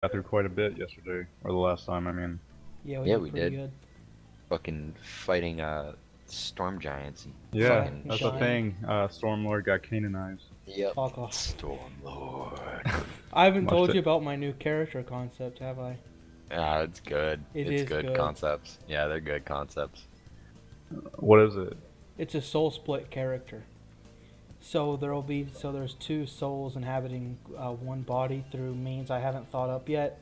Got through quite a bit yesterday, or the last time, I mean. Yeah, we Yeah, did we pretty did. good. Fucking fighting storm giants and Yeah, Yeah, fucking that's the shit. dying. thing. Stormlord got canonized. Yep. Fuck off. Storm Lord. I haven't Watched told it. you about my new character concept, have I? Ah, it's good. It It's is good good. concepts. Yeah, they're good concepts. What is it? It's a soul split character. So there's two souls inhabiting one body through means I haven't thought up yet.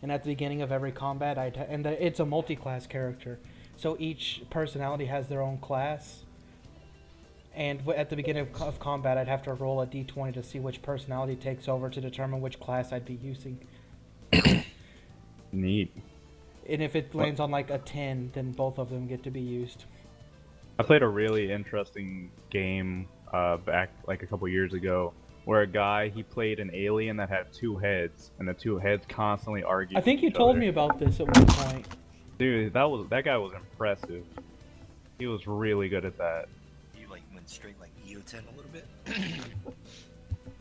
And at the beginning of every combat, it's a multi-class character. So each personality has their own class. And at the beginning of combat, I'd have to roll a d20 to see which personality takes over to determine which class I'd be using. Neat. And if it lands on like a 10, then both of them get to be used. I played a really interesting game back like a couple years ago, where a guy he played an alien that had two heads, and the two heads constantly argued. I think with you each told other. me about this at one point. Dude, that guy was impressive. He was really good at that. You like went straight like EO10 a little bit.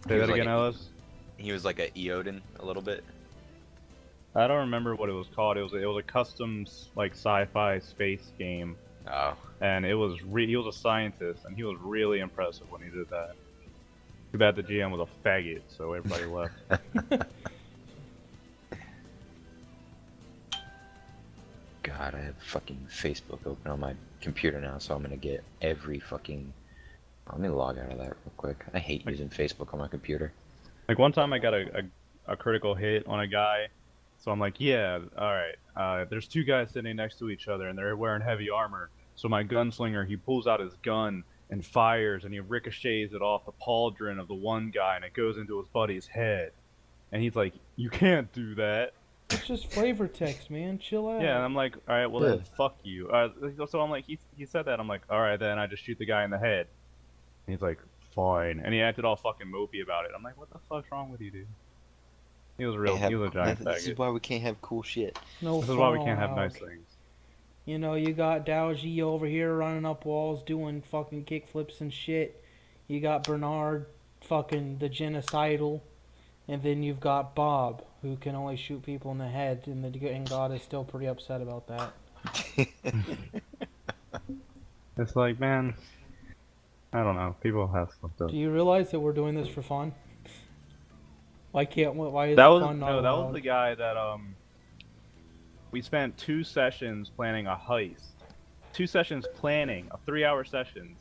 Say that again, Ellis. He was like a Eodin a little bit. I don't remember what it was called. It was a custom like sci-fi space game, Oh. and he was a scientist, and he was really impressive when he did that. Too bad the GM was a faggot, so everybody left. God, I have fucking Facebook open on my computer now, so I'm gonna get every fucking. Let me log out of that real quick. I hate using Facebook on my computer. Like one time, I got a critical hit on a guy, so I'm like, yeah, all right. There's two guys sitting next to each other, and they're wearing heavy armor. So my gunslinger, he pulls out his gun and fires, and he ricochets it off the pauldron of the one guy, and it goes into his buddy's head. And he's like, you can't do that. It's just flavor text, man. Chill out. Yeah, and I'm like, all right, well Yeah. then, fuck you. So I'm like, he said that. I'm like, all right, then I just shoot the guy in the head. And he's like, fine. And he acted all fucking mopey about it. I'm like, what the fuck's wrong with you, dude? He was he was a giant This is faggot. why we can't have cool shit. No This is why we fun can't have allowed. nice things. You know, you got Dowji over here running up walls, doing fucking kickflips and shit. You got Bernard, fucking the genocidal. And then you've got Bob, who can only shoot people in the head, and God is still pretty upset about that. It's like, man, I don't know. People have fucked up. Do you realize that we're doing this for fun? Why is That was fun not no, that allowed? was the guy that we spent 2 sessions planning a heist. 2 sessions planning, 3-hour sessions.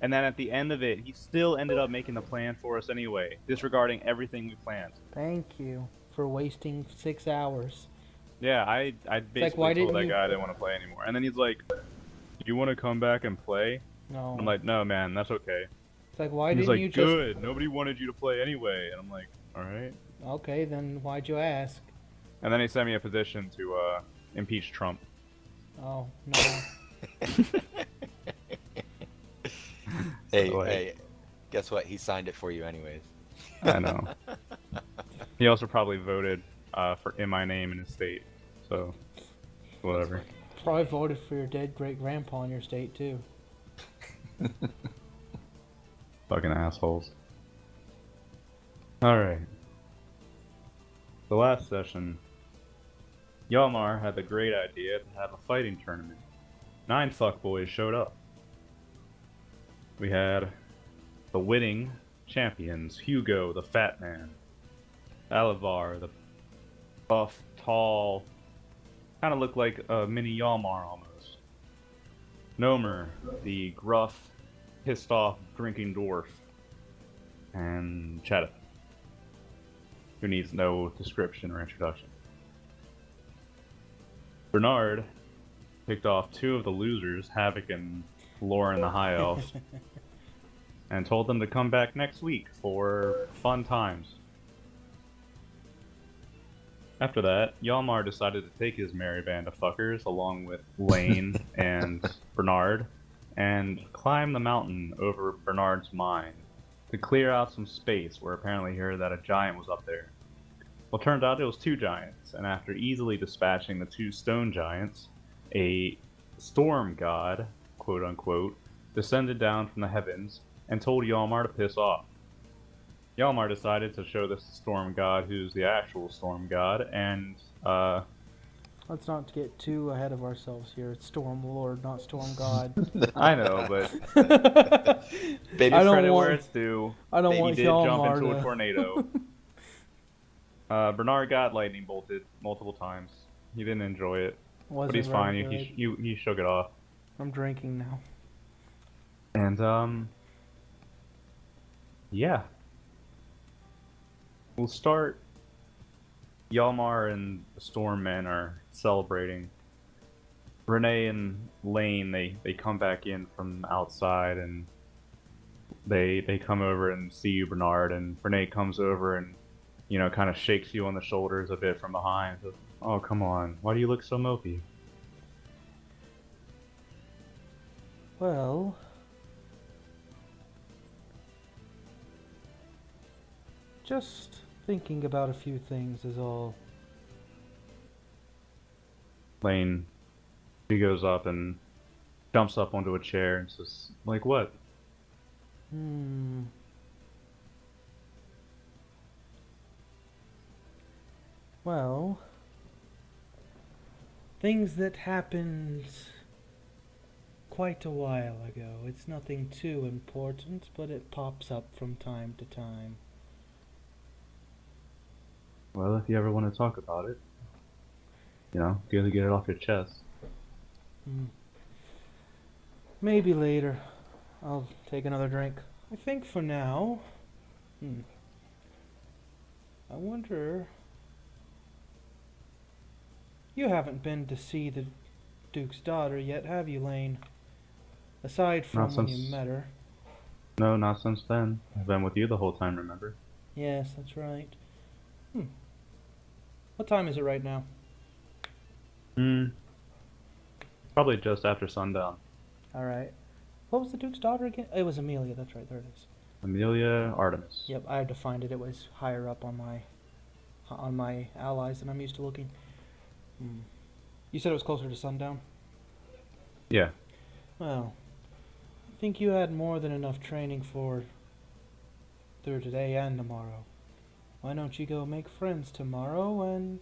And then at the end of it, he still ended up making the plan for us anyway, disregarding everything we planned. Thank you for wasting 6 hours. Yeah, I basically why told didn't that you- guy I didn't want to play anymore. And then he's like, "Do you want to come back and play?" No. I'm like, "No, man, that's okay." It's like, why He's didn't like, you just... "Good. Nobody wanted you to play anyway." And I'm like, "All right." Okay, then why'd you ask? And then he sent me a petition to impeach Trump. Oh, no. Hey, So, like, hey, guess what? He signed it for you anyways. I know. He also probably voted in my name in his state, so whatever. Probably voted for your dead great-grandpa in your state, too. Fucking assholes. Alright. The last session, Yalmar had the great idea to have a fighting tournament. 9 fuckboys showed up. We had the winning champions, Hugo, the fat man, Alivar, the buff, tall, kind of looked like a mini Yalmar almost. Nomer, the gruff, pissed off drinking dwarf, and Chadith, who needs no description or introduction. Bernard picked off 2 of the losers, Havoc and Lauren the High Elf, and told them to come back next week for fun times. After that, Yalmar decided to take his merry band of fuckers along with Lane and Bernard and climb the mountain over Bernard's mine to clear out some space where apparently he heard that a giant was up there. Well, turned out it was 2 giants, and after easily dispatching the 2 stone giants, a storm god, quote unquote, descended down from the heavens and told Yalmar to piss off. Yalmar decided to show this storm god who's the actual storm god, and Let's not get too ahead of ourselves here. It's Storm Lord, not Storm God. I know, but Baby I give don't credit where want. it's due. I don't He want did jump Hjalmar into a to. tornado. Bernard got lightning bolted multiple times. He didn't enjoy it, but Wasn't he's very fine. good. He shook it off. I'm drinking now. And yeah, we'll start. Yalmar and the Stormmen are celebrating. Renee and Lane they come back in from outside and they come over and see you, Bernard, and Renee comes over and kind of shakes you on the shoulders a bit from behind. Says, "Oh, come on, why do you look so mopey?" Well, just thinking about a few things is all. Lane, she goes up and jumps up onto a chair and says, "Like what?" Well, things that happened quite a while ago. It's nothing too important, but it pops up from time to time. Well, if you ever want to talk about it, good to get it off your chest. Maybe later. I'll take another drink. I think for now. I wonder. You haven't been to see the Duke's daughter yet, have you, Lane? Aside from Not when since- you met her. No, not since then. I've been with you the whole time, remember? Yes, that's right. What time is it right now? Probably just after sundown. Alright. What was the Duke's daughter again? It was Amelia, that's right, there it is. Amelia Artemis. Yep, I had to find it. It was higher up on my allies than I'm used to looking. You said it was closer to sundown? Yeah. Well, I think you had more than enough training through today and tomorrow. Why don't you go make friends tomorrow and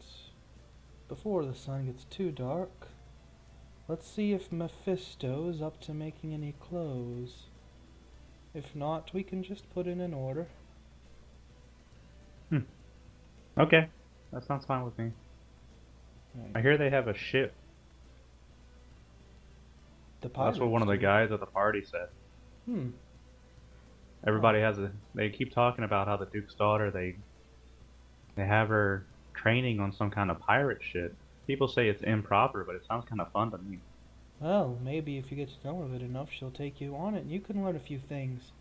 before the sun gets too dark, let's see if Mephisto's up to making any clothes. If not, we can just put in an order. Okay. That sounds fine with me. Right. I hear they have a ship. That's what one of the guys at the party said. Everybody they keep talking about how the Duke's daughter, they have her training on some kind of pirate shit. People say it's improper, but it sounds kind of fun to me. Well, maybe if you get to know her good enough, she'll take you on it and you can learn a few things.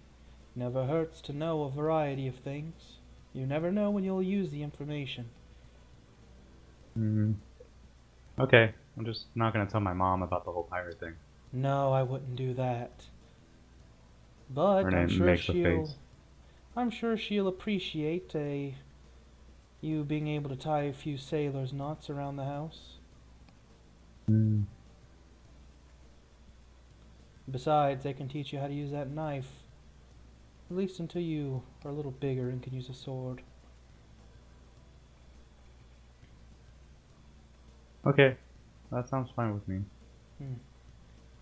Never hurts to know a variety of things. You never know when you'll use the information. Okay. I'm just not going to tell my mom about the whole pirate thing. No, I wouldn't do that. But Renee makes a face. I'm sure she'll appreciate you being able to tie a few sailors' knots around the house. Besides, they can teach you how to use that knife. At least until you are a little bigger and can use a sword. Okay. That sounds fine with me.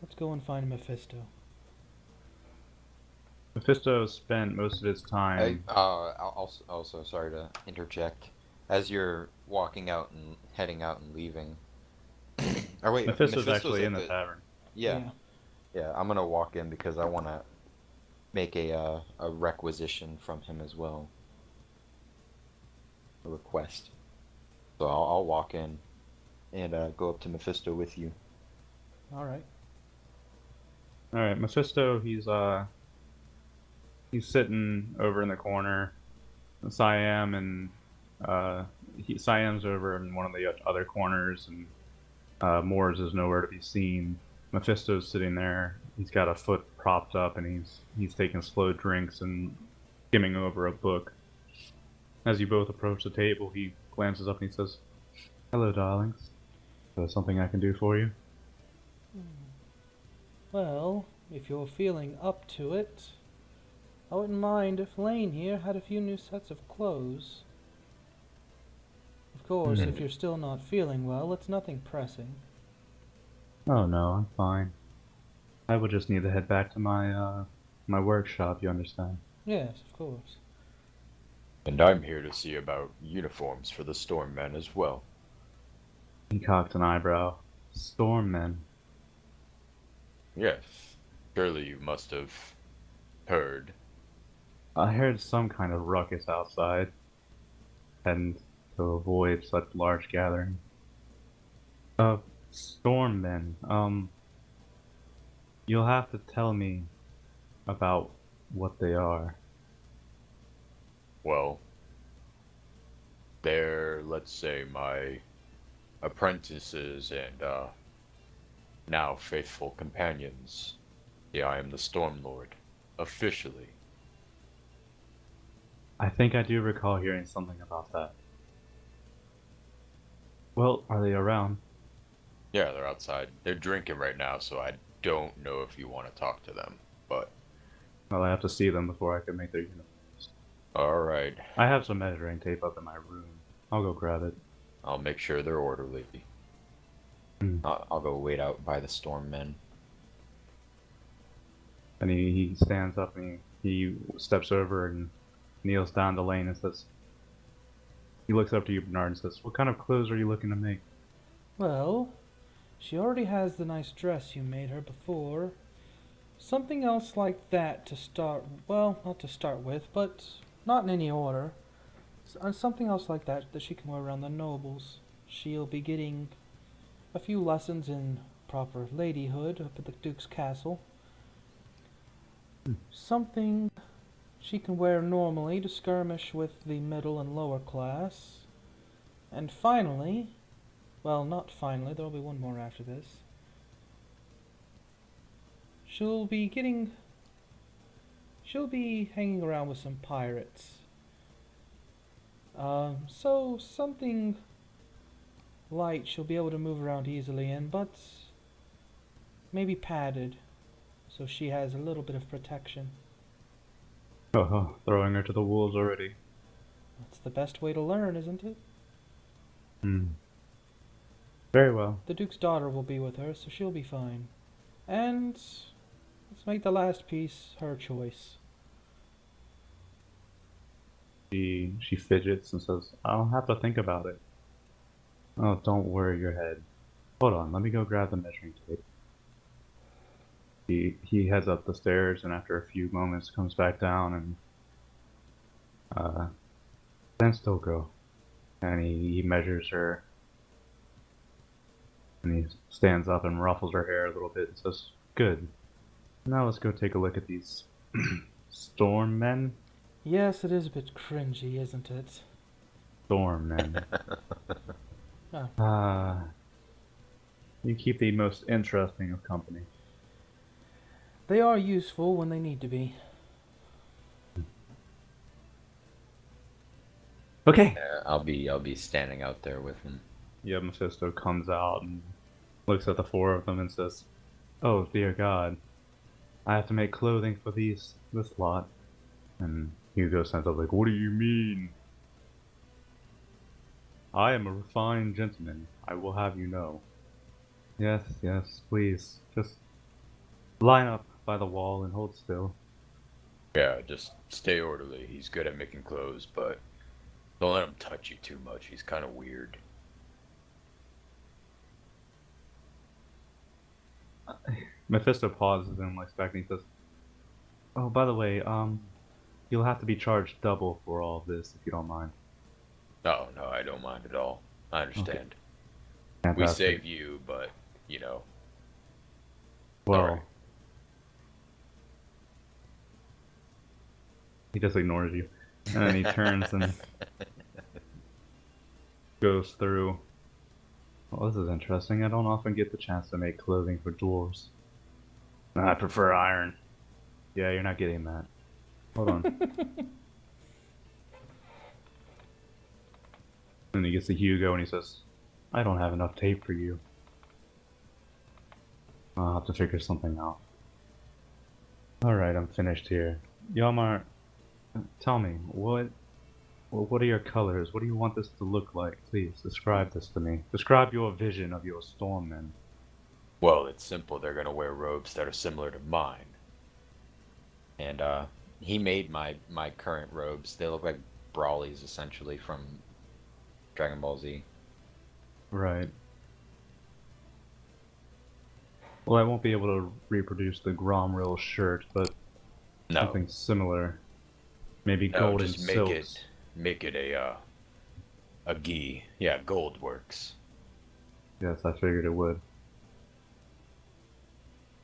Let's go and find Mephisto. Mephisto spent most of his time... Also, sorry to interject. As you're walking out and heading out and leaving... or wait, Mephisto's actually in the tavern. Yeah, I'm gonna walk in because I want to make a requisition from him as well. A request. So I'll walk in and go up to Mephisto with you. Alright. Alright, Mephisto, he's sitting over in the corner. Siam and Siam's over in one of the other corners, and Moors is nowhere to be seen. Mephisto's sitting there. He's got a foot propped up, and he's taking slow drinks and skimming over a book. As you both approach the table, he glances up and he says, "Hello, darlings. Is there something I can do for you?" Well, if you're feeling up to it, I wouldn't mind if Lane here had a few new sets of clothes. Of course, if you're still not feeling well, it's nothing pressing. Oh no, I'm fine. I would just need to head back to my workshop, you understand? Yes, of course. And I'm here to see about uniforms for the Stormmen as well. He cocked an eyebrow. Stormmen. Yes, surely you must have heard. I heard some kind of ruckus outside, and to avoid such large gathering. Stormmen. You'll have to tell me about what they are. Well, they're, let's say, my apprentices and now faithful companions. Yeah, I am the Stormlord, officially. I think I do recall hearing something about that. Well, are they around? Yeah, they're outside. They're drinking right now, so I don't know if you want to talk to them. But Well, I have to see them before I can make their uniforms. all right, I have some measuring tape up in my room. I'll go grab it. I'll make sure they're orderly. I'll go wait out by the Stormmen. And he stands up and he steps over and kneels down to Lane and says, he looks up to you, Bernard, and says, "What kind of clothes are you looking to make?" Well, she already has the nice dress you made her before. Something else like that to start, well, not to start with, but not in any order. Something else like that that she can wear around the nobles. She'll be getting a few lessons in proper ladyhood up at the Duke's castle. Something she can wear normally to skirmish with the middle and lower class. And finally, well, not finally, there'll be one more after this. She'll be hanging around with some pirates. So something light she'll be able to move around easily in, but maybe padded, so she has a little bit of protection. Oh, throwing her to the wolves already. That's the best way to learn, isn't it? Very well. The Duke's daughter will be with her, so she'll be fine. And let's make the last piece her choice. She fidgets and says, "I'll have to think about it." "Oh, don't worry your head. Hold on, let me go grab the measuring tape." He heads up the stairs and after a few moments comes back down and stand still, girl. And he measures her and he stands up and ruffles her hair a little bit and says, "Good. Now let's go take a look at these Stormmen." Yes, it is a bit cringy, isn't it? Stormmen. Oh. You keep the most interesting of company. They are useful when they need to be. Okay. I'll be standing out there with him. Yeah, Mephisto comes out and looks at the four of them and says, "Oh, dear God. I have to make clothing for this lot." And Hugo stands up like, "What do you mean?" "I am a refined gentleman, I will have you know." Yes, please. Just line up by the wall and hold still." Yeah, just stay orderly. He's good at making clothes, but don't let him touch you too much. He's kind of weird. Mephisto pauses and looks back and he says, "Oh, by the way, you'll have to be charged double for all of this if you don't mind." No, I don't mind at all. I understand. We Fantastic. save you, but, you know. Well, Sorry. he just ignores you. And then he turns and goes through. "Well, this is interesting. I don't often get the chance to make clothing for dwarves. I prefer iron." "Yeah, you're not getting that. Hold on." And he gets to Hugo and he says, "I don't have enough tape for you. I'll have to figure something out." "Alright, I'm finished here. Yalmar, tell me, what are your colors? What do you want this to look like? Please, describe this to me. Describe your vision of your stormmen. Well, it's simple. They're gonna wear robes that are similar to mine. And he made my current robes. They look like Brawlies essentially from Dragon Ball Z. Right. Well, I won't be able to reproduce the Gromril shirt, but No, something similar. Maybe no, golden just silks. make it a gi. Yeah, gold works. Yes, I figured it would.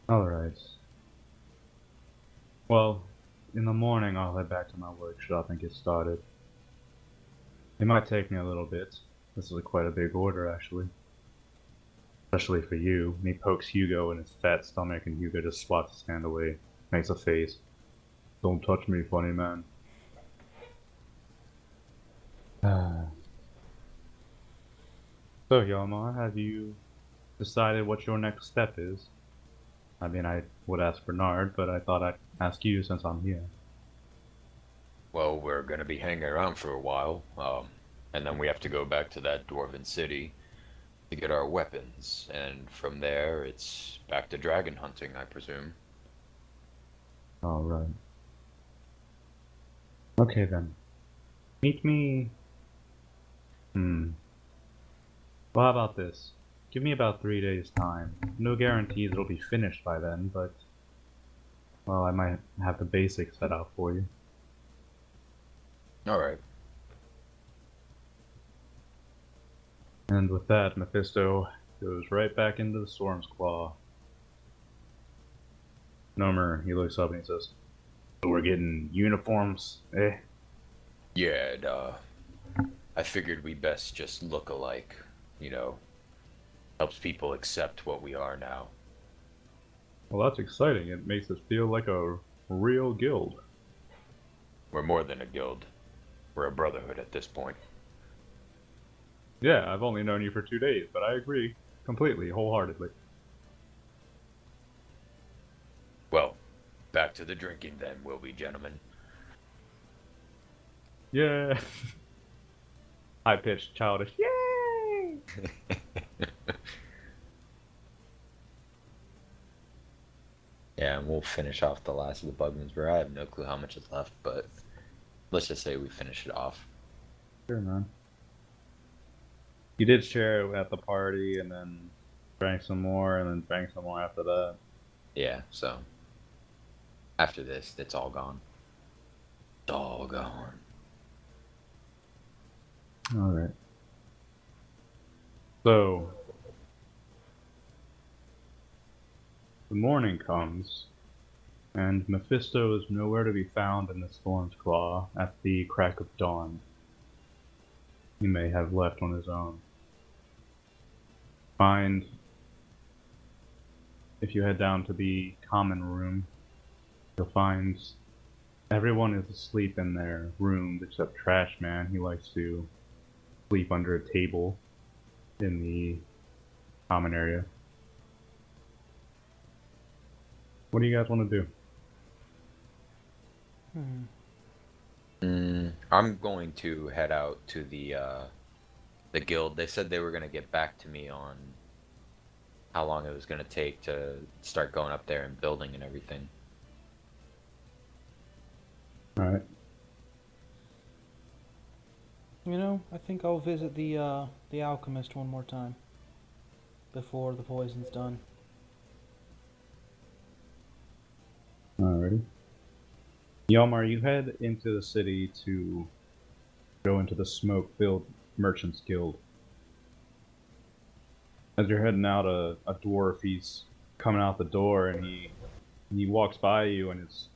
Alright. Well, in the morning I'll head back to my workshop and get started. It might take me a little bit. This is quite a big order, actually. Especially for you. And he pokes Hugo in his fat stomach, and Hugo just swats his hand away. Makes a face. Don't touch me, funny man. So, Yalmar, have you decided what your next step is? I mean, I would ask Bernard, but I thought I'd ask you since I'm here. Well, we're gonna be hanging around for a while, and then we have to go back to that dwarven city to get our weapons, and from there it's back to dragon hunting, I presume. Alright. Okay then. Meet me. Well, how about this? Give me about 3 days' time. No guarantees it'll be finished by then, but. Well, I might have the basics set out for you. Alright. And with that, Mephisto goes right back into the Storm's Claw. Nomer, he looks up and he says, "So we're getting uniforms, eh?" Yeah, and, I figured we best just look alike, you know. Helps people accept what we are now. Well, that's exciting. It makes it feel like a real guild. We're more than a guild. We're a brotherhood at this point. Yeah, I've only known you for 2 days, but I agree completely, wholeheartedly. Well, back to the drinking then, will we, gentlemen? Yeah. High-pitched, childish, yay! Yeah, and we'll finish off the last of the Bugman's Brew. I have no clue how much is left, but let's just say we finish it off. Sure, man. You did share it at the party, and then drank some more, and then drank some more after that. Yeah, so after this, it's all gone. It's all gone. Alright. So, the morning comes, and Mephisto is nowhere to be found in the Storm's Claw at the crack of dawn. He may have left on his own. If you head down to the common room, you'll find everyone is asleep in their rooms except Trash Man. He likes to sleep under a table in the common area. What do you guys want to do? I'm going to head out to the guild. They said they were going to get back to me on how long it was going to take to start going up there and building and everything. Alright. You know, I think I'll visit the alchemist one more time before the poison's done. Alrighty. Yalmar, you head into the city to go into the smoke-filled Merchants Guild. As you're heading out, a dwarf, he's coming out the door, and he walks by you, and his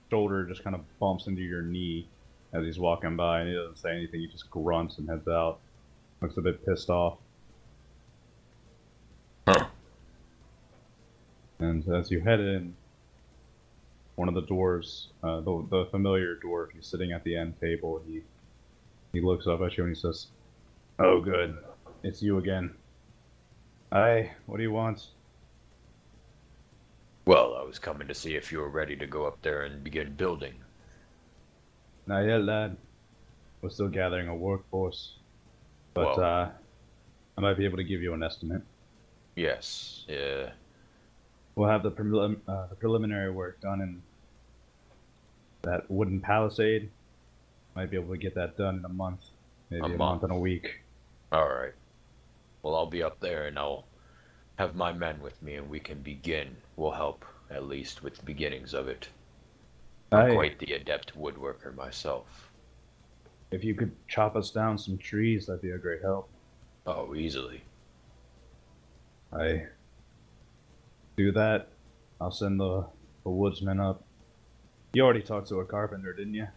shoulder just kind of bumps into your knee as he's walking by, and he doesn't say anything. He just grunts and heads out. Looks a bit pissed off. Huh. And as you head in, one of the dwarves, the familiar dwarf, he's sitting at the end table. He looks up at you and he says, "Oh, good. It's you again. Aye, what do you want?" Well, I was coming to see if you were ready to go up there and begin building. Not yet, lad. We're still gathering a workforce. But, Well, I might be able to give you an estimate. yes, yeah. We'll have the preliminary work done in that wooden palisade. Might be able to get that done in a month. Maybe a month and a week. Alright. Well, I'll be up there and I'll have my men with me and we can begin. We'll help, at least, with the beginnings of it. I'm Aye. quite the adept woodworker myself. If you could chop us down some trees, that'd be a great help. Oh, easily. I do that. I'll send the woodsman up. You already talked to a carpenter, didn't you?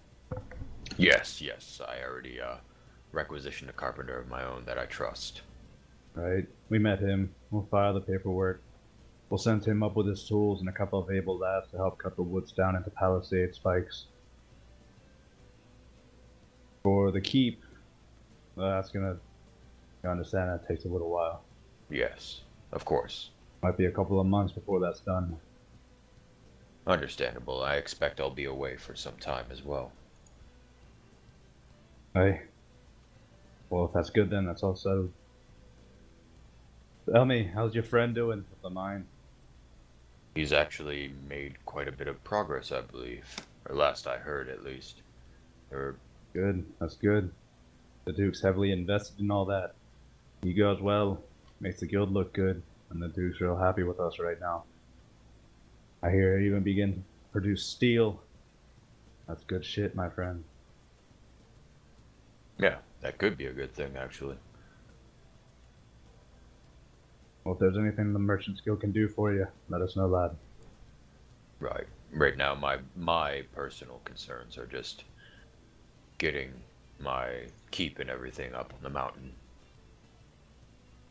Yes, I already, requisitioned a carpenter of my own that I trust. Right. We met him. We'll file the paperwork. We'll send him up with his tools and a couple of able lads to help cut the woods down into palisade spikes. For the keep, that's gonna, you understand, that takes a little while. Yes, of course. Might be a couple of months before that's done. Understandable. I expect I'll be away for some time as well. Hey. Well, if that's good, then that's all settled. Tell me, how's your friend doing with the mine? He's actually made quite a bit of progress, I believe. Or last I heard, at least. Or, Good. That's good. The Duke's heavily invested in all that. He goes well, makes the guild look good, and the Duke's real happy with us right now. I hear he even begin to produce steel. That's good shit, my friend. yeah, that could be a good thing, actually. Well, if there's anything the Merchants Guild can do for you, let us know, lad. Right. Right now, my personal concerns are just getting my keep and everything up on the mountain.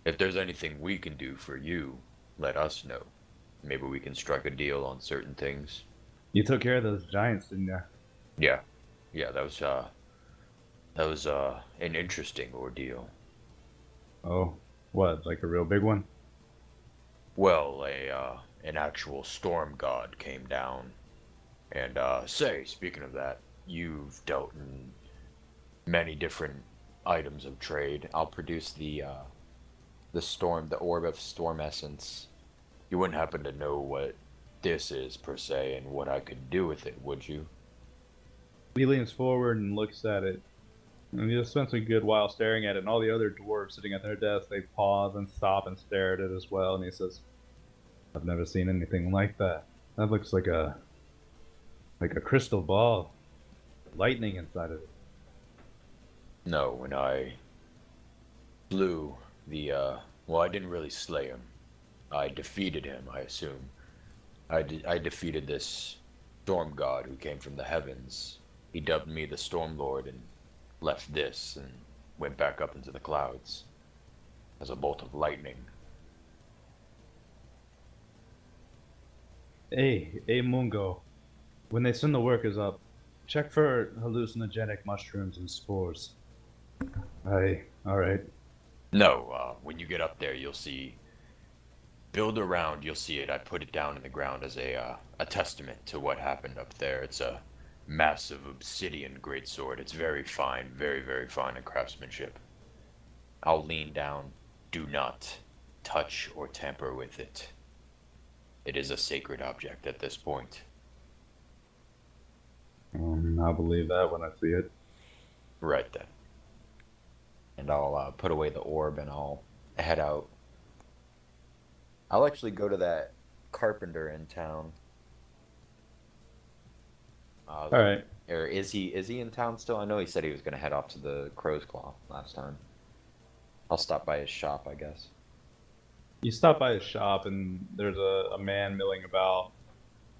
If there's anything we can do for you, let us know. Maybe we can strike a deal on certain things. You took care of those giants, didn't you? Yeah. Yeah, that was an interesting ordeal. Oh, what, like a real big one? Well, an actual storm god came down. And speaking of that, you've dealt in many different items of trade. I'll produce the orb of storm essence. You wouldn't happen to know what this is per se and what I could do with it, would you? He leans forward and looks at it. And he just spends a good while staring at it, and all the other dwarves sitting at their desks, they pause and stop and stare at it as well, and he says, I've never seen anything like that. That looks like a crystal ball. Lightning inside of it. No, when I slew well, I didn't really slay him. I defeated him, I assume. I defeated this storm god who came from the heavens. He dubbed me the Storm Lord and left this and went back up into the clouds as a bolt of lightning. Hey, Mungo. When they send the workers up, check for hallucinogenic mushrooms and spores. Aye, alright. No, when you get up there, you'll see. Build around, you'll see it. I put it down in the ground as a testament to what happened up there. It's a massive obsidian greatsword. It's very fine, very, very fine in craftsmanship. I'll lean down. Do not touch or tamper with it. It is a sacred object at this point. I'll believe that when I see it. Right then. And I'll put away the orb and I'll head out. I'll actually go to that carpenter in town. Alright. Or is he in town still? I know he said he was going to head off to the Crow's Claw last time. I'll stop by his shop, I guess. You stop by his shop and there's a man milling about.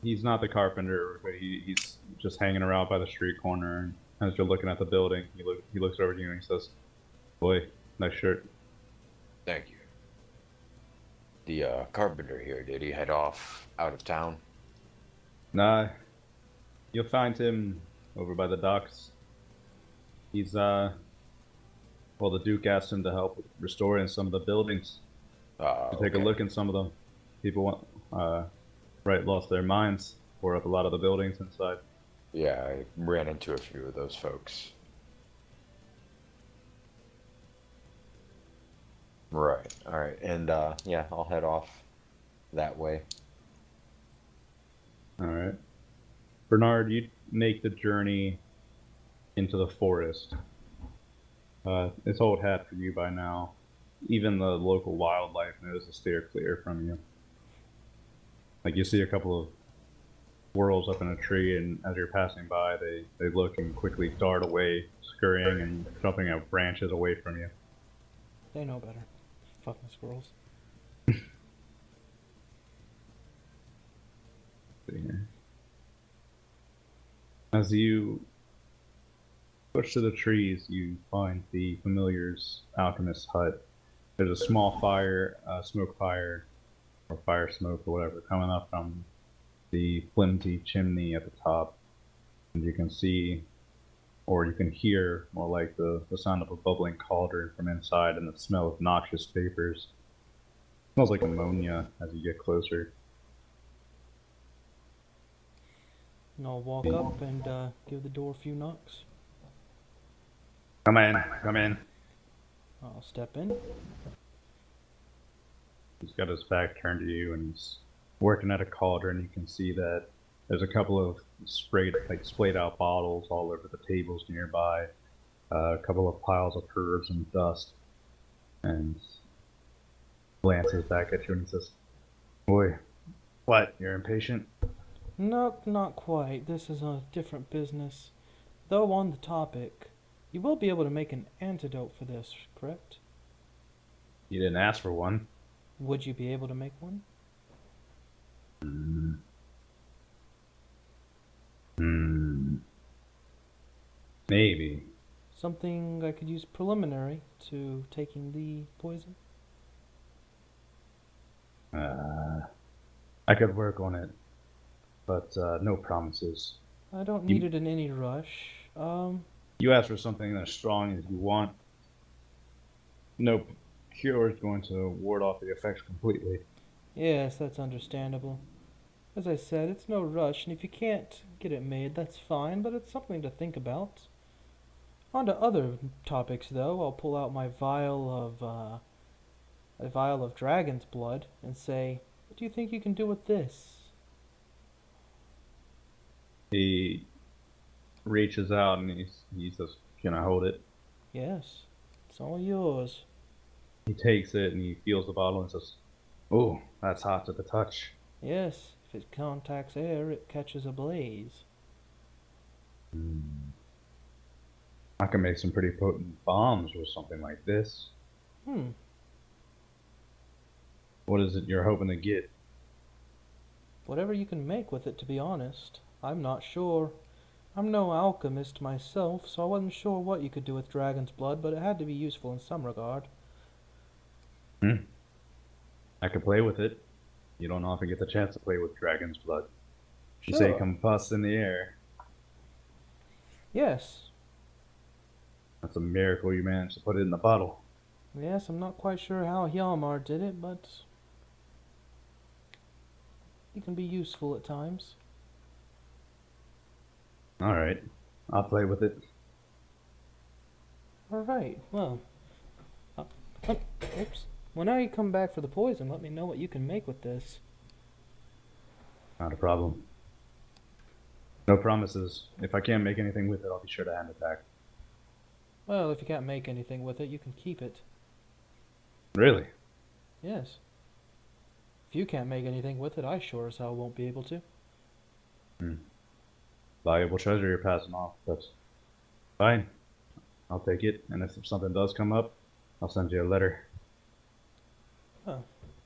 He's not the carpenter, but he's just hanging around by the street corner. And as you're looking at the building, he looks over to you and he says, "Boy, nice shirt." Thank you. The carpenter here, did he head off out of town? Nah, you'll find him over by the docks. He's well, the Duke asked him to help with restoring some of the buildings. To take a Okay. look in some of them. People want right, lost their minds, tore up a lot of the buildings inside. Yeah, I ran into a few of those folks. Right. All right. And yeah, I'll head off that way. All right. Bernard, you make the journey into the forest. It's old hat for you by now. Even the local wildlife knows to steer clear from you. Like you see a couple of squirrels up in a tree, and as you're passing by, they look and quickly dart away, scurrying and jumping out branches away from you. They know better. Fucking squirrels. As you push to the trees, you find the familiar's alchemist's hut. There's a small fire, smoke fire, or fire smoke, or whatever, coming up from the flimsy chimney at the top. And you can see, or you can hear, more like the sound of a bubbling cauldron from inside and the smell of noxious vapors. It smells like ammonia as you get closer. And I'll walk up and give the door a few knocks. Come in, come in. I'll step in. He's got his back turned to you and he's working at a cauldron. You can see that there's a couple of splayed out bottles all over the tables nearby, a couple of piles of herbs and dust, and glances back at you and he says, "Boy, what? You're impatient?" Nope, not quite. This is a different business. Though on the topic, you will be able to make an antidote for this, correct? You didn't ask for one. Would you be able to make one? Maybe. Something I could use preliminary to taking the poison? I could work on it, but no promises. I don't need it in any rush. You ask for something as strong as you want. No cure is going to ward off the effects completely. Yes, that's understandable. As I said, it's no rush, and if you can't get it made, that's fine, but it's something to think about. On to other topics, though. I'll pull out my vial of dragon's blood and say, "What do you think you can do with this?" He reaches out and he says, "Can I hold it?" Yes, it's all yours. He takes it and he feels the bottle and says, "Oh, that's hot to the touch." Yes, if it contacts air, it catches a blaze. I can make some pretty potent bombs with something like this. What is it you're hoping to get? Whatever you can make with it, to be honest. I'm not sure. I'm no alchemist myself, so I wasn't sure what you could do with dragon's blood, but it had to be useful in some regard. I could play with it. You don't often get the chance to play with dragon's blood. You Sure. say combust in the air. Yes. That's a miracle you managed to put it in the bottle. Yes, I'm not quite sure how Hjalmar did it, but it can be useful at times. Alright, I'll play with it. Alright, well. Oops. Well, now you come back for the poison. Let me know what you can make with this. Not a problem. No promises. If I can't make anything with it, I'll be sure to hand it back. Well, if you can't make anything with it, you can keep it. Really? Yes. If you can't make anything with it, I sure as hell won't be able to. Valuable treasure you're passing off, but fine. I'll take it, and if something does come up, I'll send you a letter. Oh,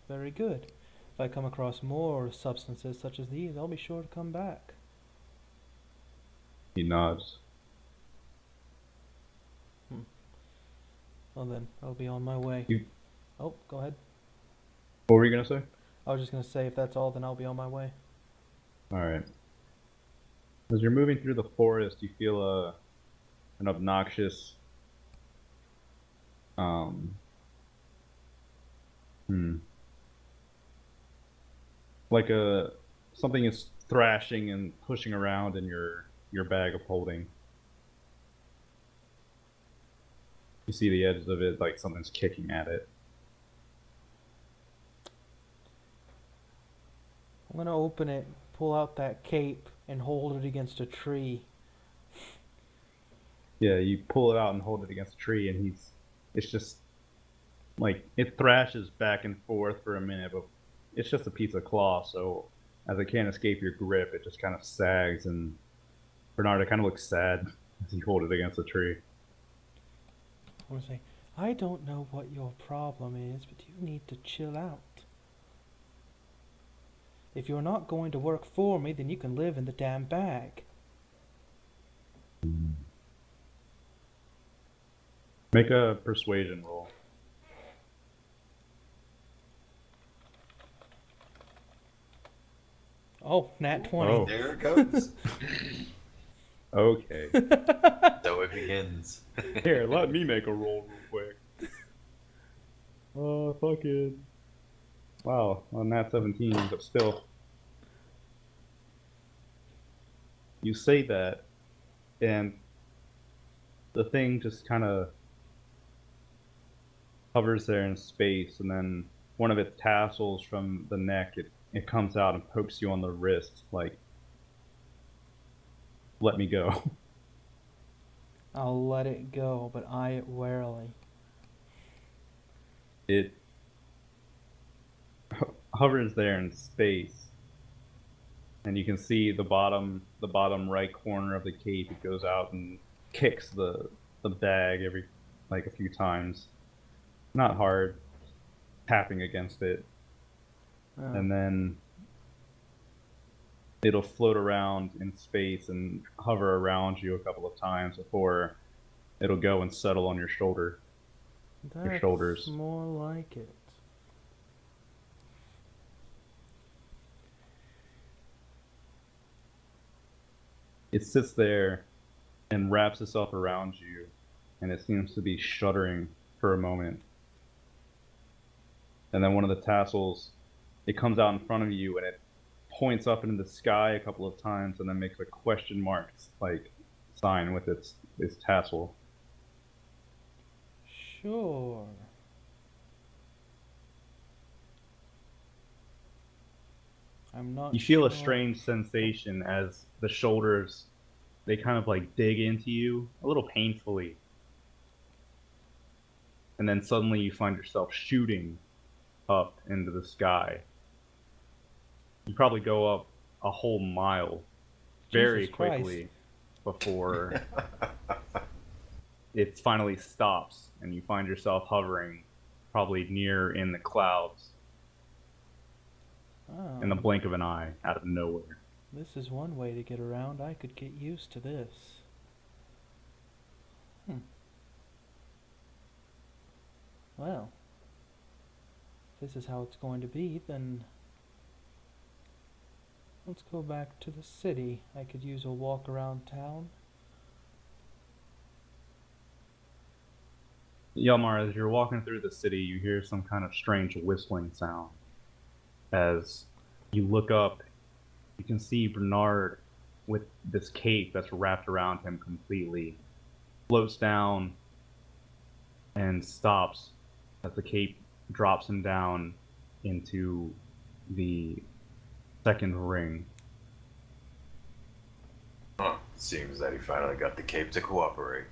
very good. If I come across more substances such as these, I'll be sure to come back. He nods. Well then, I'll be on my way. Oh, go ahead. What were you gonna say? I was just gonna say, if that's all, then I'll be on my way. Alright. As you're moving through the forest, you feel an obnoxious like a something is thrashing and pushing around in your bag of holding. You see the edges of it, like something's kicking at it. I'm gonna open it, pull out that cape, and hold it against a tree. Yeah, you pull it out and hold it against a tree, and it's just like it thrashes back and forth for a minute, but it's just a piece of cloth, so as it can't escape your grip, it just kind of sags, and Bernardo kind of looks sad as you hold it against the tree. I'm gonna say, I don't know what your problem is, but you need to chill out. If you're not going to work for me, then you can live in the damn bag. Make a persuasion roll. Oh, nat 20. Oh. There it goes. Okay. So it begins. Here, let me make a roll real quick. Fucking. Wow, on that 17, but still. You say that, and the thing just kind of hovers there in space, and then one of its tassels from the neck, it comes out and pokes you on the wrist, like, let me go. I'll let it go, but eye it warily. It hovers there in space, and you can see the bottom right corner of the cape. It goes out and kicks the bag every like a few times, not hard, tapping against it, and then it'll float around in space and hover around you a couple of times before it'll go and settle on your shoulder. That's shoulders. more like it. It sits there and wraps itself around you, and it seems to be shuddering for a moment. And then one of the tassels, it comes out in front of you, and it points up into the sky a couple of times, and then makes a question mark like sign with its tassel. Sure. I'm not You feel a sure. strange sensation as the shoulders, they kind of like dig into you a little painfully. And then suddenly you find yourself shooting up into the sky. You probably go up a whole mile very Jesus Christ. quickly before it finally stops and you find yourself hovering probably near in the clouds Oh, in the blink of an eye out of nowhere. this is one way to get around. I could get used to this. Well, if this is how it's going to be, then let's go back to the city. I could use a walk around town. Yelmar, as you're walking through the city, you hear some kind of strange whistling sound. As you look up, you can see Bernard with this cape that's wrapped around him completely, floats down and stops as the cape drops him down into the second ring. Huh. Seems that he finally got the cape to cooperate.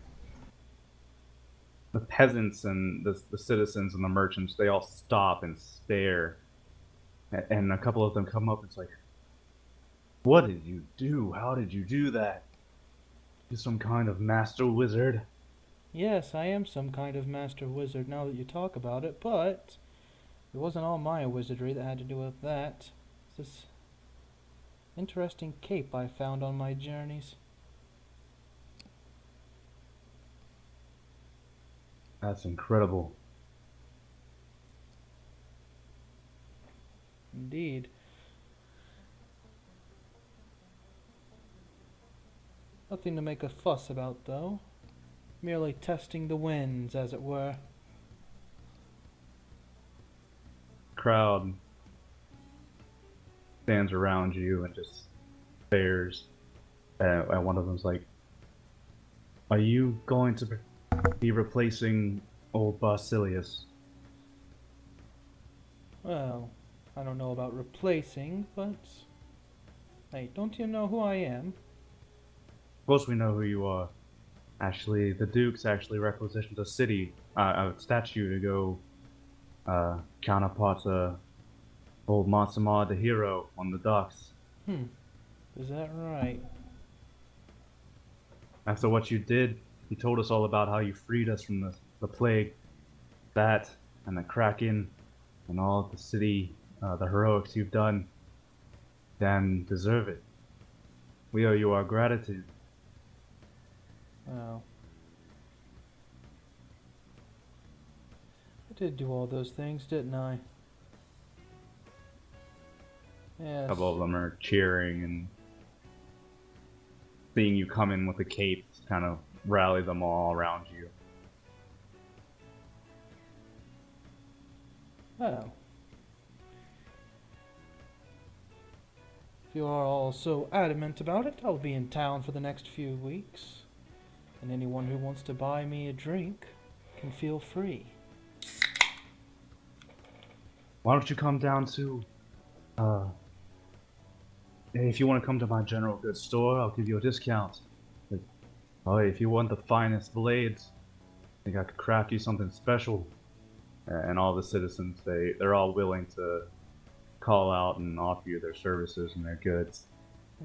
The peasants and the citizens and the merchants, they all stop and stare. And a couple of them come up and it's like, what did you do? How did you do that? You some kind of master wizard? Yes, I am some kind of master wizard now that you talk about it, but it wasn't all my wizardry that had to do with that. It's this interesting cape I found on my journeys. That's incredible. Indeed. Nothing to make a fuss about, though. Merely testing the winds, as it were. Crowd stands around you and just stares. And one of them's like, "Are you going to be replacing old Basilius?" Well, I don't know about replacing, but... Hey, don't you know who I am? Of course we know who you are. Actually, the Duke's actually requisitioned a a statue to go counterpart old Matsuma the hero on the docks. Is that right? After what you did, he told us all about how you freed us from the plague, that, and the Kraken, and all the city, the heroics you've done. Then deserve it. We owe you our gratitude. Oh. I did do all those things, didn't I? A Yes. couple of them are cheering and seeing you come in with the cape kind of rally them all around you. Oh. If you are all so adamant about it, I'll be in town for the next few weeks. And anyone who wants to buy me a drink can feel free. Why don't you come down to, if you want to come to my general goods store, I'll give you a discount. Oh, if you want the finest blades, I think I could craft you something special. And all the citizens, they're all willing to call out and offer you their services and their goods.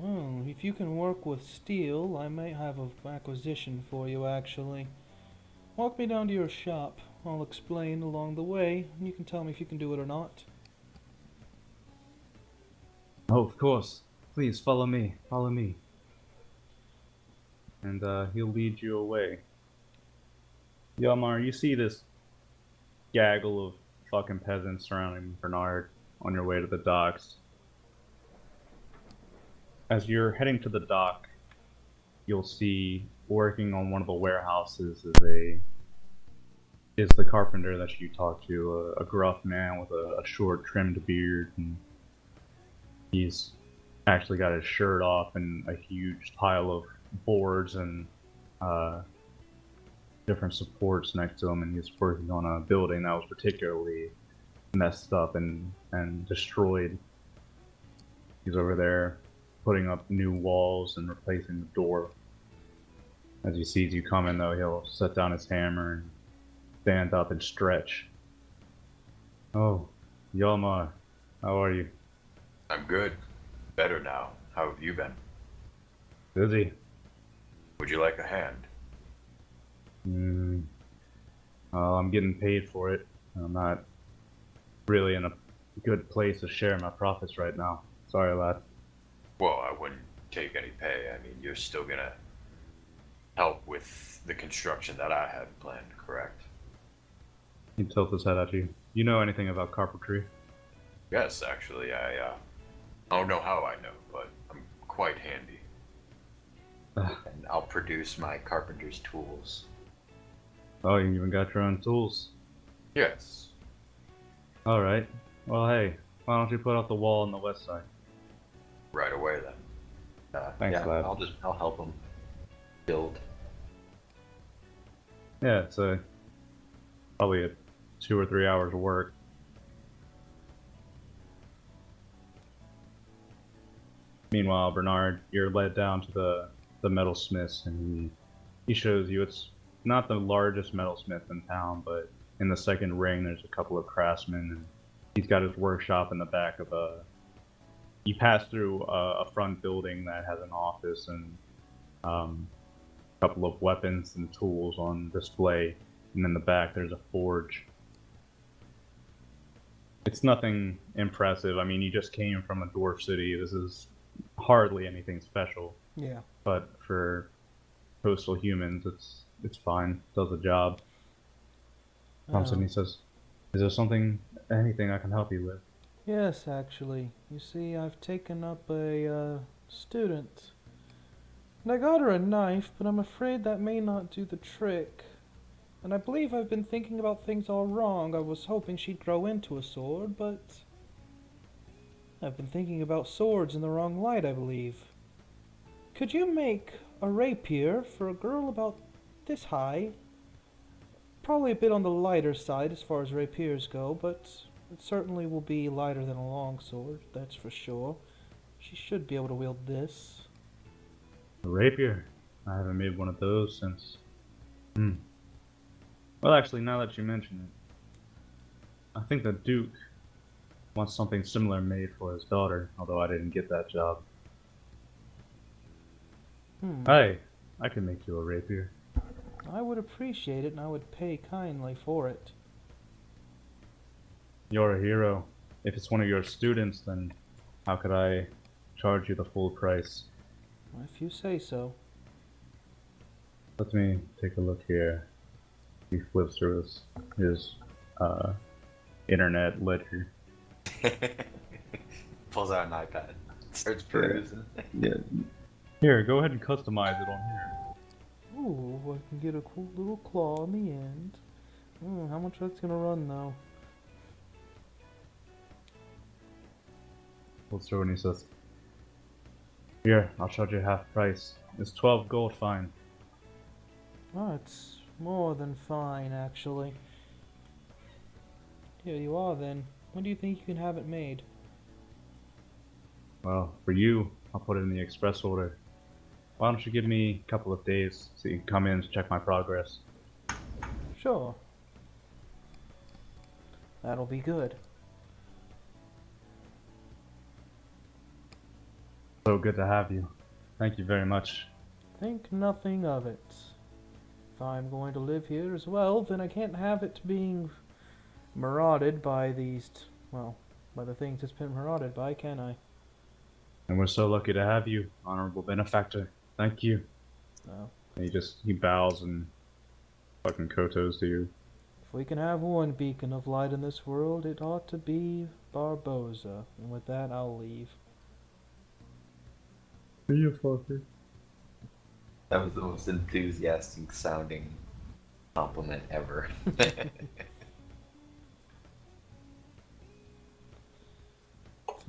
Oh, if you can work with steel, I might have an acquisition for you, actually. Walk me down to your shop. I'll explain along the way, and you can tell me if you can do it or not. Oh, of course. Please follow me. Follow me. And he'll lead you away. Yalmar, you see this gaggle of fucking peasants surrounding Bernard on your way to the docks. As you're heading to the dock, you'll see working on one of the warehouses is the carpenter that you talked to, a gruff man with a short trimmed beard, and he's actually got his shirt off and a huge pile of boards and different supports next to him, and he's working on a building that was particularly messed up and destroyed. He's over there putting up new walls and replacing the door. As he sees you coming, though, he'll set down his hammer and stand up and stretch. Oh, Yalmar, how are you? I'm good. Better now. How have you been? Busy? Would you like a hand? I'm getting paid for it. I'm not really in a good place to share my profits right now. Sorry, lad. Well, I wouldn't take any pay. I mean, you're still gonna help with the construction that I had planned, correct? He tilts his head at you. You know anything about carpentry? Yes, actually, I don't know how I know, but I'm quite handy. And I'll produce my carpenter's tools. Oh, you even got your own tools. Yes. Alright. Well, hey, why don't you put up the wall on the west side? Right away then. Thanks, yeah, lad. I'll help him build. Yeah, it's probably a 2 or 3 hours of work. Meanwhile, Bernard, you're led down to the metalsmiths, and he shows you it's not the largest metalsmith in town, but in the second ring there's a couple of craftsmen, and he's got his workshop in the back of a... You pass through a front building that has an office and a couple of weapons and tools on display, and in the back there's a forge. It's nothing impressive. I mean, you just came from a dwarf city. This is hardly anything special. Yeah. But for coastal humans, it's fine. Does the job. Comes and he says, "Is there anything I can help you with?" Yes, actually. You see, I've taken up a student. And I got her a knife, but I'm afraid that may not do the trick. And I believe I've been thinking about things all wrong. I was hoping she'd grow into a sword, but I've been thinking about swords in the wrong light, I believe. Could you make a rapier for a girl about this high? Probably a bit on the lighter side as far as rapiers go, but it certainly will be lighter than a longsword, that's for sure. She should be able to wield this. A rapier? I haven't made one of those since... Well, actually, now that you mention it, I think the Duke wants something similar made for his daughter, although I didn't get that job. Hey, I can make you a rapier. I would appreciate it, and I would pay kindly for it. You're a hero. If it's one of your students, then how could I charge you the full price? If you say so. Let me take a look here. He flips through his internet ledger. Pulls out an iPad. Starts perusing. Yeah. Here, go ahead and customize it on here. Ooh, I can get a cool little claw in the end. How much that's gonna run though? Flips through and he says, "Here, I'll charge you half price. It's 12 gold fine." Oh, it's more than fine, actually. Here you are, then. When do you think you can have it made? Well, for you, I'll put it in the express order. Why don't you give me a couple of days so you can come in to check my progress? Sure. That'll be good. So good to have you. Thank you very much. Think nothing of it. If I'm going to live here as well, then I can't have it being marauded by these, by the things it's been marauded by, can I? And we're so lucky to have you, honorable benefactor. Thank you. No. And he bows and fucking kotos to you. If we can have one beacon of light in this world, it ought to be Barboza. And with that, I'll leave. You fucker. That was the most enthusiastic sounding compliment ever.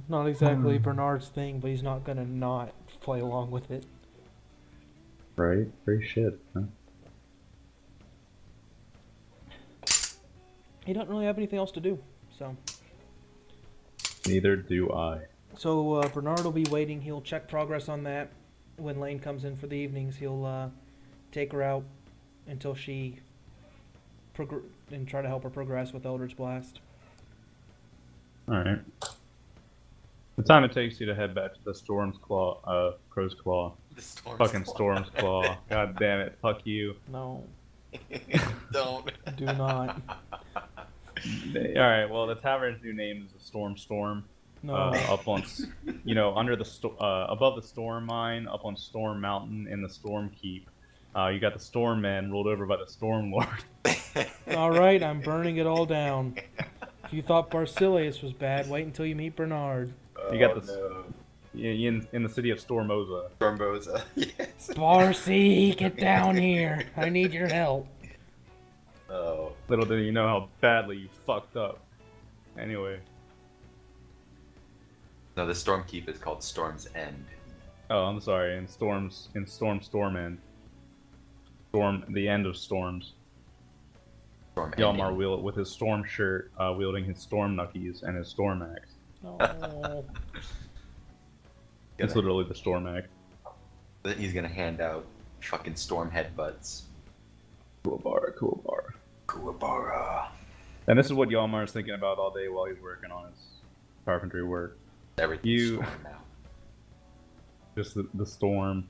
Not exactly Bernard's thing, but he's not gonna not play along with it. Right? Free shit, huh? He doesn't really have anything else to do, so. Neither do I. So Bernard will be waiting. He'll check progress on that. When Lane comes in for the evenings, he'll take her out until she and try to help her progress with Eldritch Blast. Alright. The time it takes you to head back to the Storm's Claw, Crow's Claw. The Storm's Fucking Claw. Storm's Claw. God damn it. Fuck you. No, Don't. do not. Alright, well, the tavern's new name is the Storm. No. Up on, under the above the Storm Mine, up on Storm Mountain in the Storm Keep. You got the Storm Men ruled over by the Storm Lord. Alright, I'm burning it all down. If you thought Barsilius was bad, wait until you meet Bernard. You got the in the city of Stormoza. Stormboza. Yes. Barcy, get down here. I need your help. Oh. Little do you know how badly you fucked up. Anyway. No, the Storm Keep is called Storm's End. Oh, I'm sorry. In Storm End. Storm, the end of storms. Storm Yalmar Ending. with his storm shirt, wielding his storm knuckies and his storm axe. Oh. It's literally the storm axe. Then he's gonna hand out fucking storm headbutts. Kuwabara. Kuwabara. And this is what Yalmar is thinking about all day while he's working on his carpentry work. Everything's storm now. Just the storm.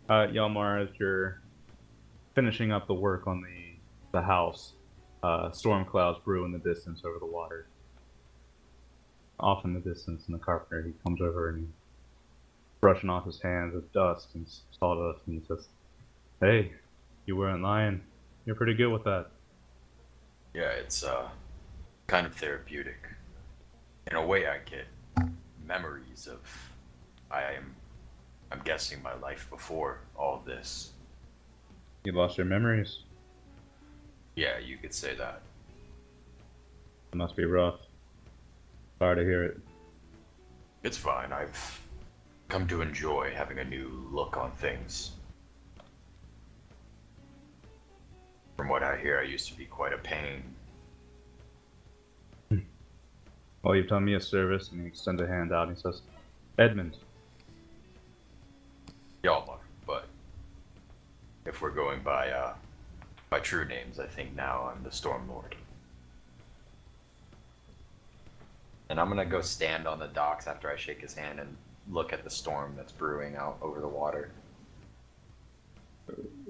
Yalmar, as you're finishing up the work on the house, storm clouds brew in the distance over the water. Off in the distance, in the carpenter, he comes over and he's brushing off his hands with dust and sawdust, and he says, "Hey, you weren't lying. You're pretty good with that." Yeah, it's kind of therapeutic. In a way, I get memories of I'm guessing my life before all this. You lost your memories. Yeah, you could say that. It must be rough. Sorry to hear it. It's fine. I've come to enjoy having a new look on things. From what I hear, I used to be quite a pain. Well, you've done me a service, and he extends a hand out and he says, Edmund. Yalmar, but if we're going by true names, I think now I'm the Storm Lord. And I'm gonna go stand on the docks after I shake his hand and look at the storm that's brewing out over the water.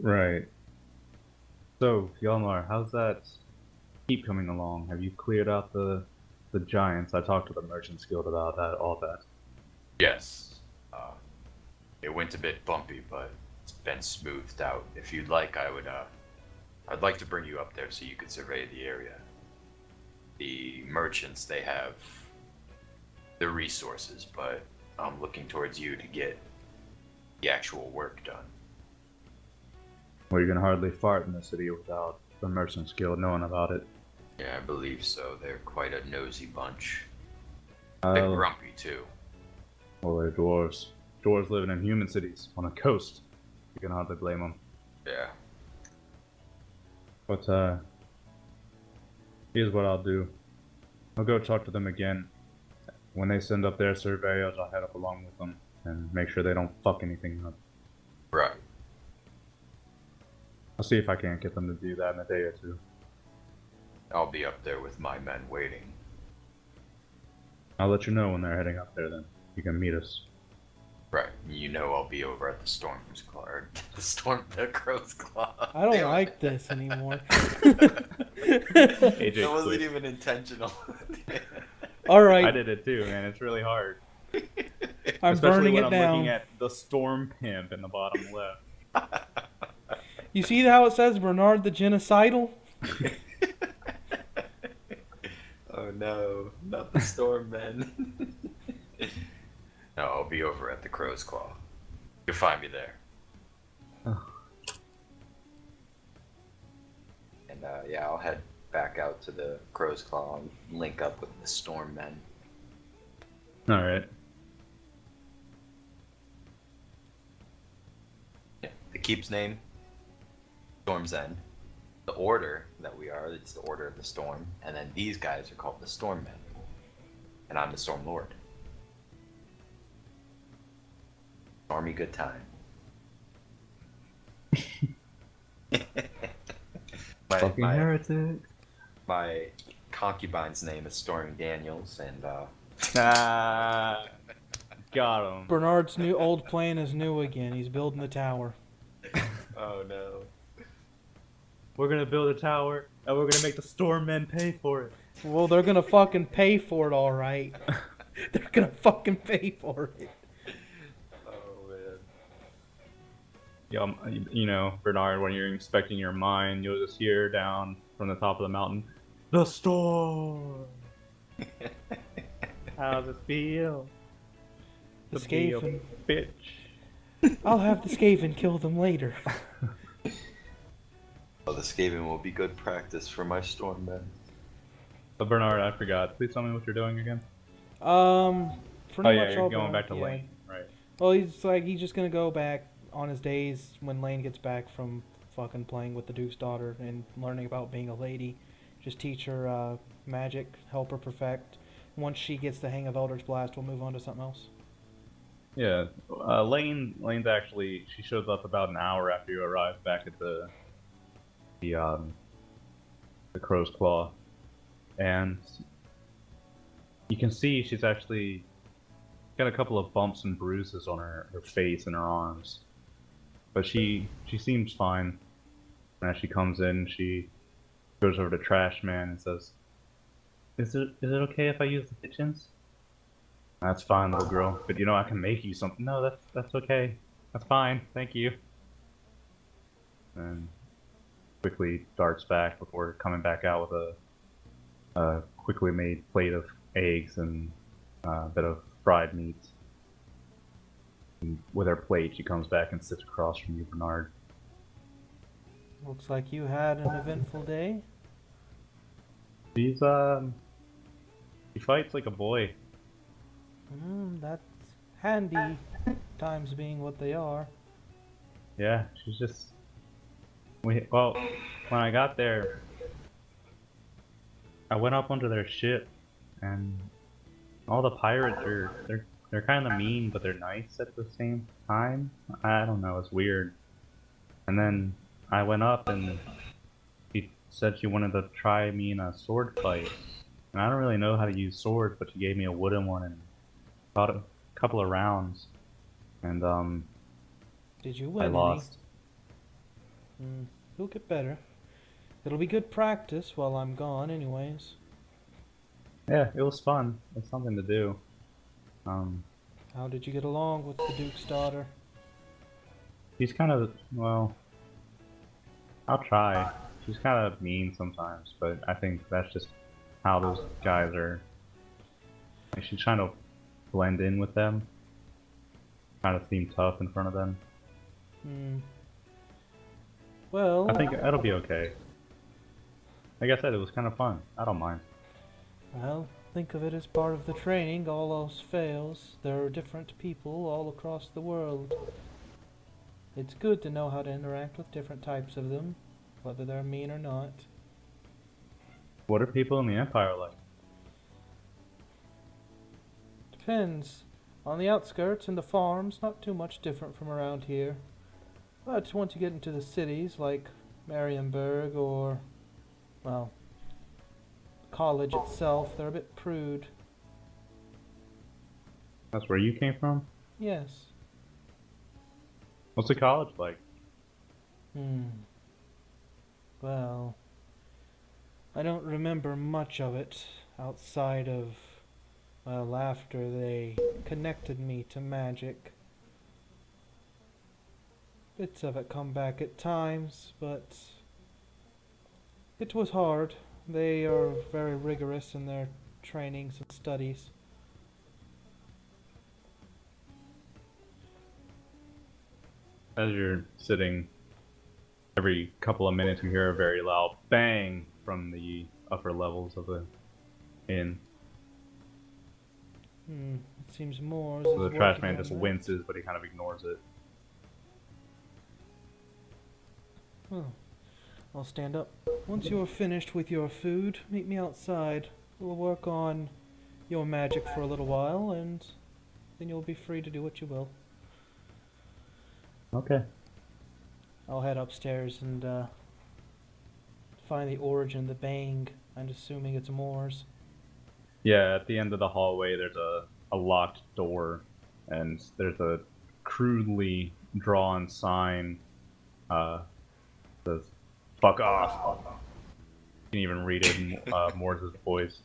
Right. So, Yalmar, how's that keep coming along? Have you cleared out the giants? I talked to the Merchants Guild about that, all that. Yes. It went a bit bumpy, but it's been smoothed out. If you'd like, I'd like to bring you up there so you could survey the area. The merchants, they have the resources, but I'm looking towards you to get the actual work done. Well, you can hardly fart in the city without the Merchants Guild knowing about it. Yeah, I believe so. They're quite a nosy bunch. A bit Oh, grumpy, too. well, they're dwarves. Dwarves living in human cities on a coast. You can hardly blame them. Yeah. But, here's what I'll do. I'll go talk to them again. When they send up their surveyors, I'll head up along with them and make sure they don't fuck anything up. Right. I'll see if I can't get them to do that in a day or two. I'll be up there with my men waiting. I'll let you know when they're heading up there then. You can meet us. Right. You know I'll be over at the Storm's Claw, or the Crow's Claw. I don't Damn it. like this anymore. AJ That wasn't quit. even intentional. All right, I did it too, man. It's really hard. I'm Especially burning when it I'm down. looking at the Storm Pimp in the bottom left. You see how it says Bernard the Genocidal? Oh no, not the storm men. No, I'll be over at the Crow's Claw. You'll find me there. And yeah, I'll head back out to the Crow's Claw and link up with the storm men. Alright. Yeah, the keep's name, Storm's End. The order that we are, it's the Order of the Storm. And then these guys are called the Storm Men. And I'm the Storm Lord. Stormy good time. Fucking heretic. my concubine's name is Stormy Daniels, and Ah, got him. Bernard's new old plan is new again. He's building the tower. oh no. We're gonna build a tower, and we're gonna make the Storm Men pay for it. Well, they're gonna fucking pay for it, all right. They're gonna fucking pay for it. Oh man. Yeah, you know, Bernard, when you're inspecting your mine, you'll just hear down from the top of the mountain, the storm. How's it feel? The To be a Skaven. bitch. I'll have the Skaven kill them later. Well, the Skaven will be good practice for my storm men. But Bernard, I forgot. Please tell me what you're doing again. Pretty Oh much yeah, you're all going back to yeah. Lane, right? Well, he's just gonna go back on his days when Lane gets back from fucking playing with the Duke's daughter and learning about being a lady. Just teach her magic, help her perfect. Once she gets the hang of Eldritch Blast, we'll move on to something else. Yeah, Lane's actually, she shows up about an hour after you arrive back at the Crow's Claw, and you can see she's actually got a couple of bumps and bruises on her face and her arms, but she seems fine. And as she comes in, she goes over to Trash Man and says, "Is it okay if I use the kitchens?" "That's fine, little girl. But you know, I can make you something." "No, that's okay. That's fine. Thank you." And quickly darts back before coming back out with a quickly made plate of eggs and a bit of fried meat. And with her plate, she comes back and sits across from you, Bernard. Looks like you had an eventful day. He fights like a boy. That's handy, times being what they are. Yeah, she's just. Well, when I got there, I went up onto their ship, and all the pirates they're kind of mean, but they're nice at the same time. I don't know, it's weird. And then I went up, and she said she wanted to try me in a sword fight. And I don't really know how to use swords, but she gave me a wooden one and fought a couple of rounds. And Did you I win any? lost. You'll get better. It'll be good practice while I'm gone, anyways. Yeah, it was fun. It's something to do. How did you get along with the Duke's daughter? She's kind of, well, I'll try. She's kind of mean sometimes, but I think that's just how those guys are. Like, she's trying to blend in with them, trying to seem tough in front of them. Well, I think it'll be okay. Like I said, it was kind of fun. I don't mind. well, think of it as part of the training. All else fails. There are different people all across the world. It's good to know how to interact with different types of them, whether they're mean or not. What are people in the Empire like? Depends. On the outskirts and the farms, not too much different from around here. But once you get into the cities, like Marienburg or, well, college itself, they're a bit prude. That's where you came from? Yes. What's the college like? Well, I don't remember much of it outside of, well, after they connected me to magic. Bits of it come back at times, but it was hard. They are very rigorous in their trainings and studies. As you're sitting, every couple of minutes you hear a very loud bang from the upper levels of the inn. It seems more. So the trash man just winces, but he kind of ignores it. Well, I'll stand up. Once you're finished with your food, meet me outside. We'll work on your magic for a little while, and then you'll be free to do what you will. Okay. I'll head upstairs and find the origin of the bang. I'm assuming it's Moore's. Yeah, at the end of the hallway there's a locked door, and there's a crudely drawn sign says, "Fuck off." You can even read it in Morse's voice.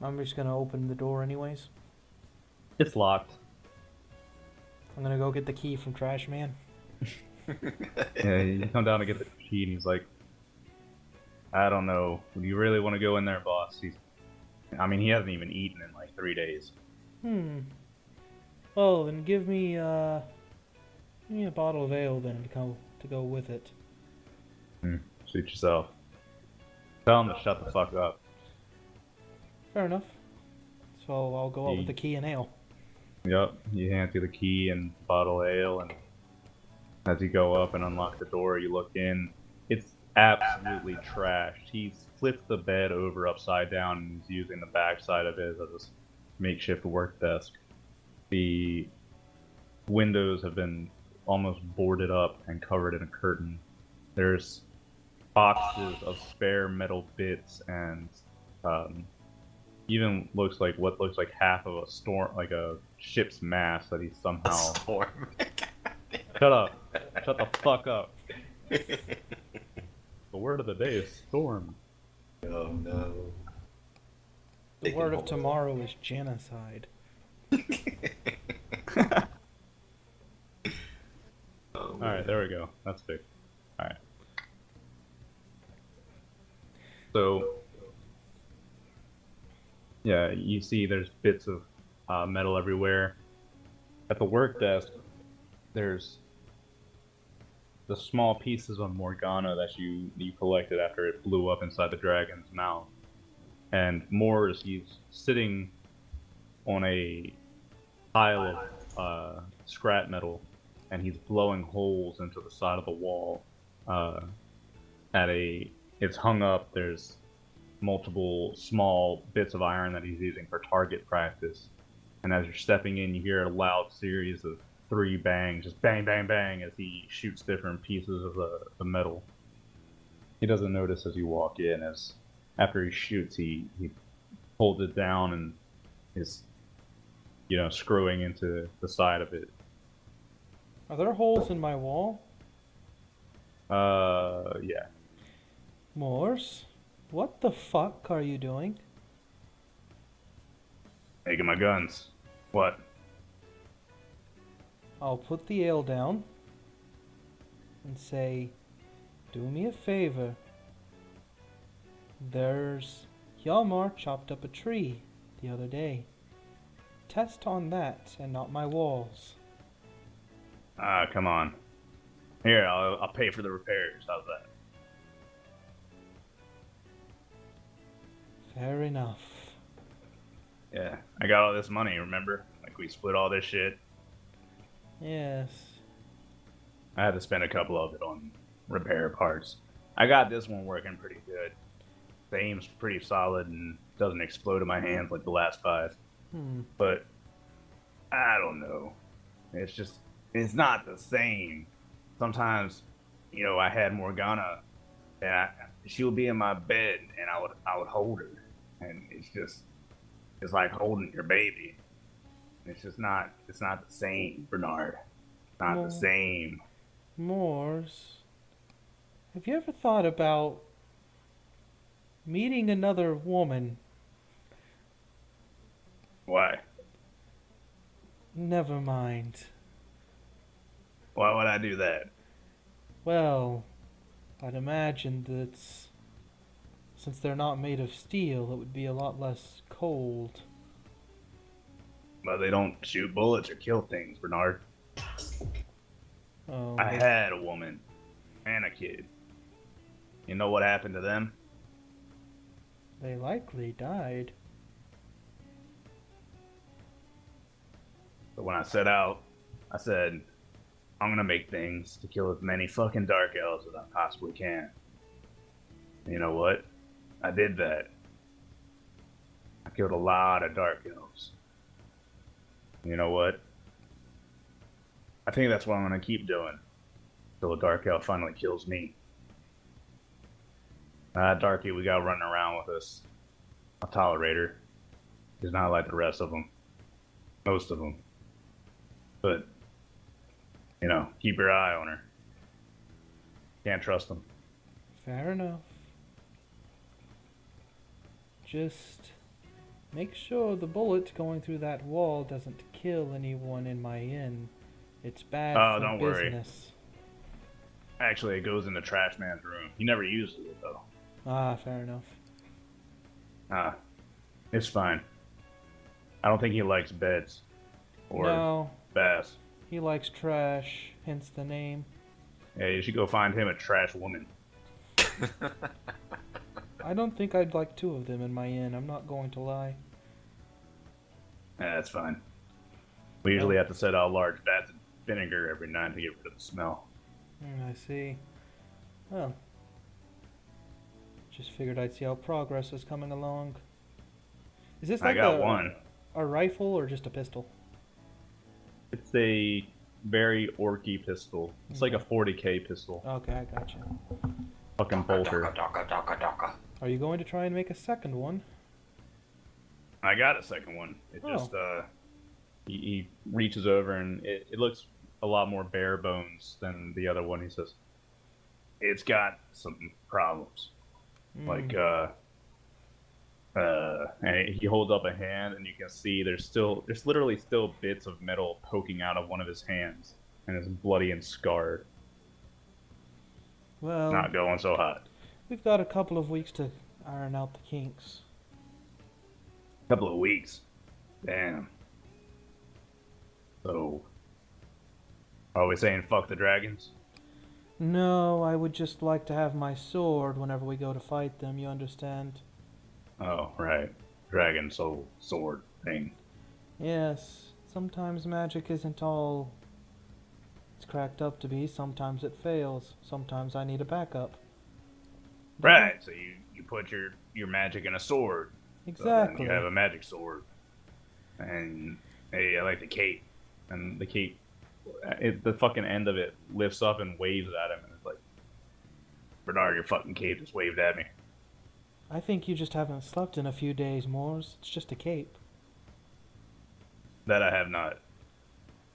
I'm just gonna open the door anyways. It's locked. I'm gonna go get the key from Trash Man. Yeah, you come down to get the key, and he's like, "I don't know. Do you really want to go in there, boss?" I mean, he hasn't even eaten in like 3 days. Well, then give me a bottle of ale then to go with it. Suit yourself. Tell him to shut the fuck up. Fair enough. So I'll go out with the key and ale. Yep, you hand through the key and bottle of ale, and as you go up and unlock the door, you look in. It's absolutely trashed. He's flipped the bed over upside down and he's using the backside of it as a makeshift work desk. The windows have been almost boarded up and covered in a curtain. There's boxes of spare metal bits and even looks like what looks like half of a storm, like a ship's mast that he's somehow. Storm. Shut up! Shut the fuck up! The word of the day is storm. Oh no. The word of tomorrow is genocide. Alright, there we go. That's fixed. Alright. So, yeah, you see there's bits of metal everywhere. At the work desk, there's the small pieces of Morgana that you collected after it blew up inside the dragon's mouth. And Morris, he's sitting on a pile of scrap metal, and he's blowing holes into the side of the wall. Uh, it's hung up. There's multiple small bits of iron that he's using for target practice. And as you're stepping in, you hear a loud series of 3 bangs, just bang, bang, bang, as he shoots different pieces of the metal. He doesn't notice as you walk in. As after he shoots, he holds it down and is, screwing into the side of it. Are there holes in my wall? Yeah. Morse, what the fuck are you doing? Making my guns. What? I'll put the ale down and say, do me a favor. There's Yalmar chopped up a tree the other day. Test on that and not my walls. Come on. Here, I'll pay for the repairs. How's that? Fair enough. Yeah, I got all this money, remember? Like, we split all this shit. Yes. I had to spend a couple of it on repair parts. I got this one working pretty good. The aim's pretty solid and doesn't explode in my hands like the last 5. But, I don't know. It's not the same. Sometimes, I had Morgana, and she would be in my bed, and I would hold her. And it's like holding your baby. It's not the same, Bernard. Not the same. Morse, have you ever thought about meeting another woman? Why? Never mind. Why would I do that? Well, I'd imagine that since they're not made of steel, it would be a lot less cold. But they don't shoot bullets or kill things, Bernard. Oh, I had a woman and a kid. You know what happened to them? they likely died. But when I set out, I said, I'm gonna make things to kill as many fucking dark elves as I possibly can. And you know what? I did that. I killed a lot of dark elves. You know what? I think that's what I'm gonna keep doing. Till a dark elf finally kills me. Darky we got running around with us. I'll tolerate her. He's not like the rest of them. Most of them. But, keep your eye on her. Can't trust them. Fair enough. Just make sure the bullet going through that wall doesn't kill anyone in my inn. It's bad for don't worry. business. Actually, it goes in the trash man's room. He never uses it, though. Ah, fair enough. It's fine. I don't think he likes beds. Or No, baths. he likes trash, hence the name. Yeah, you should go find him a trash woman. I don't think I'd like 2 of them in my inn, I'm not going to lie. That's fine. We usually have to set out large vats of vinegar every night to get rid of the smell. I see. Well, just figured I'd see how progress is coming along. Is this like I got one. a rifle or just a pistol? It's a very orky pistol. It's like a 40k pistol. Okay, I got you. Fucking bolter. Are you going to try and make a second one? I got a second one. It just, he reaches over and it looks a lot more bare bones than the other one. He says, it's got some problems. Like, and he holds up a hand and you can see there's literally still bits of metal poking out of one of his hands and it's bloody and scarred. Well, Not going so hot. we've got a couple of weeks to iron out the kinks. Couple of weeks. Damn. So, are we saying fuck the dragons? No, I would just like to have my sword whenever we go to fight them, you understand? Oh, right. Dragon soul sword thing. Yes, Sometimes magic isn't all it's cracked up to be. Sometimes it fails. Sometimes I need a backup. Right. So you put your magic in a sword. So then Exactly. you have a magic sword. And hey, I like the cape. And the cape, the fucking end of it lifts up and waves at him, and it's like, Bernard, your fucking cape just waved at me. I think you just haven't slept in a few days, Moors. It's just a cape. That I have not.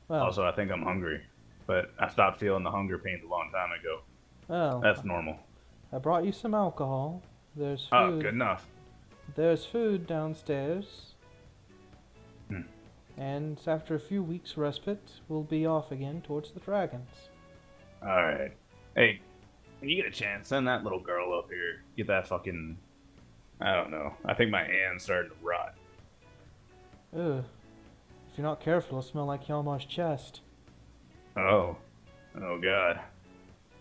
Well, Also, I think I'm hungry, but I stopped feeling the hunger pains a long time ago. That's normal. I brought you some alcohol. There's food. Oh, good enough. There's food downstairs. Hmm. And after a few weeks' respite, we'll be off again towards the dragons. All right. Hey, when you get a chance, send that little girl up here. Get that fucking. I don't know. I think my hand's starting to rot. Ugh. If you're not careful, it'll smell like Yalmar's chest. Oh. Oh, God.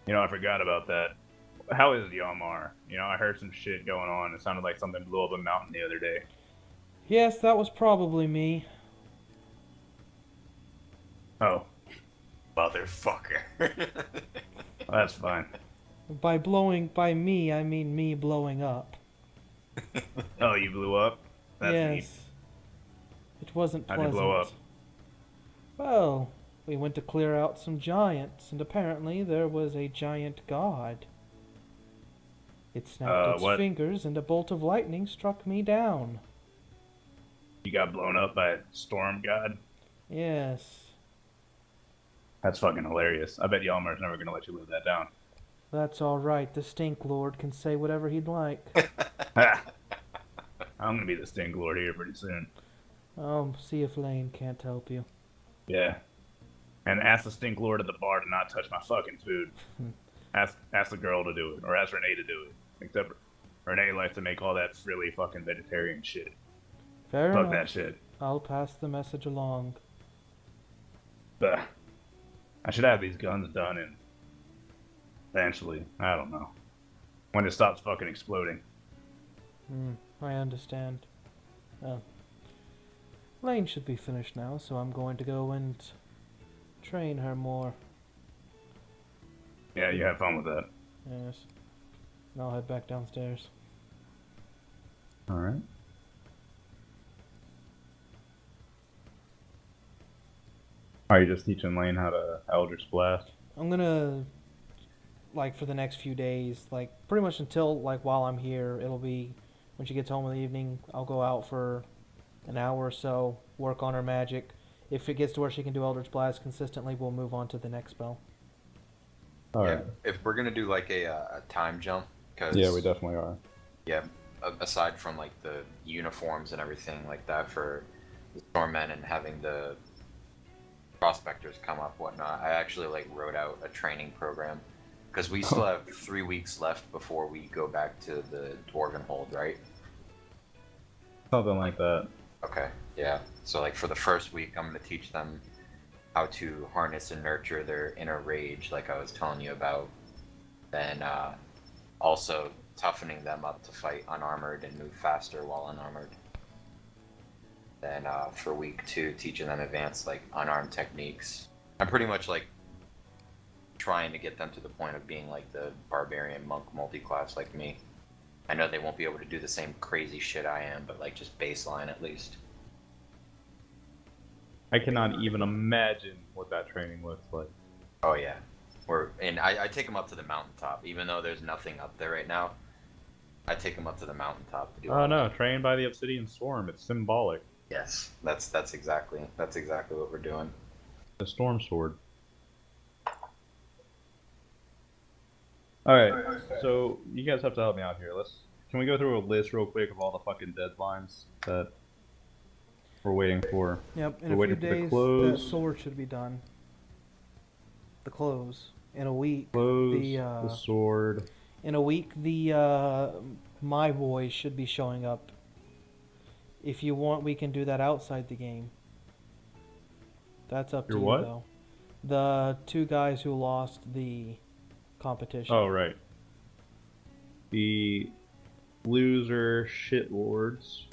You know, I forgot about that. How is Yalmar? You know, I heard some shit going on. It sounded like something blew up a mountain the other day. Yes, that was probably me. Oh, Motherfucker. that's fine. By me, I mean me blowing up. Oh, you blew up? That's yes. neat. It wasn't How'd pleasant. you blow up? Well, we went to clear out some giants, and apparently there was a giant god. It snapped its what? fingers, and a bolt of lightning struck me down. You got blown up by a storm god? Yes. That's fucking hilarious. I bet Yalmar's never gonna let you live that down. That's all right. The Stink Lord can say whatever he'd like. Ha! I'm gonna be the stink lord here pretty soon. See if Lane can't help you. Yeah. And ask the stink lord at the bar to not touch my fucking food. Ask the girl to do it, or ask Renee to do it. Except Renee likes to make all that frilly fucking vegetarian shit. Fair Fuck enough. that shit. I'll pass the message along. But I should have these guns done in eventually. I don't know. When it stops fucking exploding. I understand. Lane should be finished now, so I'm going to go and train her more. Yeah, you have fun with that. Yes. And I'll head back downstairs. Alright. Are you just teaching Lane how to Eldritch Blast? I'm gonna, like, for the next few days, like, pretty much until, like, while I'm here, it'll be, when she gets home in the evening, I'll go out for an hour or so, work on her magic. If it gets to where she can do Eldritch Blast consistently, we'll move on to the next spell. Alright. Yeah, if we're gonna do like a time jump, because Yeah, we definitely are. yeah, aside from like the uniforms and everything like that for the Stormmen and having the prospectors come up, whatnot, I actually like wrote out a training program because we still have 3 weeks left before we go back to the Dwarven Hold, right? Something like that. Okay, yeah. So like for the first week, I'm gonna teach them how to harness and nurture their inner rage, like I was telling you about. Then also toughening them up to fight unarmored and move faster while unarmored. Then for week 2, teaching them advanced like unarmed techniques. I'm pretty much like trying to get them to the point of being like the barbarian monk multi-class like me. I know they won't be able to do the same crazy shit I am, but like just baseline at least. I cannot even imagine what that training looks like. Oh yeah, I take them up to the mountaintop, even though there's nothing up there right now. I take them up to the mountaintop to do. Oh no, trained by the Obsidian Storm. It's symbolic. Yes, that's exactly what we're doing. The Storm Sword. Alright, so you guys have to help me out here. Can we go through a list real quick of all the fucking deadlines that we're waiting for? Yep, in We're a few waiting for the days, the clothes. sword should be done. The clothes. In a week, Clothes, the the sword. in a week, the my boys should be showing up. If you want, we can do that outside the game. That's up to Your you, what? though. The 2 guys who lost the competition. Oh, right. The loser shitlords.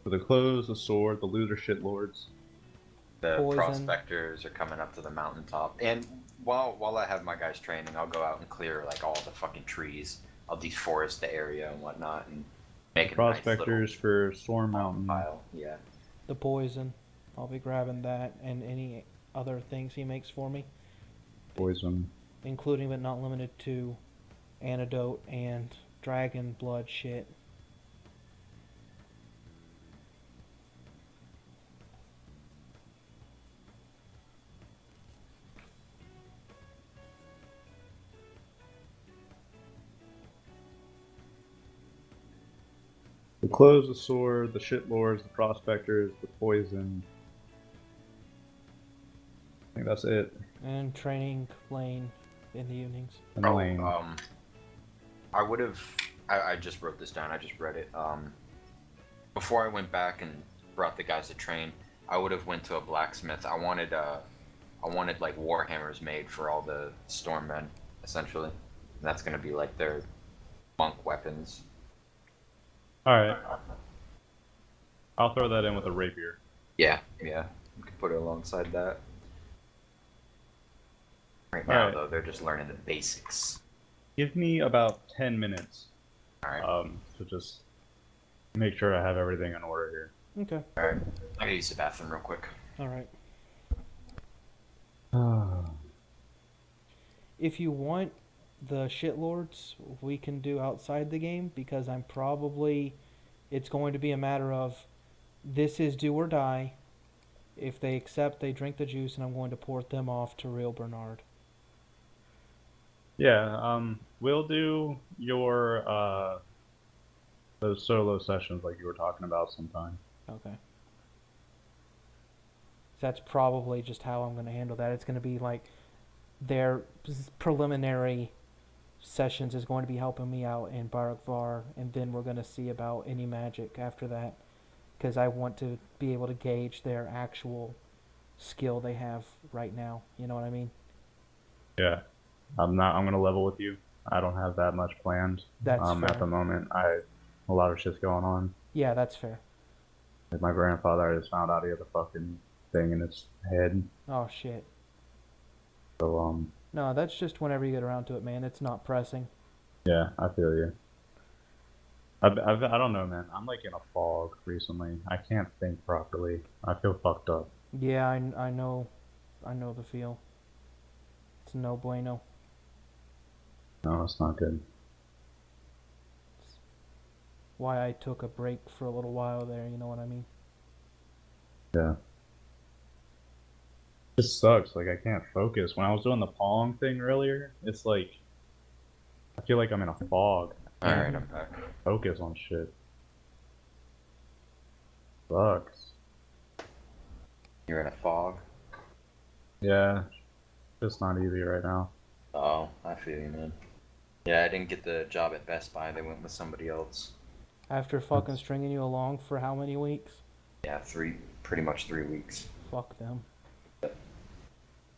So the clothes, the sword, the looter shit lords. The Poison. prospectors are coming up to the mountaintop, and while I have my guys training, I'll go out and clear like all the fucking trees. I'll deforest the area and whatnot, and make a Prospectors nice for Storm little Mountain. pile. Yeah. The poison. I'll be grabbing that and any other things he makes for me, Poison. including but not limited to antidote and dragon blood shit. The clothes, the sword, the shit lords, the prospectors, the poison. I think that's it. And training lane in the evenings. And Lane. I would have. I just wrote this down. I just read it. Before I went back and brought the guys to train, I would have went to a blacksmith. I wanted like warhammers made for all the stormmen, essentially. And that's gonna be like their monk weapons. Alright. I'll throw that in with a rapier. Yeah. You can put it alongside that. Right now, Alright. though, they're just learning the basics. Give me about 10 minutes. All right. To just make sure I have everything in order here. Okay. All right. I gotta use the bathroom real quick. All right. If you want the shitlords, we can do outside the game because it's going to be a matter of this is do or die. If they accept, they drink the juice, and I'm going to port them off to Real Bernard. Yeah, we'll do your those solo sessions like you were talking about sometime. Okay. That's probably just how I'm going to handle that. It's going to be like their preliminary sessions is going to be helping me out in Barakvar, and then we're going to see about any magic after that, because I want to be able to gauge their actual skill they have right now. You know what I mean? Yeah. I'm gonna level with you. I don't have that much planned. That's at fair. the moment. A lot of shit's going on. Yeah, that's fair. Like my grandfather, I just found out he had the fucking thing in his head. Oh shit. So No, that's just whenever you get around to it, man. It's not pressing. yeah, I feel you. I don't know, man. I'm like in a fog recently. I can't think properly. I feel fucked up. Yeah, I know the feel. It's no bueno. No, it's not good. Why I took a break for a little while there, you know what I mean? Yeah. It just sucks. Like I can't focus. When I was doing the Pong thing earlier, it's like I feel like I'm in a fog. All right, I'm back. Focus on shit. Sucks. You're in a fog. Yeah. It's not easy right now. Oh, I feel you, man. Yeah, I didn't get the job at Best Buy. They went with somebody else. After fucking stringing you along for how many weeks? Yeah, pretty much 3 weeks. Fuck them.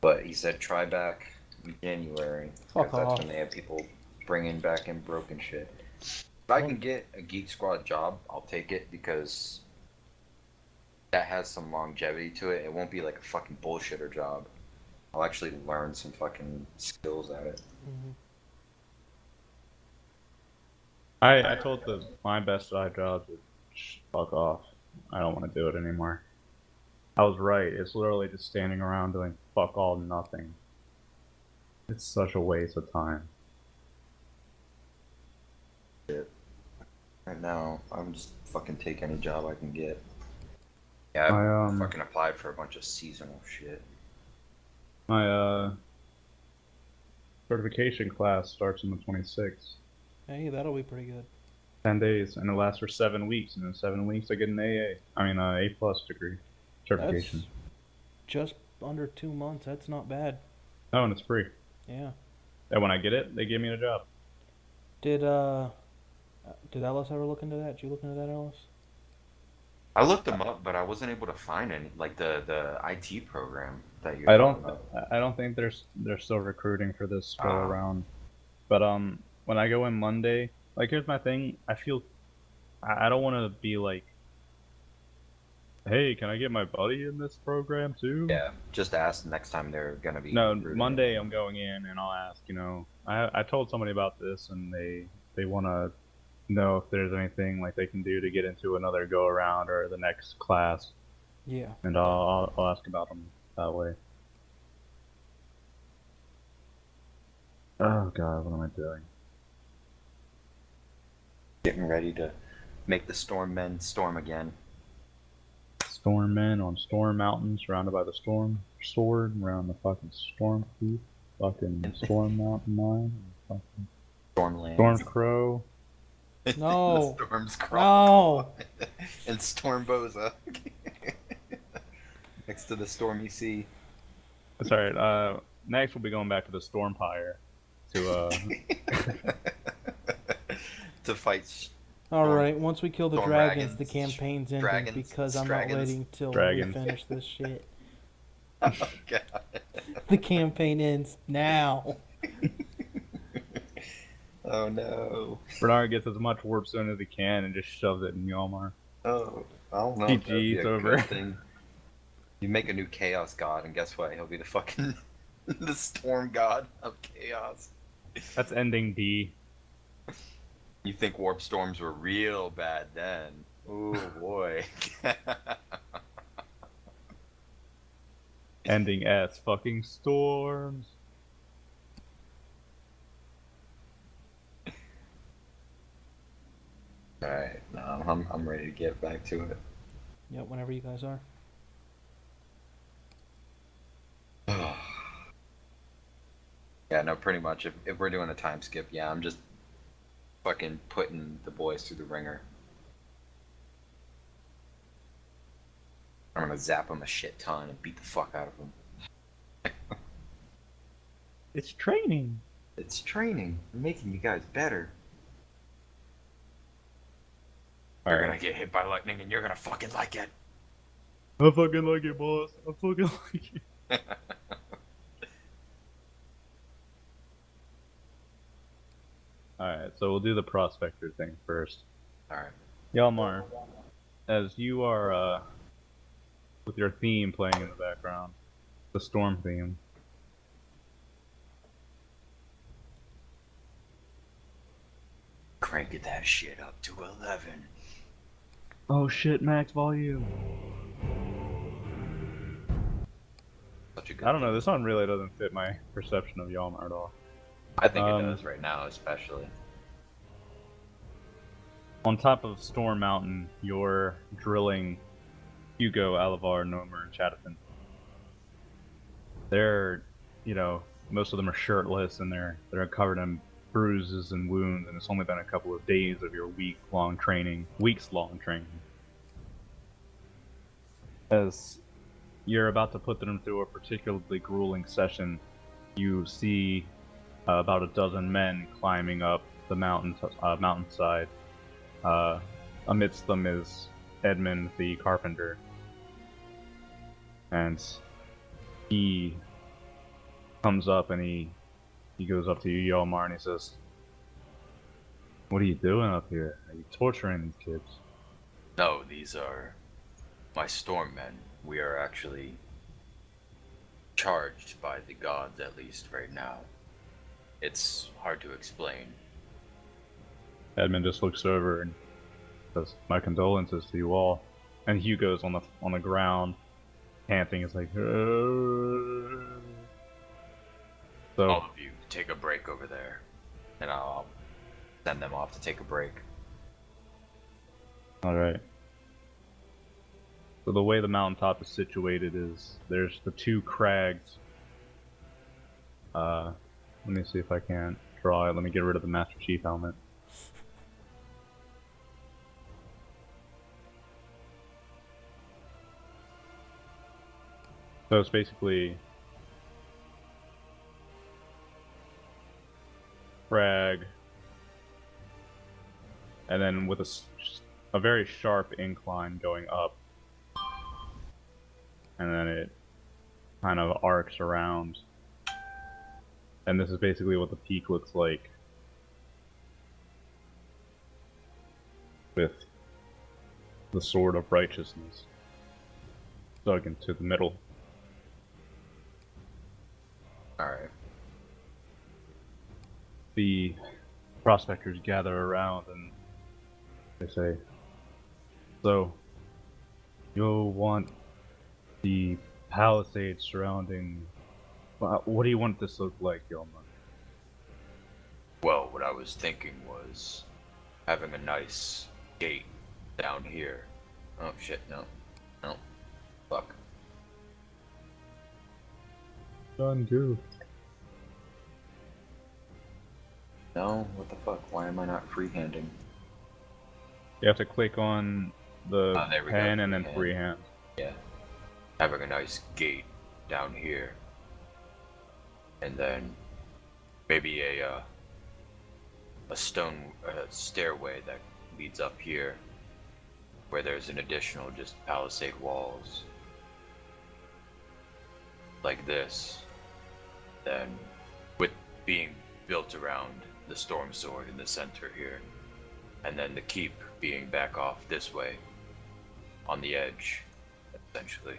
But he said try back in January. Fuck 'cause that's off. when they have people bringing back in broken shit. If I can get a Geek Squad job, I'll take it because that has some longevity to it. It won't be like a fucking bullshitter job. I'll actually learn some fucking skills at it. Mm-hmm. I told my Best Buy job to fuck off. I don't want to do it anymore. I was right. It's literally just standing around doing fuck all nothing. It's such a waste of time. Right now, I'm just fucking take any job I can get. Yeah, I've fucking applied for a bunch of seasonal shit. My certification class starts on the 26th. Hey, that'll be pretty good. 10 days, and it lasts for 7 weeks. And in 7 weeks, I get an A+ degree certification. That's just under 2 months. That's not bad. Oh, and it's free. Yeah. And when I get it, they give me a job. Did Ellis ever look into that? Did you look into that, Ellis? I looked them up, but I wasn't able to find any, like the IT program that you. I don't think they're still recruiting for this go Ah. around. But when I go in Monday, like here's my thing. I feel I don't want to be like Hey, can I get my buddy in this program too? Yeah, just ask next time they're gonna be. No, recruiting. Monday I'm going in and I'll ask. I told somebody about this and they want to know if there's anything like they can do to get into another go around or the next class, Yeah. and I'll ask about them that way. Oh God, what am I doing? Getting ready to make the storm men storm again. Storm men on Storm Mountain, surrounded by the storm sword, around the fucking storm keep, fucking Storm Mountain mine, fucking Stormlands. Storm Crow. No. The storm's No. crawl. And Storm Boza. Next to the stormy sea. That's alright. Next we'll be going back to the Stormpire to To fight. All right. Once we kill the Storm dragons, the dragons, campaign's ending dragons, because I'm dragons, not waiting till dragons. we finish this shit. Oh God. The campaign ends now. Oh no. Bernard gets as much warp stone as he can and just shoves it in Yalmar. Oh, I don't know. GG, if that'd be it's a over. good thing. You make a new chaos god, and guess what? He'll be the fucking the storm god of chaos. That's ending D. You think warp storms were real bad then? Oh boy. Ending S. Fucking storms. All right, no, I'm ready to get back to it. Yep. Whenever you guys are. Yeah, no, pretty much. If we're doing a time skip, yeah, I'm just fucking putting the boys through the ringer. I'm gonna zap them a shit ton and beat the fuck out of them. It's training. It's training. I'm making you guys better. You're gonna Alright. get hit by lightning and you're gonna fucking like it. I fucking like it, boss. I fucking like it. Alright, so we'll do the prospector thing first. Alright. Yalmar, as you are with your theme playing in the background, the storm theme. Crank that shit up to 11. Oh shit, max volume. Such a good I don't know, thing. this one really doesn't fit my perception of Yalmar at all. I think it Um, does right now, especially. On top of Storm Mountain, you're drilling Hugo, Alavar, Nomer, and Chatterton. They're, most of them are shirtless and they're covered in bruises and wounds, and it's only been a couple of days of your weeks-long training. As you're about to put them through a particularly grueling session, you see about a dozen men climbing up the mountainside. Amidst them is Edmund the carpenter, and he comes up and he goes up to you, Yalmar, and he says, "What are you doing up here? Are you torturing these kids?" No, these are my storm men. We are actually charged by the gods, at least right now. It's hard to explain. Edmund just looks over and says, "My condolences to you all." And Hugo's on the ground, panting. It's like, So, All of you, take a break over there, and I'll send them off to take a break. all right. So the way the mountaintop is situated is there's the two crags. Let me see if I can draw it. Let me get rid of the Master Chief helmet. So it's basically crag, and then with a very sharp incline going up, and then it kind of arcs around. And this is basically what the peak looks like with the Sword of Righteousness. dug into the middle. Alright. The prospectors gather around and they say, "So, you'll want the palisades surrounding. What do you want this to look like, Yoma?" Well, what I was thinking was having a nice gate down here. Oh shit, no. No. Fuck. Done, goof. No, what the fuck? Why am I not freehanding? You have to click on the There we go, pen and then freehand. freehand. Yeah. Having a nice gate down here. And then maybe a stone stairway that leads up here where there's an additional just palisade walls like this, then with being built around the storm sword in the center here, and then the keep being back off this way on the edge, essentially.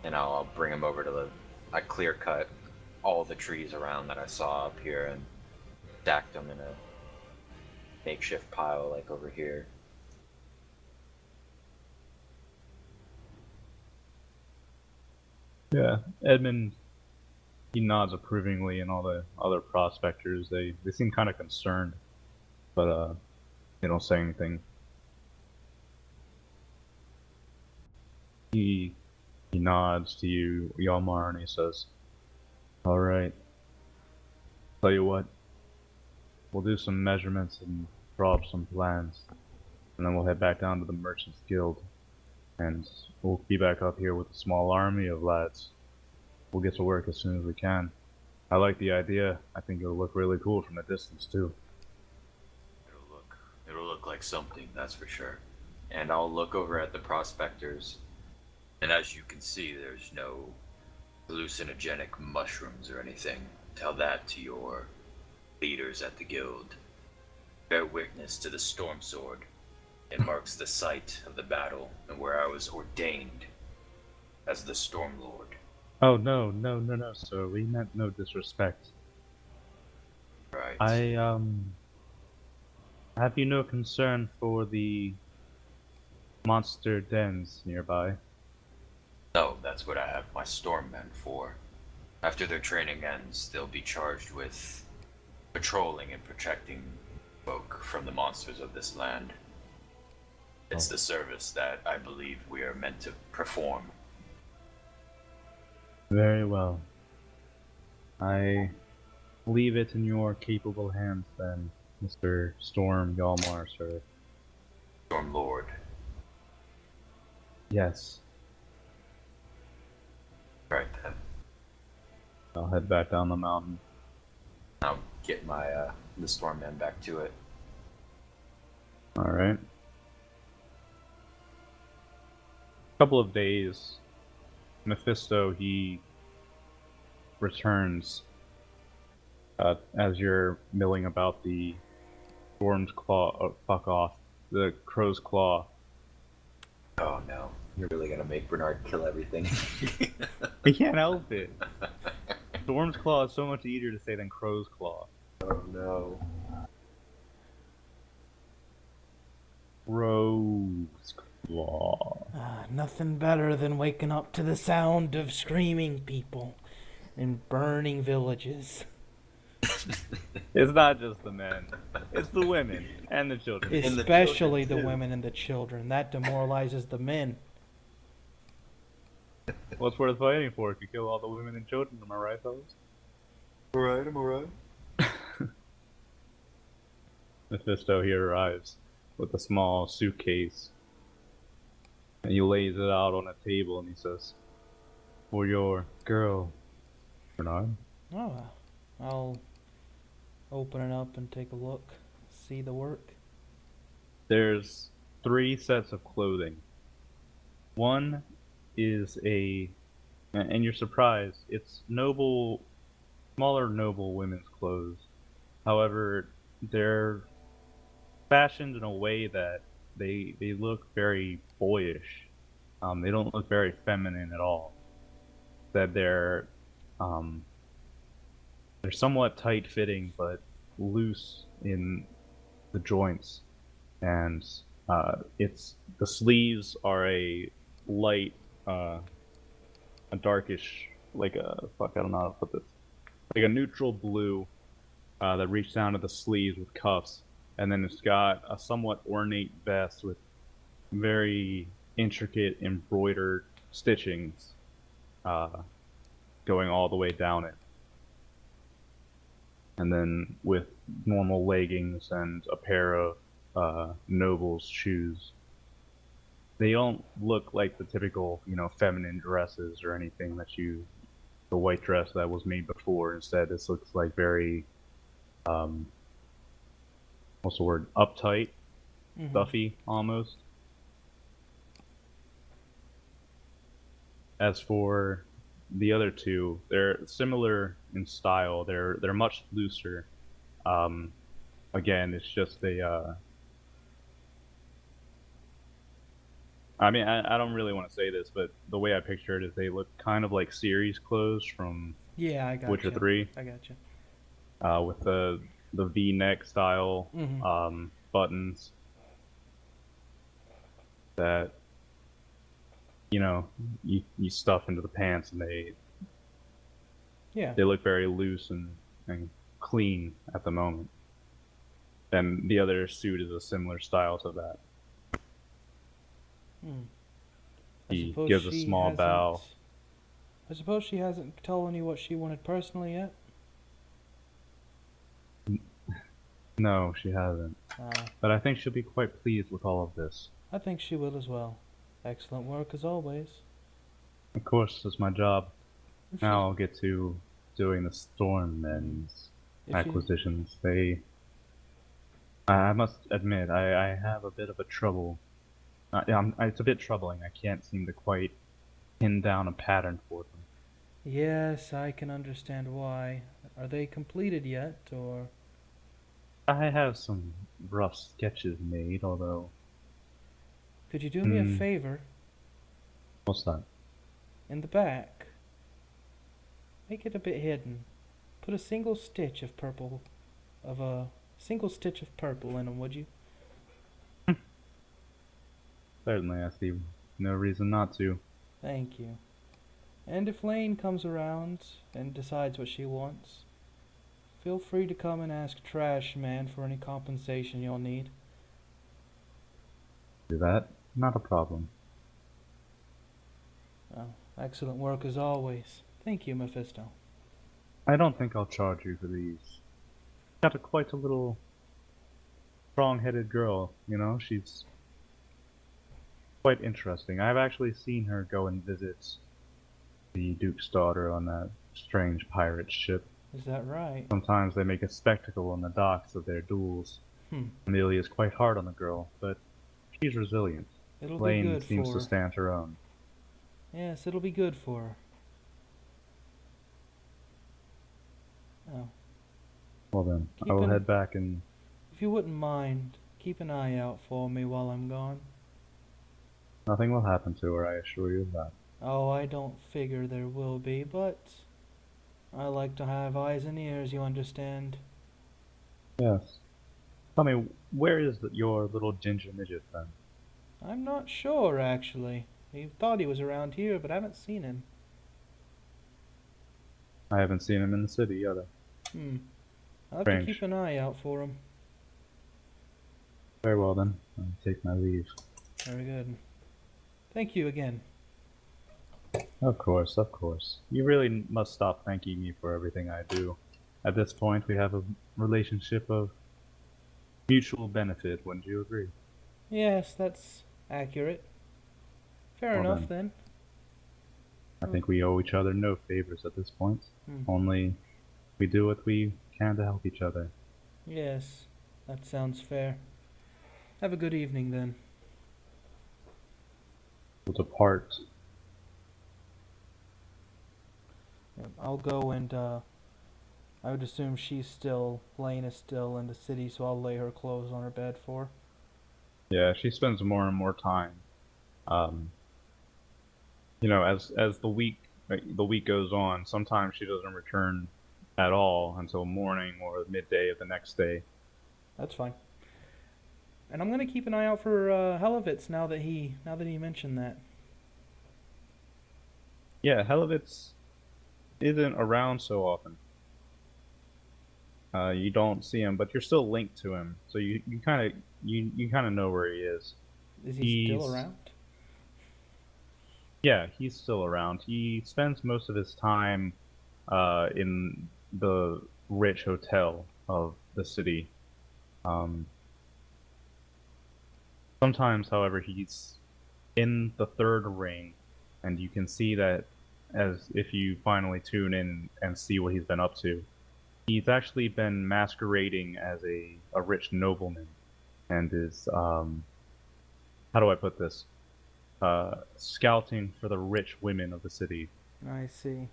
And I'll bring him over to the... I clear cut all the trees around that I saw up here and stacked them in a makeshift pile like over here. Yeah, Edmund, he nods approvingly, and all the other prospectors, they seem kind of concerned, but they don't say anything. He nods to you, Yalmar, and he says, "All right. Tell you what, we'll do some measurements and draw up some plans, and then we'll head back down to the Merchants Guild, and we'll be back up here with a small army of lads. We'll get to work as soon as we can. I like the idea. I think it'll look really cool from a distance, too." It'll look like something, that's for sure. And I'll look over at the prospectors. And as you can see, there's no hallucinogenic mushrooms or anything. Tell that to your leaders at the guild. Bear witness to the storm sword. It marks the site of the battle and where I was ordained as the Storm Lord. Oh, no, sir. We meant no disrespect. Right. Have you no concern for the monster dens nearby? No, that's what I have my storm men for. After their training ends, they'll be charged with patrolling and protecting folk from the monsters of this land. It's the service that I believe we are meant to perform. Very well. I leave it in your capable hands then, Mr. Storm Yalmar, sir. Storm Lord. Yes. Right then. I'll head back down the mountain. I'll get my the storm men back to it. Alright. Couple of days, Mephisto, he returns as you're milling about the Storm's Claw. Oh, fuck off. The Crow's Claw. Oh no. You're really gonna make Bernard kill everything. He can't help it. Storm's Claw is so much easier to say than Crow's Claw. Oh no. Crow's Claw. Nothing better than waking up to the sound of screaming people and burning villages. It's not just the men. It's the women and the children. Especially the too. women and the children. That demoralizes the men. What's worth fighting for if you kill all the women and children? Am I right, fellas? Alright, I'm alright. Mephisto here arrives with a small suitcase, and he lays it out on a table, and he says, "For your girl, Bernard." Oh, I'll open it up and take a look, see the work. There's 3 sets of clothing. One is and you're surprised, it's smaller noble women's clothes. However, they're fashioned in a way that they look very boyish. They don't look very feminine at all. That um, they're somewhat tight fitting, but loose in the joints, and it's the sleeves are a light, a darkish, like a fuck, I don't know how to put this, like a neutral blue that reaches down to the sleeves with cuffs, and then it's got a somewhat ornate vest with very intricate embroidered stitchings uh, going all the way down it. And then with normal leggings and a pair of noble's shoes. They don't look like the typical, feminine dresses or anything the white dress that was made before. Instead, this looks like very, um, what's the word, uptight, stuffy almost. As for the other two, they're similar in style. They're much looser. Again, it's just I mean, I don't really want to say this, but the way I picture it is they look kind of like series clothes from Yeah, I got Witcher you. 3, I got you. with the V-neck style buttons that you stuff into the pants, and Yeah. they look very loose and clean at the moment. And the other suit is a similar style to that. He gives a small bow. I suppose she hasn't told you what she wanted personally yet? No, she hasn't. But I think she'll be quite pleased with all of this. I think she will as well. Excellent work as always. Of course, it's my job. Now I'll get to doing the Stormmen's acquisitions. I must admit, I have a bit of a trouble. It's a bit troubling. I can't seem to quite pin down a pattern for them. Yes, I can understand why. Are they completed yet, or? I have some rough sketches made, although... Could you do me a favor? What's that? In the back, make it a bit hidden. Put a single stitch of purple in them, would you? Certainly, I see no reason not to. Thank you. And if Lane comes around and decides what she wants, feel free to come and ask Trash Man for any compensation you'll need. Do that? Not a problem. Well, excellent work as always. Thank you, Mephisto. I don't think I'll charge you for these. Got quite a little strong-headed girl, she's quite interesting. I've actually seen her go and visit the Duke's daughter on that strange pirate ship. Is that right? Sometimes they make a spectacle on the docks of their duels. Amelia's quite hard on the girl, but she's resilient. It'll be Lane good seems for to her. stand her own. Yes, it'll be good for her. Oh. Well then, I will head back and... If you wouldn't mind, keep an eye out for me while I'm gone. Nothing will happen to her, I assure you of that. Oh, I don't figure there will be, but I like to have eyes and ears, you understand? Yes. Tell me, where is your little ginger midget then? I'm not sure, actually. He thought he was around here, but I haven't seen him. I haven't seen him in the city either. I'll have to keep an eye out for him. Very well then, I'll take my leave. Very good. Thank you again. Of course, of course. You really must stop thanking me for everything I do. At this point, we have a relationship of mutual benefit, wouldn't you agree? Yes, that's accurate. Fair enough, then. I think we owe each other no favors at this point. Only we do what we can to help each other. Yes, that sounds fair. Have a good evening, then. We'll depart. I'll go and I would assume she's still, Lane is still in the city, so I'll lay her clothes on her bed for her. Yeah, she spends more and more time. Um, as the week goes on, sometimes she doesn't return at all until morning or midday of the next day. That's fine. And I'm gonna keep an eye out for Helovitz now that he mentioned that. Yeah, Helovitz isn't around so often. You don't see him, but you're still linked to him, so you kind of know where he is. Is he still He's around? Yeah, he's still around. He spends most of his time in the rich hotel of the city. Um, Sometimes, however, he's in the third ring, and you can see that as if you finally tune in and see what he's been up to. He's actually been masquerading as a rich nobleman and is, how do I put this? Scouting for the rich women of the city. I see.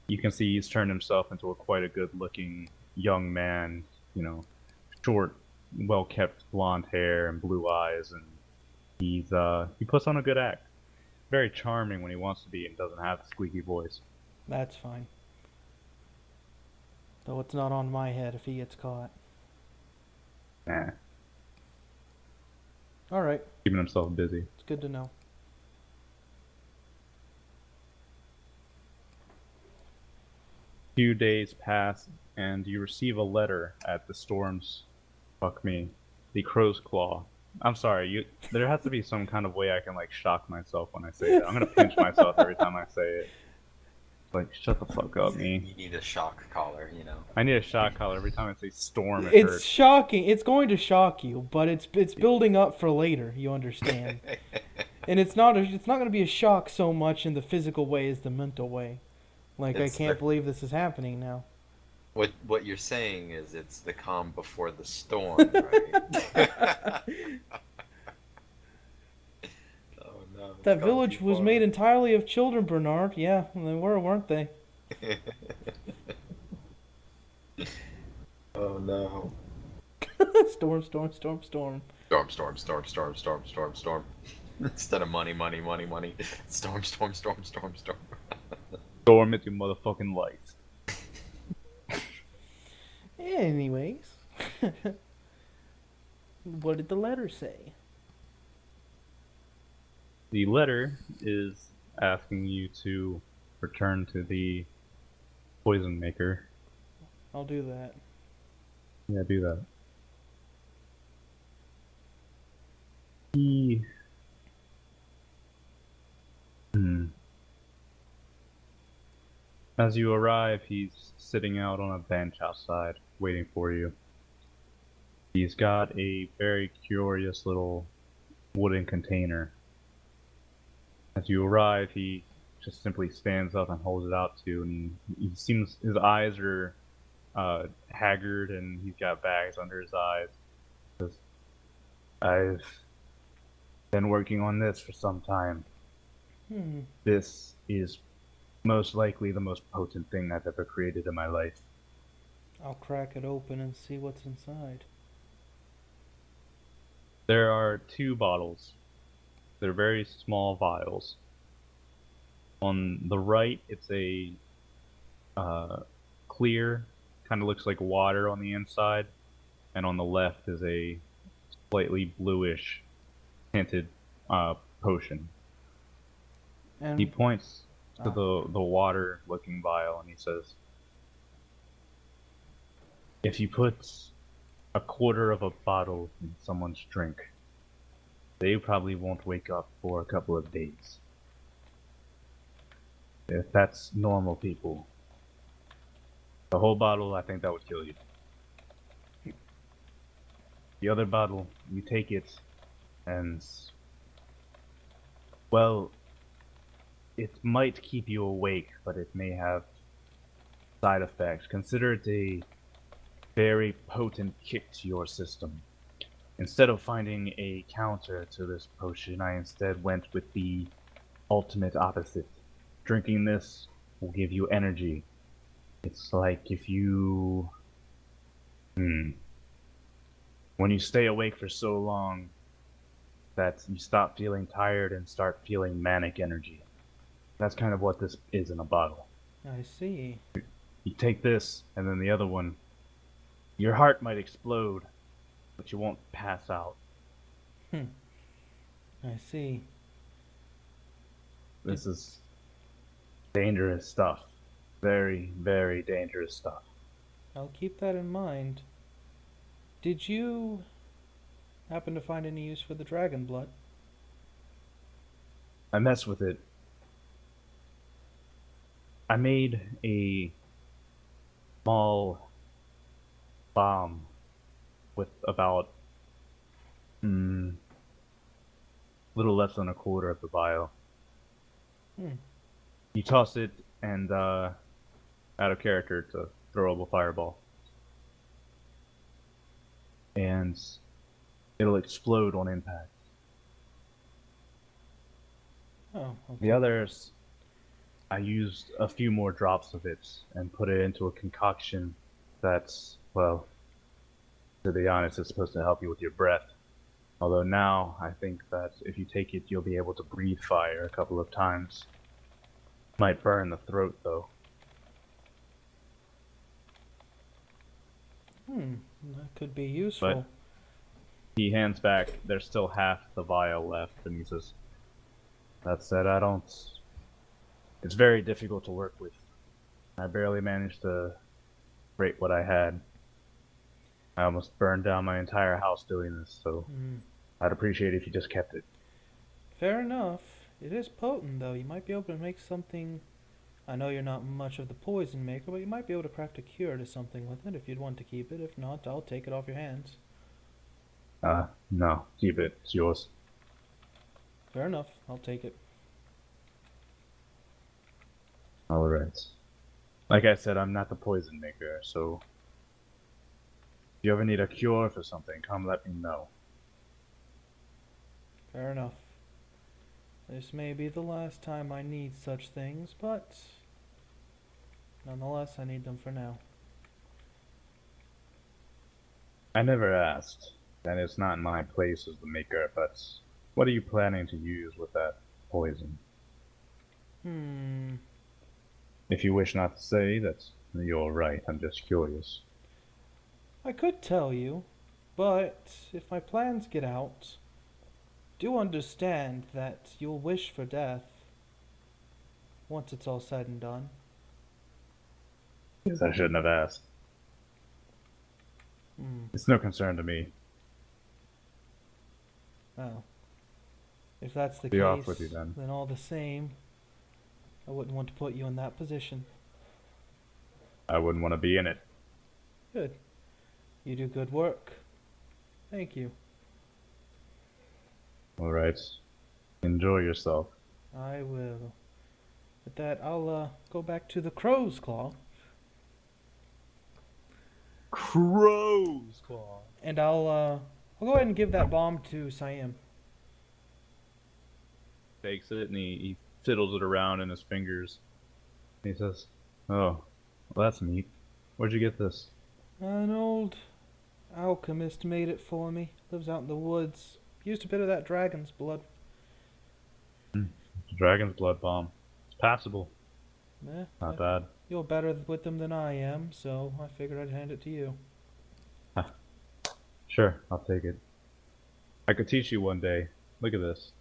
You can see he's turned himself into quite a good-looking young man. Short, well-kept blonde hair and blue eyes, and he puts on a good act. Very charming when he wants to be and doesn't have a squeaky voice. That's fine. Though it's not on my head if he gets caught. Nah, Alright, keeping himself busy. it's good to know. Few days pass, and you receive a letter at the Storm's. Fuck me, the Crow's Claw. I'm sorry. There has to be some kind of way I can shock myself when I say it. I'm gonna pinch myself every time I say it. Shut the fuck up, me. You need a shock collar, you know. I need a shock collar every time I say storm. It It's hurts. shocking. It's going to shock you, but it's building up for later. You understand? And it's not going to be a shock so much in the physical way as the mental way. I can't believe this is happening now. What you're saying is it's the calm before the storm, right? Oh no. it's That gone village too was far. made entirely of children, Bernard. Yeah, they were, weren't they? Oh no. Storm, storm, storm, storm. Storm, storm, storm, storm, storm, storm, storm. Instead of money, money, money, money. Storm, storm, storm, storm, storm. Storm into your motherfucking life. Anyways. What did the letter say? The letter is asking you to return to the poison maker. I'll do that. Yeah, do that. He... As you arrive, he's sitting out on a bench outside, waiting for you. He's got a very curious little wooden container. As you arrive, he just simply stands up and holds it out to you, and his eyes are haggard, and he's got bags under his eyes. He says, I've been working on this for some time. This is most likely the most potent thing I've ever created in my life. I'll crack it open and see what's inside. There are 2 bottles. They're very small vials. On the right, it's a clear, kind of looks like water on the inside, and on the left is a slightly bluish tinted potion. And He points to the water-looking vial and he says, if you put a quarter of a bottle in someone's drink, they probably won't wake up for a couple of days. If that's normal people, the whole bottle, I think that would kill you. The other bottle, you take it, and, well, it might keep you awake, but it may have side effects. Consider it a very potent kick to your system. Instead of finding a counter to this potion, I instead went with the ultimate opposite. Drinking this will give you energy. It's like if you, when you stay awake for so long that you stop feeling tired and start feeling manic energy. That's kind of what this is in a bottle. I see. You take this, and then the other one, your heart might explode, but you won't pass out. Hmm. I see. This is dangerous stuff. Very, very dangerous stuff. I'll keep that in mind. Did you happen to find any use for the dragon blood? I messed with it. I made a small bomb with about little less than a quarter of the vial. Hmm. You toss it, and out of character, it's a throwable fireball, and it'll explode on impact. Oh, okay. The others, I used a few more drops of it and put it into a concoction that's, well, to be honest, it's supposed to help you with your breath. Although now, I think that if you take it, you'll be able to breathe fire a couple of times. Might burn the throat, though. That could be useful. But he hands back, there's still half the vial left, and he says, that said, it's very difficult to work with. I barely managed to rate what I had. I almost burned down my entire house doing this, so I'd appreciate it if you just kept it. Fair enough. It is potent, though. You might be able to make something. I know you're not much of the poison maker, but you might be able to craft a cure to something with it if you'd want to keep it. If not, I'll take it off your hands. No, keep it. It's yours. Fair enough. I'll take it. Alright. Like I said, I'm not the poison maker, so if you ever need a cure for something, come let me know. Fair enough. This may be the last time I need such things, but nonetheless, I need them for now. I never asked, and it's not my place as the maker, but what are you planning to use with that poison? If you wish not to say, you're right, I'm just curious. I could tell you, but if my plans get out, do understand that you'll wish for death once it's all said and done. Guess I shouldn't have asked. It's no concern to me. Well, if that's the Be case, off with you then. all the same, I wouldn't want to put you in that position. I wouldn't want to be in it. Good. You do good work. Thank you. Alright. Enjoy yourself. I will. With that, I'll go back to the crow's claw. Crow's claw. And I'll go ahead and give that bomb to Siam. Takes it and he fiddles it around in his fingers. He says, "Oh, well, that's neat. Where'd you get this?" An old alchemist made it for me. Lives out in the woods. Used a bit of that dragon's blood. Dragon's blood bomb. It's passable. Not bad. You're better with them than I am, so I figured I'd hand it to you. Sure, I'll take it. I could teach you one day. Look at this.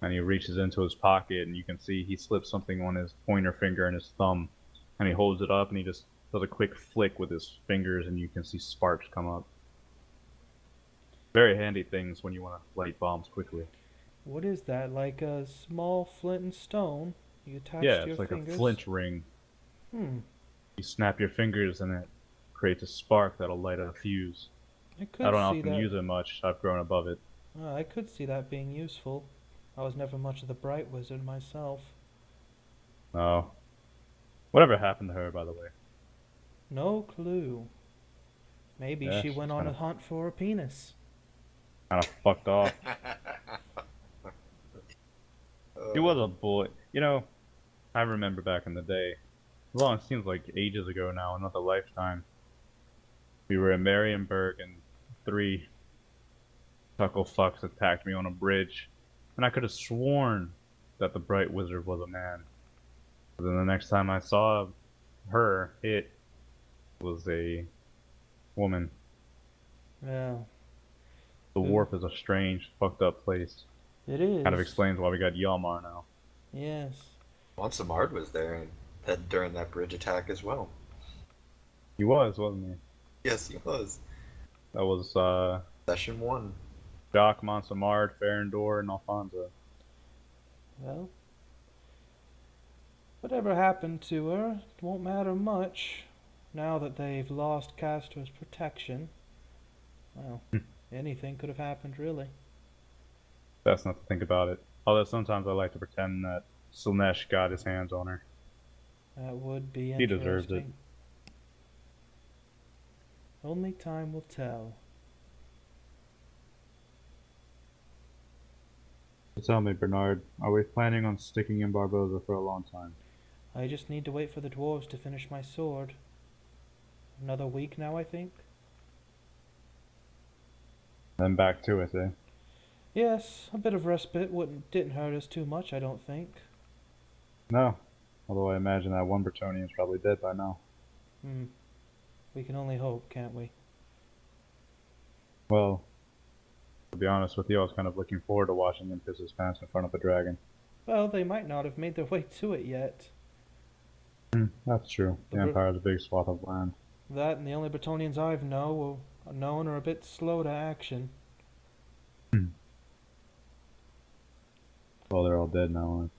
And he reaches into his pocket, and you can see he slips something on his pointer finger and his thumb. And he holds it up, and he just does a quick flick with his fingers, and you can see sparks come up. Very handy things when you want to light bombs quickly. What is that? Like a small flint and stone? You attach Yeah, to your it's like fingers? a flint ring. Hmm. You snap your fingers, and it creates a spark that'll light a fuse. I could I don't see often that. use it much. I've grown above it. I could see that being useful. I was never much of the bright wizard myself. Oh. Whatever happened to her, by the way? No clue. Maybe Yeah, she she's went on a kinda- hunt for a penis. Kind of fucked off. He was a boy. You know, I remember back in the day, Well, it seems like ages ago now, another lifetime. We were in Marienburg and 3 chuckle fucks attacked me on a bridge, and I could have sworn that the bright wizard was a man. But then the next time I saw her, it was a woman. Yeah, The Hmm. warp is a strange, fucked up place. it is. Kind of explains why we got Yalmar now. Yes. Once Samard was there and that during that bridge attack as well. He was, wasn't he? Yes, he was. That was Session 1. Jock, Monsamard, Farandor, and Alfonso. Well, whatever happened to her won't matter much now that they've lost Castor's protection. Well, anything could have happened, really. Best not to think about it. Although sometimes I like to pretend that Slanesh got his hands on her. That would be He interesting. deserves it. Only time will tell. So tell me, Bernard, are we planning on sticking in Barboza for a long time? I just need to wait for the dwarves to finish my sword. Another week now, I think? Then back to it, eh? Yes, a bit of respite didn't hurt us too much, I don't think. No. Although I imagine that one Bretonian's probably dead by now. We can only hope, can't we? Well, to be honest with you, I was kind of looking forward to watching him piss his pants in front of a dragon. Well, they might not have made their way to it yet. That's true. The The Br- Empire's a big swath of land. That and the only Bretonians I've known are a bit slow to action. Well, they're all dead now, aren't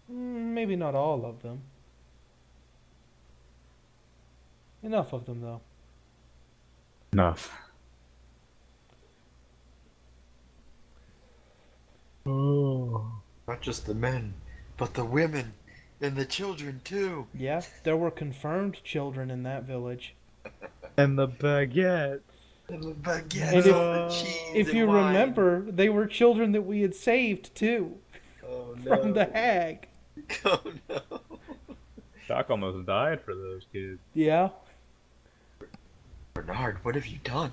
Maybe not all of them. Enough of them, though. they? Enough. Oh. Not just the men, but the women and the children too. Yeah, there were confirmed children in that village. And the baguette. And the baguettes, And if- the cheese, If and you wine. remember, they were children that we had saved, too, Oh, no. from the hag. Oh no. Doc almost died for those kids. Yeah, Bernard, what have you done?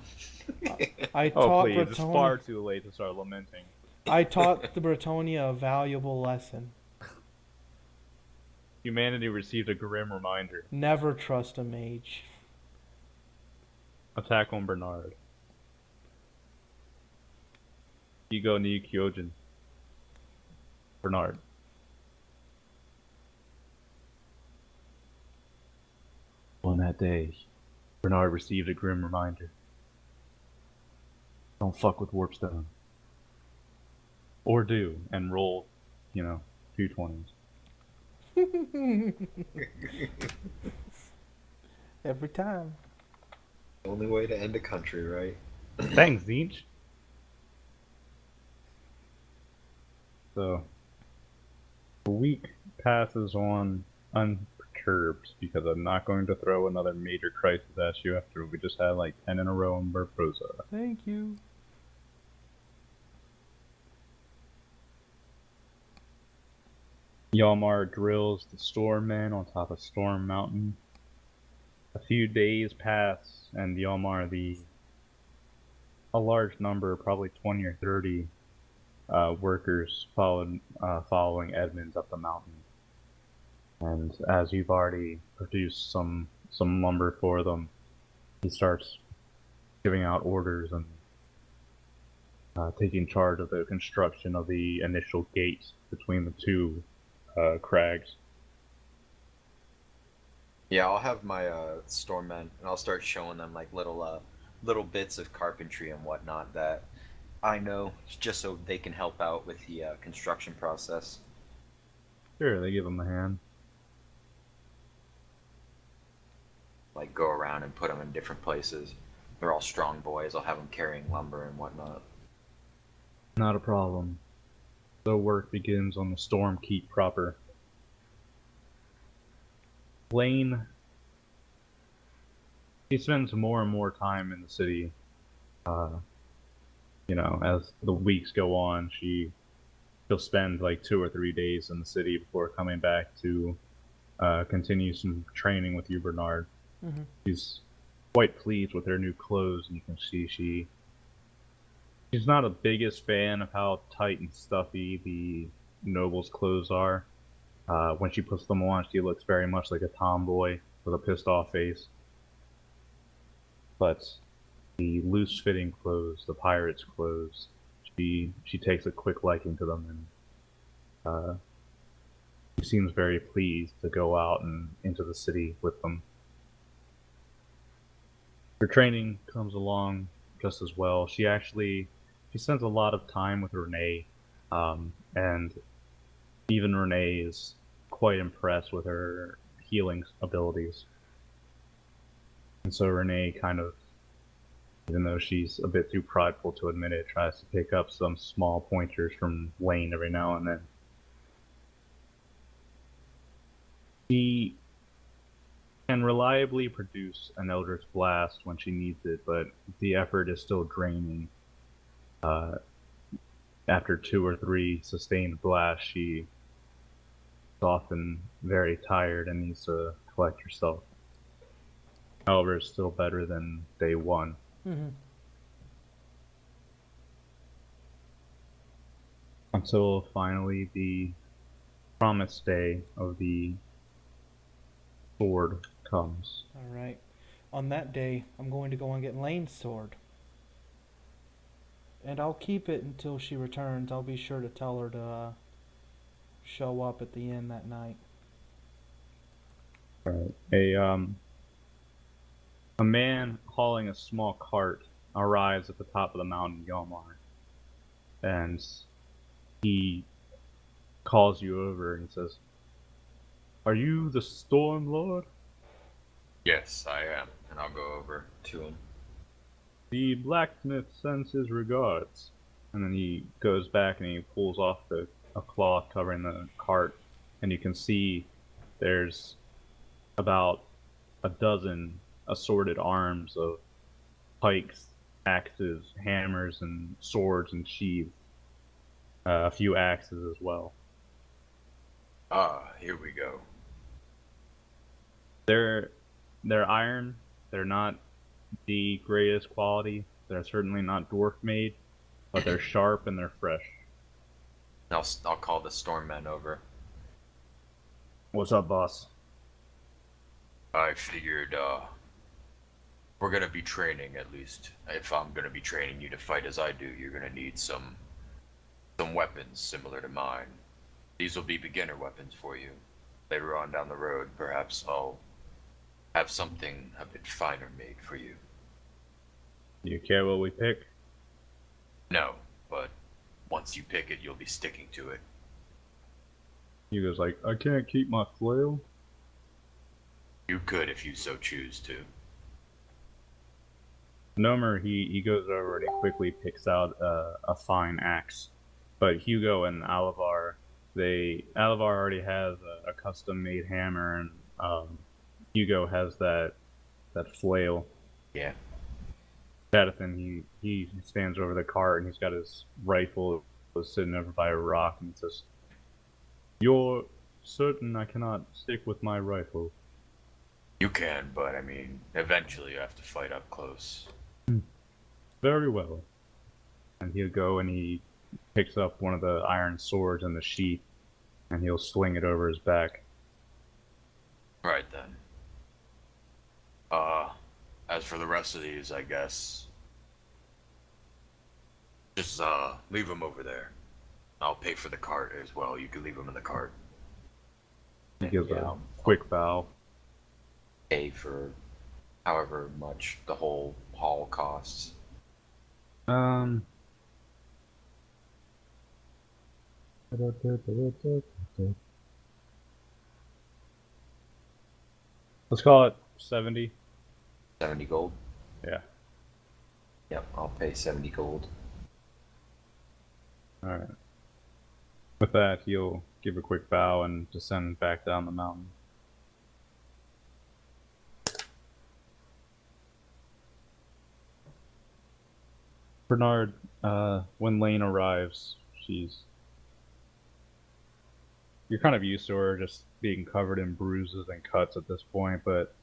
I Oh, taught please, it's far Bretonia. too late to start lamenting. I taught the Bretonia a valuable lesson. Humanity received a grim reminder. Never trust a mage. Attack on Bernard. Ego ni Kyojin. Bernard. On that day, Bernard received a grim reminder. Don't fuck with Warpstone. Or do, and roll, 2 20s. Every time. Only way to end a country, right? Thanks, Zinch. So, a week passes on unperturbed because I'm not going to throw another major crisis at you after we just had like 10 in a row in Barboza. Thank you. Yalmar drills the Storm Men on top of Storm Mountain. A few days pass, and Yalmar, a large number, probably 20 or 30 workers following Edmonds up the mountain. And as you've already produced some lumber for them, he starts giving out orders and taking charge of the construction of the initial gate between the two crags. Yeah, I'll have my stormmen, and I'll start showing them like little bits of carpentry and whatnot that I know, just so they can help out with the construction process. Sure, they give him a hand. Like go around and put them in different places. They're all strong boys. I'll have them carrying lumber and whatnot. Not a problem. The work begins on the Storm Keep proper. Lane, he spends more and more time in the city. As the weeks go on, she'll spend like 2 or 3 days in the city before coming back to continues some training with you, Bernard. Mm-hmm. She's quite pleased with her new clothes, and you can see she's not the biggest fan of how tight and stuffy the noble's clothes are. When she puts them on, she looks very much like a tomboy with a pissed off face. But the loose-fitting clothes, the pirate's clothes, she takes a quick liking to them, and she seems very pleased to go out and into the city with them. Her training comes along just as well. She spends a lot of time with Renee, and even Renee is quite impressed with her healing abilities. And so Renee kind of, even though she's a bit too prideful to admit it, tries to pick up some small pointers from Lane every now and then. She can reliably produce an Eldritch Blast when she needs it, but the effort is still draining. After 2 or 3 sustained blasts, she is often very tired and needs to collect herself. However, it's still better than day 1. Mm-hmm. Until finally the promised day of the sword comes. All right. On that day, I'm going to go and get Lane's sword. And I'll keep it until she returns. I'll be sure to tell her to show up at the inn that night. Right. A man hauling a small cart arrives at the top of the mountain, Yomar, and he calls you over and says, "Are you the Storm Lord?" Yes, I am, and I'll go over to him. The blacksmith sends his regards. And then he goes back and he pulls off a cloth covering the cart, and you can see there's about a dozen assorted arms of pikes, axes, hammers, and swords and sheaths. A few axes as well. Ah, here we go. They're iron. They're not the greatest quality. They're certainly not dwarf made, but they're sharp and they're fresh. I'll call the Stormmen over. What's up, boss? I figured, we're gonna be training at least. If I'm gonna be training you to fight as I do, you're gonna need some weapons similar to mine. These will be beginner weapons for you. Later on down the road, perhaps I'll have something a bit finer made for you. Do you care what we pick? No, but once you pick it, you'll be sticking to it. He goes like, I can't keep my flail. You could if you so choose to. Nomer, he goes over and he quickly picks out a fine axe. But Hugo and Alavar, Alavar already has a custom-made hammer, and Hugo has that flail. Yeah. Jonathan, he stands over the cart and he's got his rifle sitting over by a rock, and he says, "You're certain I cannot stick with my rifle?" You can, but I mean, eventually you have to fight up close. Very well. And he'll go and he picks up one of the iron swords in the sheath, and he'll swing it over his back. Right then. As for the rest of these, I guess, just leave them over there. I'll pay for the cart as well. You can leave them in the cart. He gives a quick bow. Pay for however much the whole haul costs. Let's call it 70. 70 gold? Yeah. Yep, I'll pay 70 gold. Alright. With that, he'll give a quick bow and descend back down the mountain. Bernard, when Lane arrives, she's you're kind of used to her just being covered in bruises and cuts at this point, but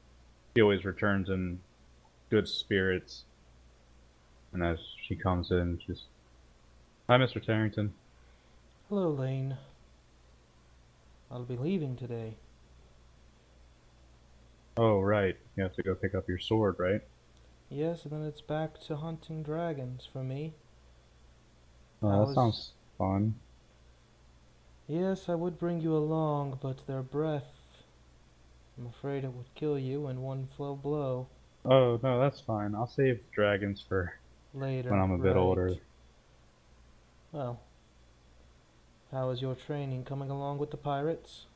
she always returns in good spirits. And as she comes in, she's, "Hi, Mr. Tarrington." Hello, Lane. I'll be leaving today. "Oh, right. You have to go pick up your sword, right?" Yes, and then it's back to hunting dragons for me. Oh, that sounds fun. Yes, I would bring you along, but their breath, I'm afraid it would kill you in one fell blow. Oh, no, that's fine. I'll save dragons for Later, when I'm a bit right. older. Well, how is your training coming along with the pirates?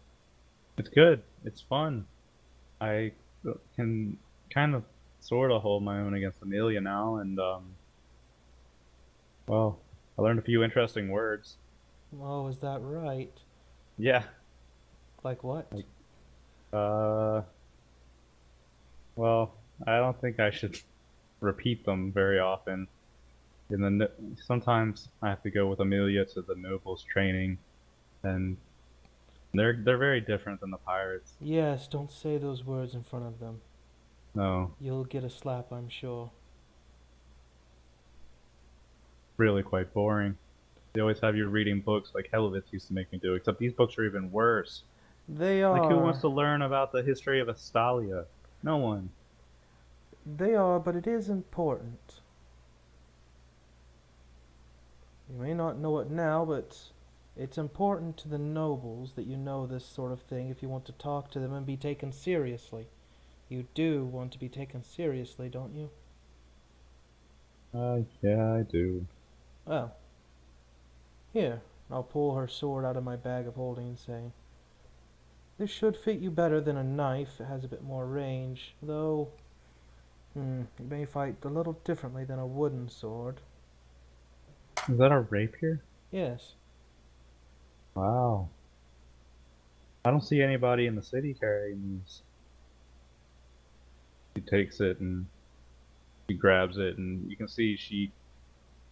It's good. It's fun. I can kind of sort of hold my own against Amelia now, and, well, I learned a few interesting words. Oh, is that right? Yeah. Like what? Like, Uh, well, I don't think I should repeat them very often. Sometimes I have to go with Amelia to the nobles training, and they're very different than the pirates. Yes, don't say those words in front of them. No, You'll get a slap, I'm sure. really quite boring. They always have you reading books like Helovitz used to make me do, except these books are even worse. They Like, who wants are. to learn about the history of Astalia? No one. They are, but it is important. You may not know it now, but it's important to the nobles that you know this sort of thing if you want to talk to them and be taken seriously. You do want to be taken seriously, don't you? Yeah, I do. Well, here, I'll pull her sword out of my bag of holding and say, this should fit you better than a knife. It has a bit more range, though, you may fight a little differently than a wooden sword. Is that a rapier? Yes. Wow. I don't see anybody in the city carrying these. She takes it and she grabs it, and you can see she's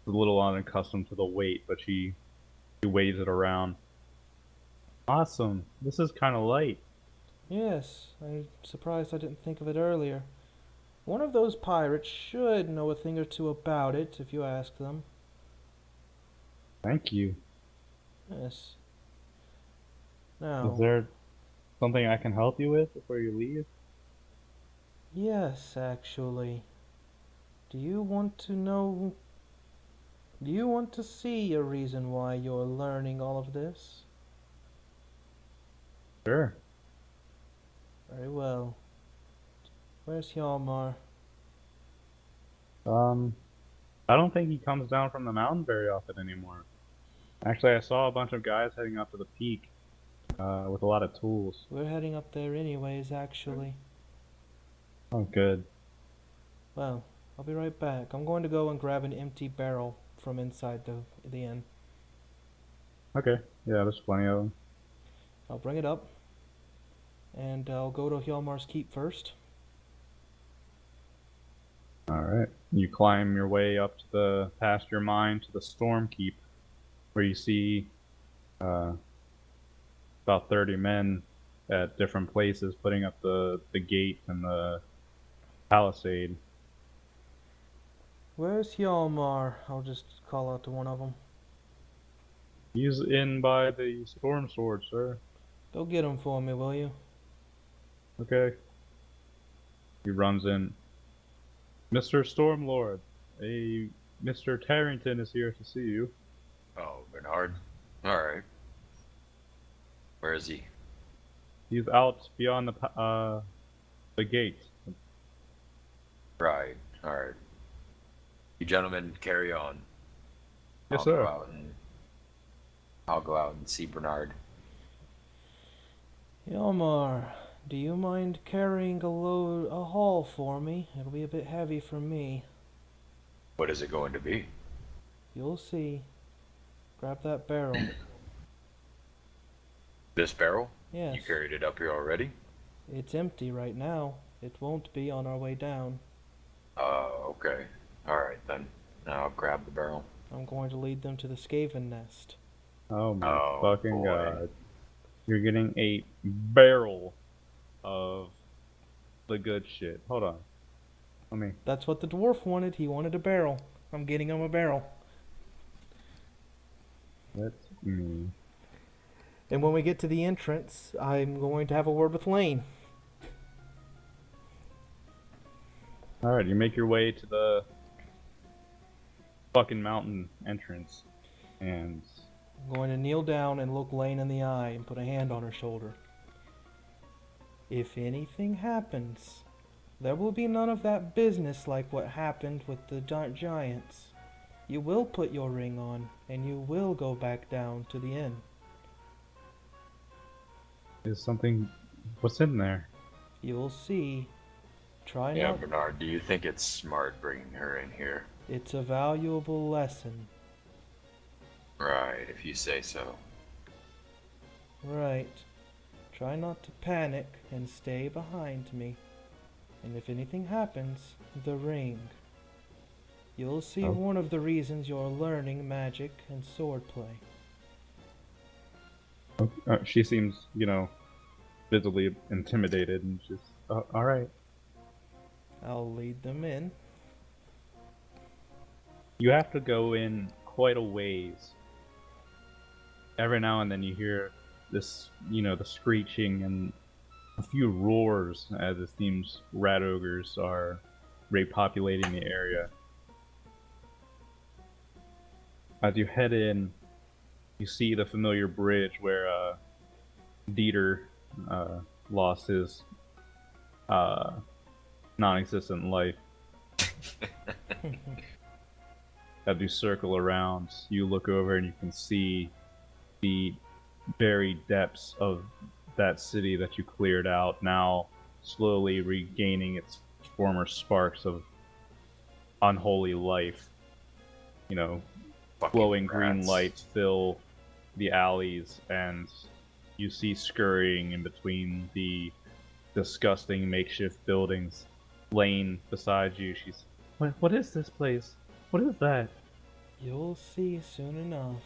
a little unaccustomed to the weight, but she weighs it around. Awesome. This is kind of light. Yes, I'm surprised I didn't think of it earlier. One of those pirates should know a thing or two about it, if you ask them. Thank you. Yes. Is Now, there something I can help you with before you leave? yes, actually. Do you want to know... Do you want to see a reason why you're learning all of this? Sure. Very well. Where's Hjalmar? Um, I don't think he comes down from the mountain very often anymore. Actually, I saw a bunch of guys heading up to the peak, with a lot of tools. We're heading up there anyways, actually. Oh, good. Well, I'll be right back. I'm going to go and grab an empty barrel from inside the inn. Okay. Yeah, there's plenty of them. I'll bring it up, and I'll go to Hjalmar's keep first. Alright. You climb your way up to past your mine to the Storm Keep, where you see about 30 men at different places putting up the gate and the palisade. Where's Hjalmar? I'll just call out to one of them. He's in by the Storm Sword, sir. Go get him for me, will you? Okay. He runs in. "Mr. Stormlord, a Mr. Tarrington is here to see you." Oh, Bernard. Alright. Where is he? He's out beyond the gate. Right. Alright. You gentlemen carry on. Yes, I'll sir. I'll go out and see Bernard. Hjalmar, do you mind carrying a haul for me? It'll be a bit heavy for me. What is it going to be? You'll see. Grab that barrel. This barrel? Yes. You carried it up here already? It's empty right now. It won't be on our way down. Okay. Alright then. Now I'll grab the barrel. I'm going to lead them to the Skaven nest. Oh my Oh, fucking boy. god. You're getting a barrel of the good shit. Hold on. Let me. That's what the dwarf wanted. He wanted a barrel. I'm getting him a barrel. Let me. And when we get to the entrance, I'm going to have a word with Lane. Alright, you make your way to the fucking mountain entrance. And I'm going to kneel down and look Lane in the eye and put a hand on her shoulder. If anything happens, there will be none of that business like what happened with the dark giants. You will put your ring on, and you will go back down to the inn. is something. What's in there? You'll see. Try Yeah, not. Bernard, do you think it's smart bringing her in here? It's a valuable lesson. Right, if you say so. Right. Try not to panic and stay behind me. And if anything happens, the ring. You'll see Oh. one of the reasons you're learning magic and swordplay. She seems, visibly intimidated and just. Alright. I'll lead them in. You have to go in quite a ways. Every now and then you hear this, the screeching and a few roars as it seems rat ogres are repopulating the area. As you head in, you see the familiar bridge where Dieter lost his non-existent life. As you circle around, you look over and you can see the very depths of that city that you cleared out, now slowly regaining its former sparks of unholy life. Fucking Glowing green rats. lights fill the alleys, and you see scurrying in between the disgusting makeshift buildings. Lane beside you, she's, what is this place? What is that? You'll see soon enough.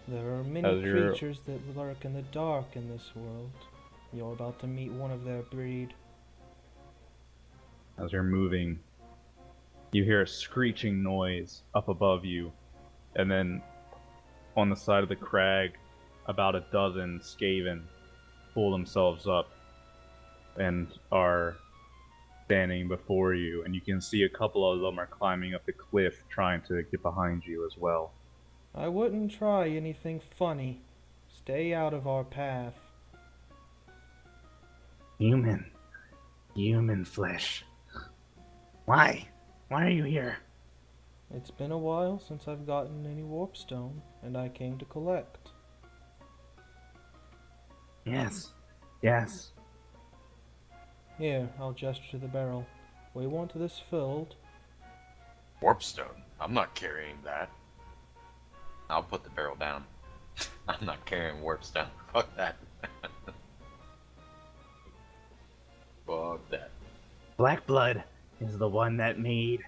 There are many As you're- creatures that lurk in the dark in this world. You're about to meet one of their breed. As you're moving, you hear a screeching noise up above you, and then on the side of the crag, about a dozen Skaven pull themselves up and are standing before you, and you can see a couple of them are climbing up the cliff trying to get behind you as well. I wouldn't try anything funny. Stay out of our path. Human flesh. Why? Why are you here? It's been a while since I've gotten any warpstone, and I came to collect. Yes. Here, I'll gesture to the barrel. We want this filled. Warpstone? I'm not carrying that. I'll put the barrel down. I'm not carrying warpstone. Fuck that. Fuck that. Black Blood is the one that made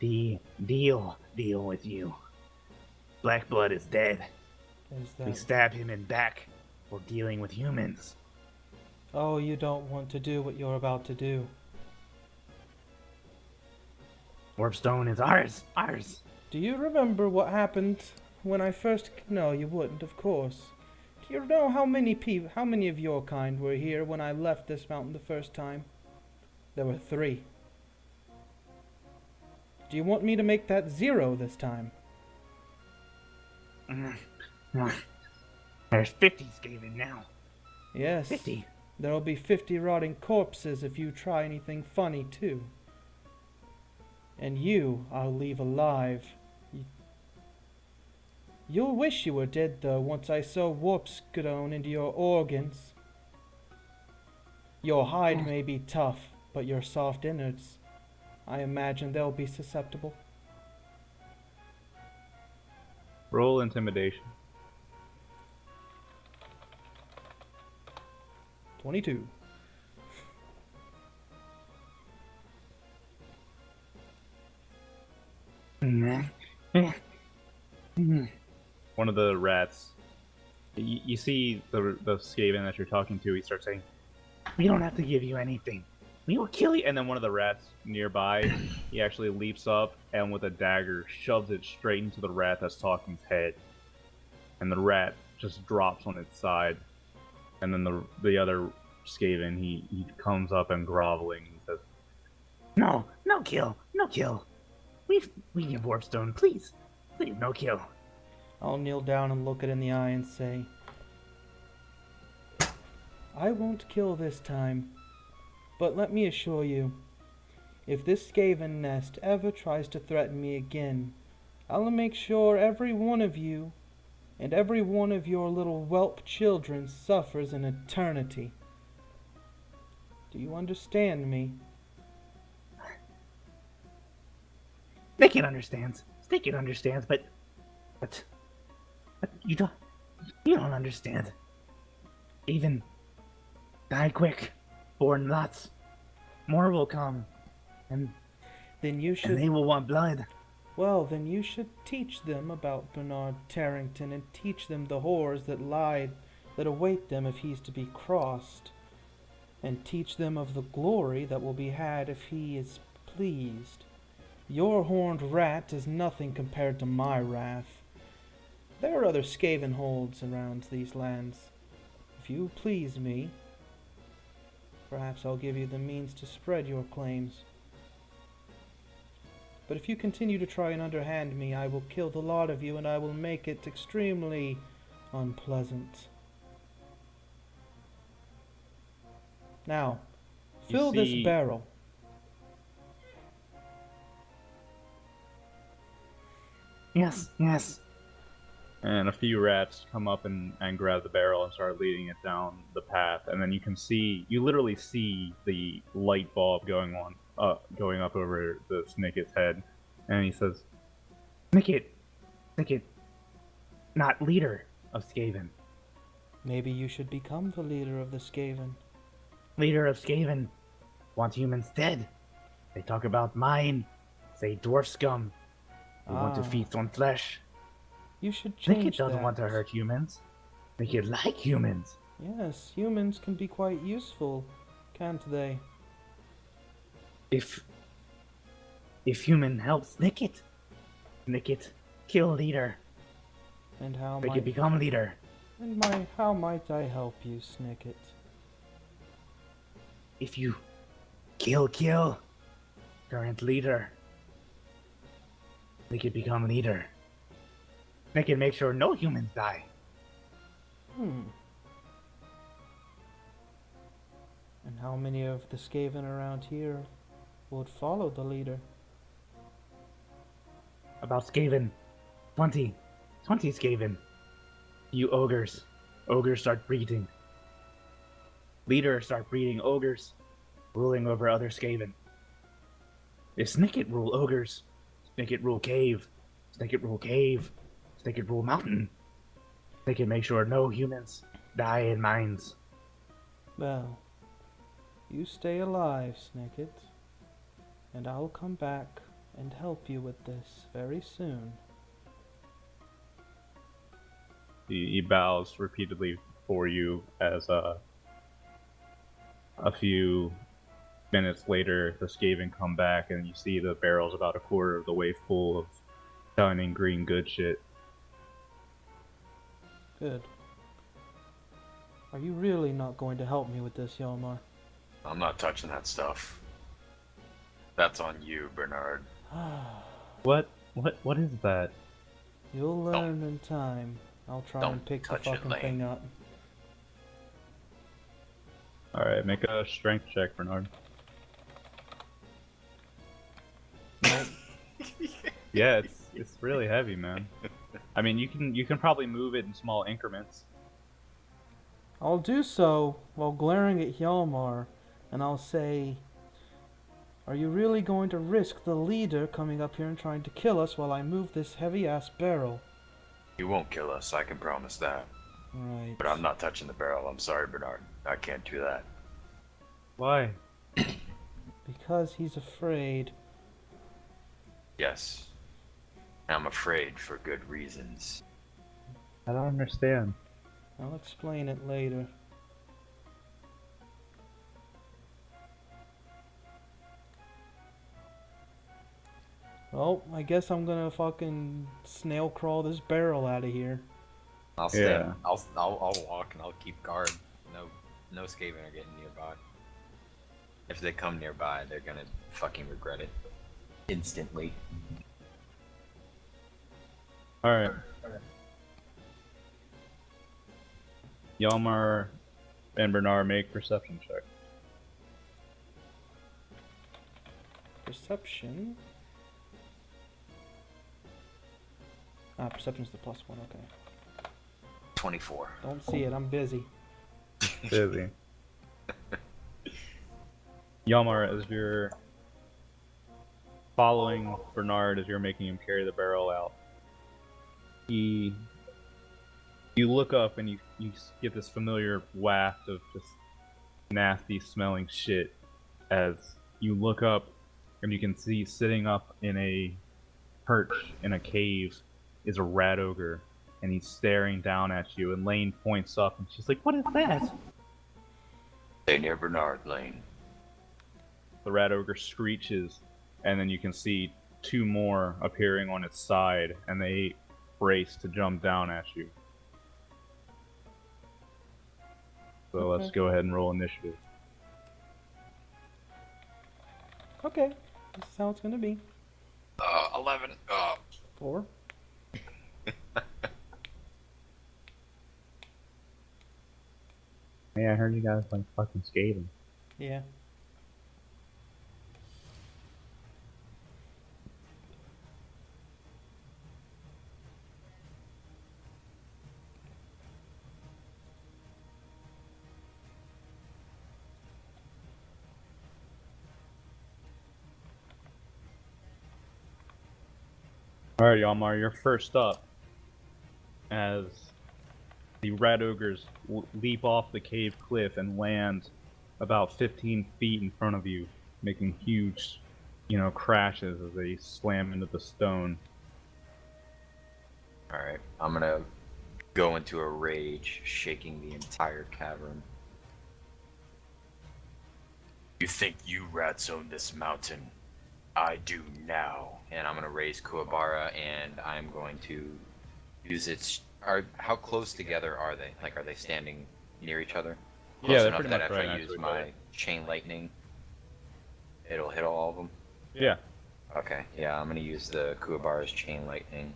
the deal with you. Black Blood is dead. Is We that... stabbed him in back for dealing with humans. Oh, you don't want to do what you're about to do. Warpstone is ours. Do you remember what happened when I first... No, you wouldn't, of course. Do you know how many of your kind were here when I left this mountain the first time? There were 3. Do you want me to make that 0 this time? There's 50 Skaven now. Yes. 50. There'll be 50 rotting corpses if you try anything funny, too. And you, I'll leave alive. You'll wish you were dead, though, once I sew warpstone into your organs. Your hide may be tough, but your soft innards, I imagine they'll be susceptible. Roll intimidation. 22. One of the rats You see the Skaven that you're talking to. He starts saying, We don't have to give you anything. We will kill you. and then one of the rats nearby, he actually leaps up and with a dagger shoves it straight into the rat that's talking's head, and the rat just drops on its side. And then the other Skaven, he comes up and groveling. He says, No, no kill, no kill. We give Warpstone, please, please, no kill. I'll kneel down and look it in the eye and say, I won't kill this time, but let me assure you, if this Skaven nest ever tries to threaten me again, I'll make sure every one of you and every one of your little whelp children suffers an eternity. Do you understand me? Snicket understands, but you don't understand. Even die quick, born lots. More will come, and Then you should... they will want blood. Well, then you should teach them about Bernard Tarrington and teach them the horrors that await them if he's to be crossed, and teach them of the glory that will be had if he is pleased. Your horned rat is nothing compared to my wrath. There are other Skaven holds around these lands. If you please me, perhaps I'll give you the means to spread your claims. But if you continue to try and underhand me, I will kill the lot of you, and I will make it extremely unpleasant. Now, fill this barrel. Yes, yes. and a few rats come up and grab the barrel and start leading it down the path, and then you literally see the light bulb going up over the Snicket's head, and he says, Snicket, not leader of Skaven. Maybe you should become the leader of the Skaven. Leader of Skaven want humans dead. They talk about mine, say dwarf scum. They want to feast on flesh. You should change Snicket doesn't that. want to hurt humans. Snicket like humans. Yes, humans can be quite useful, can't they? If human helps Snicket kill leader. And how They might could become leader. how might I help you, Snicket? If you kill current leader, they could become leader. They can make sure no humans die. And how many of the Skaven around here would follow the leader? About Skaven, 20 Skaven. You ogres start breeding. Leaders start breeding ogres, ruling over other Skaven. If Snicket rule ogres, Snicket rule cave, Snicket rule mountain. They can make sure no humans die in mines. Well, you stay alive, Snicket, and I'll come back and help you with this very soon. he bows repeatedly for you as a few minutes later, the Skaven come back and you see the barrel's about a quarter of the way full of shining green good shit. Good. Are you really not going to help me with this, Yalmar? I'm not touching that stuff. That's on you, Bernard. What is that? You'll learn in time. I'll try and Don't pick the touch it, fucking Lane. thing up. Alright, make a strength check, Bernard. Yeah, it's really heavy, man. I mean, you can probably move it in small increments. I'll do so while glaring at Hjalmar, and I'll say, are you really going to risk the leader coming up here and trying to kill us while I move this heavy-ass barrel? You won't kill us, I can promise that. Right. But I'm not touching the barrel. I'm sorry, Bernard. I can't do that. Why? Because he's afraid. Yes. I'm afraid for good reasons. I don't understand. I'll explain it later. Well, I guess I'm gonna fucking snail crawl this barrel out of here. I'll stay. Yeah. I'll walk and I'll keep guard. No Skaven are getting nearby. If they come nearby, they're gonna fucking regret it instantly. Alright. Yalmar and Bernard make perception check. Perception. Perception's the +1, okay. 24. Don't see it, I'm busy. Busy. Yalmar, as you're following Bernard as you're making him carry the barrel out, you look up and you get this familiar waft of just nasty smelling shit as you look up and you can see sitting up in a perch in a cave is a rat ogre, and he's staring down at you, and Lane points up and she's like, "What is that?" Stay near Bernard, Lane. The rat ogre screeches, and then you can see two more appearing on its side, and they brace to jump down at you. So let's go ahead and roll initiative. Okay, this is how it's gonna be. 11. 4. Hey, I heard you guys like fucking skating. Yeah. Alright, Yalmar, you're first up as the rat ogres leap off the cave cliff and land about 15 feet in front of you, making huge, crashes as they slam into the stone. Alright, I'm gonna go into a rage, shaking the entire cavern. You think you rats own this mountain? I do now. And I'm gonna raise Kuwabara, and I'm going to use its. How close together are they? Like, are they standing near each other? Close Yeah, they're enough pretty that much if right I next use to each my other. chain lightning, it'll hit all of them. Yeah. Okay, yeah, I'm gonna use the Kuwabara's chain lightning.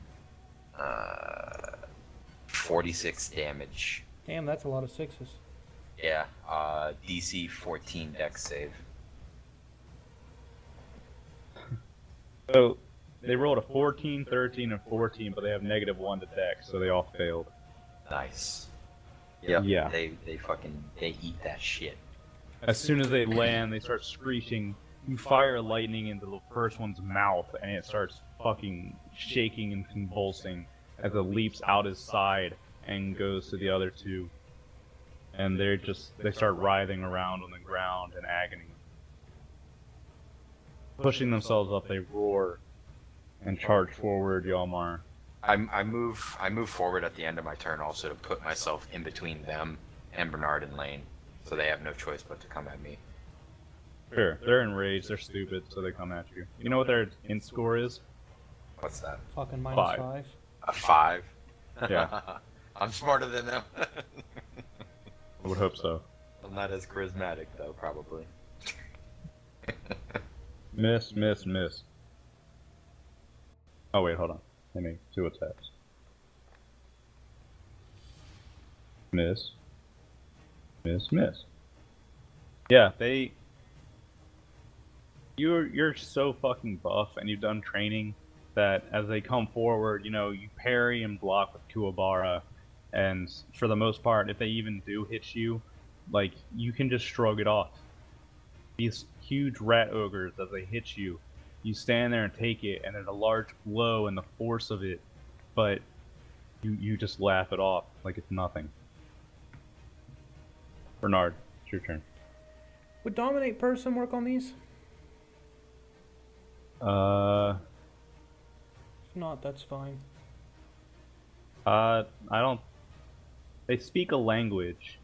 46 damage. Damn, that's a lot of 6s. Yeah, DC 14 dex save. So they rolled a 14, 13, and 14, but they have -1 to dex, so they all failed. Nice. Yep, Yeah. They eat that shit. As soon as they land, they start screeching. You fire lightning into the first one's mouth, and it starts fucking shaking and convulsing as it leaps out his side and goes to the other two. And they start writhing around on the ground in agony. Pushing themselves up, they roar and charge forward, Yalmar. I move forward at the end of my turn also to put myself in between them and Bernard and Lane, so they have no choice but to come at me. Sure, they're enraged, they're stupid, so they come at you. You know what their int score is? What's that? Fucking -5. 5. A 5? Yeah. I'm smarter than them. I would hope so. I'm not as charismatic though, probably. Miss, miss, miss. Oh wait, hold on. They make 2 attacks. Miss. Miss, miss. Yeah, You're so fucking buff and you've done training that as they come forward, you parry and block with Kuwabara, and for the most part, if they even do hit you, like, you can just shrug it off. These huge rat ogres, as they hit you, you stand there and take it, and there's a large blow and the force of it, but you just laugh it off like it's nothing. Bernard, it's your turn. Would Dominate Person work on these? If not, that's fine. I don't They speak a language,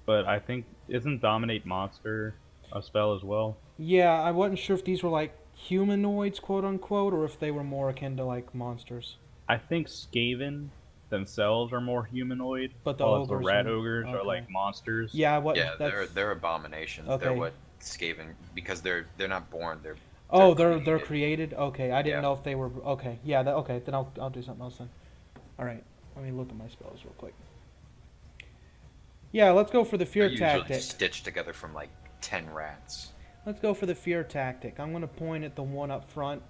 but I think isn't dominate monster a spell as well? Yeah, I wasn't sure if these were like humanoids, quote unquote, or if they were more akin to like monsters. I think Skaven themselves are more humanoid, But the while the ogres rat and ogres are okay. like monsters. Yeah, what? Yeah, That's they're abominations. They're okay. what Skaven because they're not born. They're Oh, they're created. created. Okay, I didn't Yeah. know if they were. Okay, yeah. Okay, then I'll do something else then. All right, let me look at my spells real quick. Yeah, let's go for the They're fear usually tactic. stitched together from like 10 rats. Let's go for the fear tactic. I'm gonna point at the one up front,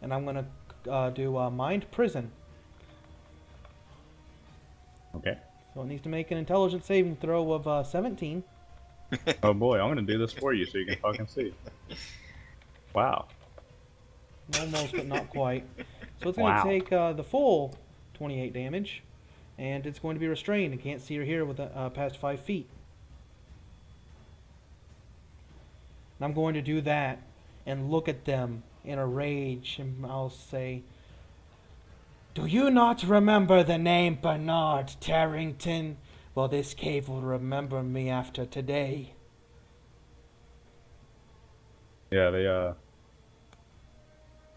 and I'm gonna do mind prison. Okay. So it needs to make an intelligence saving throw of 17. Oh boy, I'm gonna do this for you so you can fucking see. Wow. Almost, but not quite. So it's going Wow. to take the full 28 damage, and it's going to be restrained. It can't see or hear with past 5 feet. And I'm going to do that and look at them in a rage, and I'll say, "Do you not remember the name Bernard Tarrington? Well, this cave will remember me after today." Yeah, they're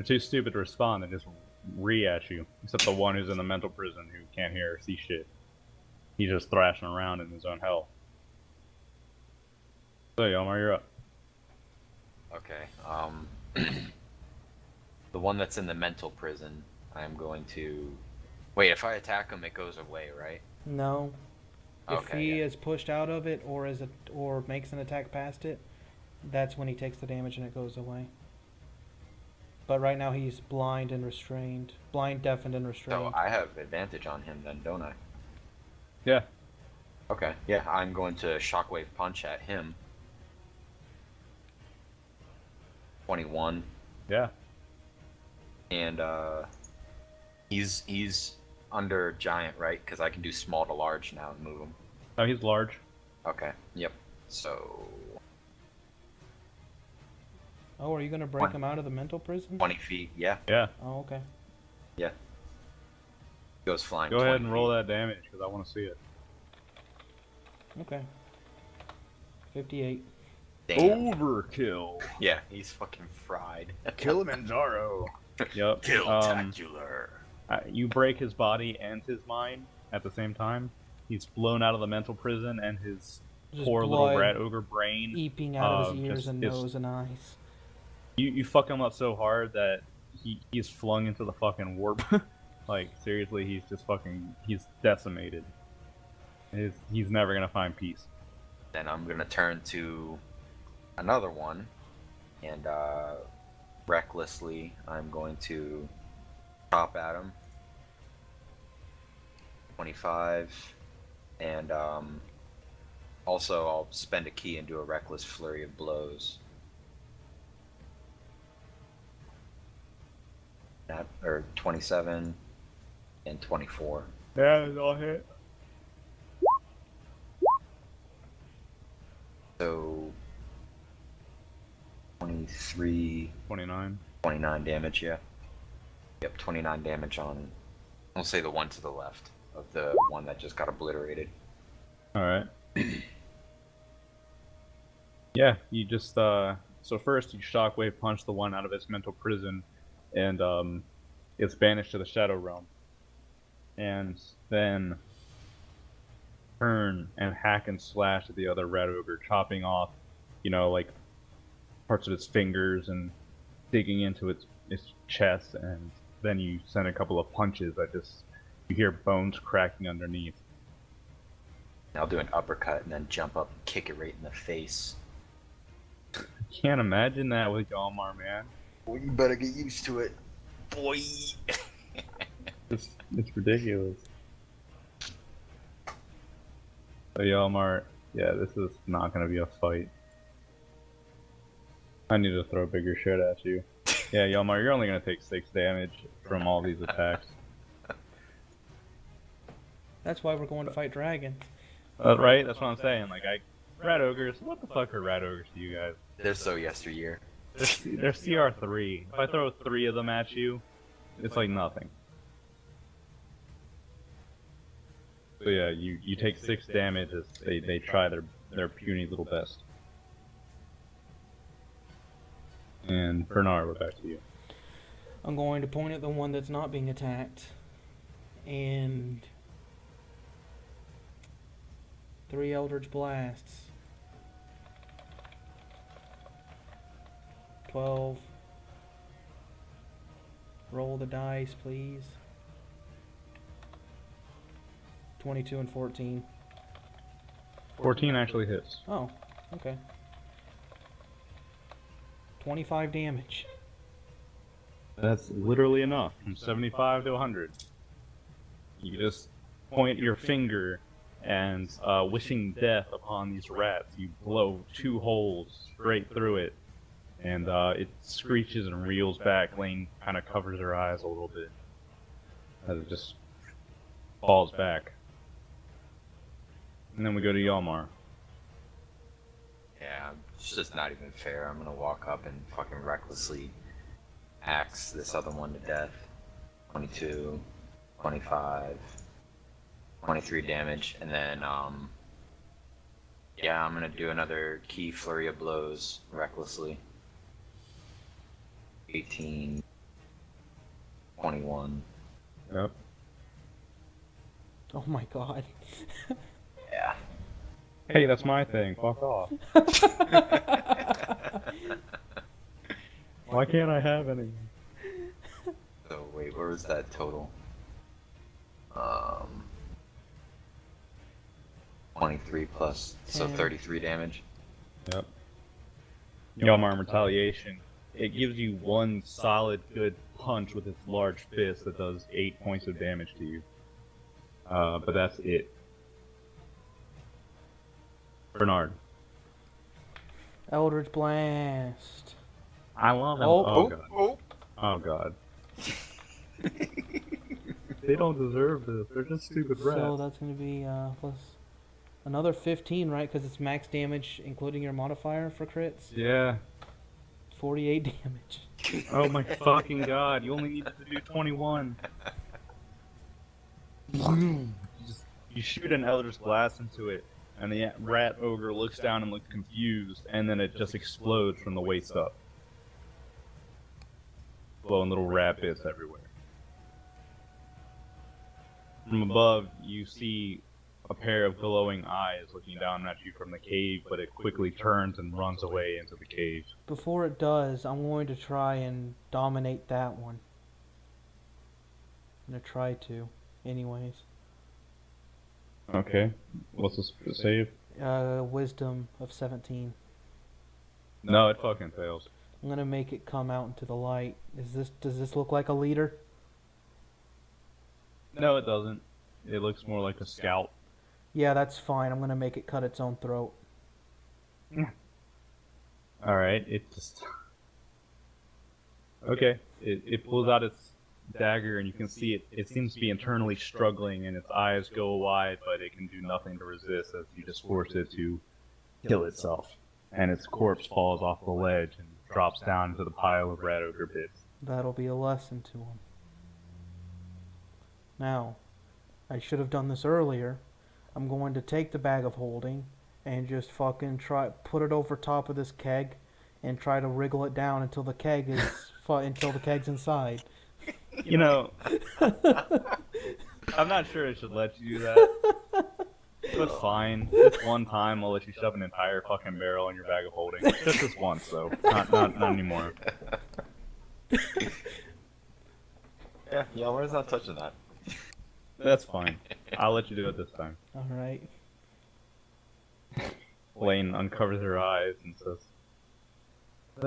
too stupid to respond. They just at you. Except the one who's in the mental prison who can't hear or see shit. He's just thrashing around in his own hell. So, Yomar, you're up. Okay. The one that's in the mental prison, I'm going to. Wait, if I attack him, it goes away, right? No. If Okay, he yeah. is pushed out of it or makes an attack past it, that's when he takes the damage and it goes away. But right now he's blind and restrained. Blind, deafened, and restrained. So I have advantage on him then, don't I? Yeah. Okay. Yeah, I'm going to shockwave punch at him. 21. Yeah. And he's under giant, right? Because I can do small to large now and move him. Oh, he's large. Okay. Yep. So Oh, are you going to break him out of the mental prison? 20 feet. Yeah. Yeah. Oh, okay. Yeah. Goes flying. Go ahead 20 and roll feet. that damage because I want to see it. Okay. 58. Damn. Overkill. Yeah, he's fucking fried. Kilimanjaro. Yep. Killtacular. You break his body and his mind at the same time. He's blown out of the mental prison, and his Just poor little blood rat ogre brain. Eeping out of his ears just and is- nose and eyes. You fuck him up so hard that he's flung into the fucking warp. Like seriously, he's just fucking. He's decimated. He's never gonna find peace. Then I'm gonna turn to another one, and recklessly I'm going to chop at him. 25, and also I'll spend a key and do a reckless flurry of blows. That or 27 and 24. Yeah, it's all hit. So 23, 29. 29 damage, yeah. Yep, 29 damage on, I'll say the one to the left of the one that just got obliterated. All right. Yeah, you just so first you shockwave punch the one out of its mental prison, and it's banished to the Shadow Realm. And then turn and hack and slash at the other rat ogre, chopping off, like parts of its fingers and digging into its chest, and then you send a couple of punches that you hear bones cracking underneath. I'll do an uppercut and then jump up and kick it right in the face. Can't imagine that with Yalmar, man. Well, you better get used to it, boy. It's ridiculous. So Yalmar, yeah, this is not gonna be a fight. I need to throw a bigger shit at you. Yeah, Yalmar, you're only gonna take 6 damage from all these attacks. That's why we're going to fight dragons. Right? That's what I'm saying. Like, rat ogres. What the fuck are rat ogres to you guys? They're so yesteryear. They're CR3. If I throw 3 of them at you, it's like nothing. So yeah, you take 6 damage as they try their puny little best. And Bernard, we're back to you. I'm going to point at the one that's not being attacked. And 3 Eldritch Blasts. 12. Roll the dice, please. 22 and 14. 14 actually hits. Oh, okay. 25 damage. That's literally enough. From 75 to 100. You just point your finger and wishing death upon these rats. You blow 2 holes straight through it. And it screeches and reels back. Lane kind of covers her eyes a little bit. As it just falls back. And then we go to Yalmar. Yeah, it's just not even fair. I'm gonna walk up and fucking recklessly axe this other one to death. 22, 25, 23 damage, and then yeah, I'm gonna do another key flurry of blows recklessly. 18, 21. Yep. Oh my god. Yeah. Hey, that's my thing. Fuck off. Why can't I have any? So wait, where was that total? 23 plus, so 33 damage. Yep. Yalmar retaliation. It gives you one solid good punch with its large fist that does 8 points of damage to you. But that's it. Bernard. Eldritch Blast. I love it. Oh, God. Oh god. They don't deserve this. They're just stupid rats. So that's going to be plus another 15, right? Because it's max damage, including your modifier for crits. Yeah. 48 damage. Oh my fucking god. You only needed to do 21. You shoot an Eldritch Blast into it, and the rat ogre looks down and looks confused, and then it just explodes from the waist up. Blowing little rat bits everywhere. From above, you see a pair of glowing eyes looking down at you from the cave, but it quickly turns and runs away into the cave. Before it does, I'm going to try and dominate that one. I'm going to try to, anyways. Okay. What's the save? Wisdom of 17. No, it fucking fails. I'm going to make it come out into the light. Does this look like a leader? No, it doesn't. It looks more like a scout. Yeah, that's fine. I'm going to make it cut its own throat. Alright, it just... Okay, it pulls out its dagger and you can see it seems to be internally struggling and its eyes go wide, but it can do nothing to resist as you just force it to kill itself. And its corpse falls off the ledge and drops down into the pile of rat ogre bits. That'll be a lesson to him. Now, I should have done this earlier. I'm going to take the bag of holding and just fucking put it over top of this keg and try to wriggle it down until the keg is until the keg's inside. You know, I'm not sure I should let you do that. But fine. Just one time I'll let you shove an entire fucking barrel in your bag of holding. Just this once though. Not anymore. Yeah, Yalmar's not touching that. That's fine. I'll let you do it this time. Alright. Lane uncovers her eyes and says,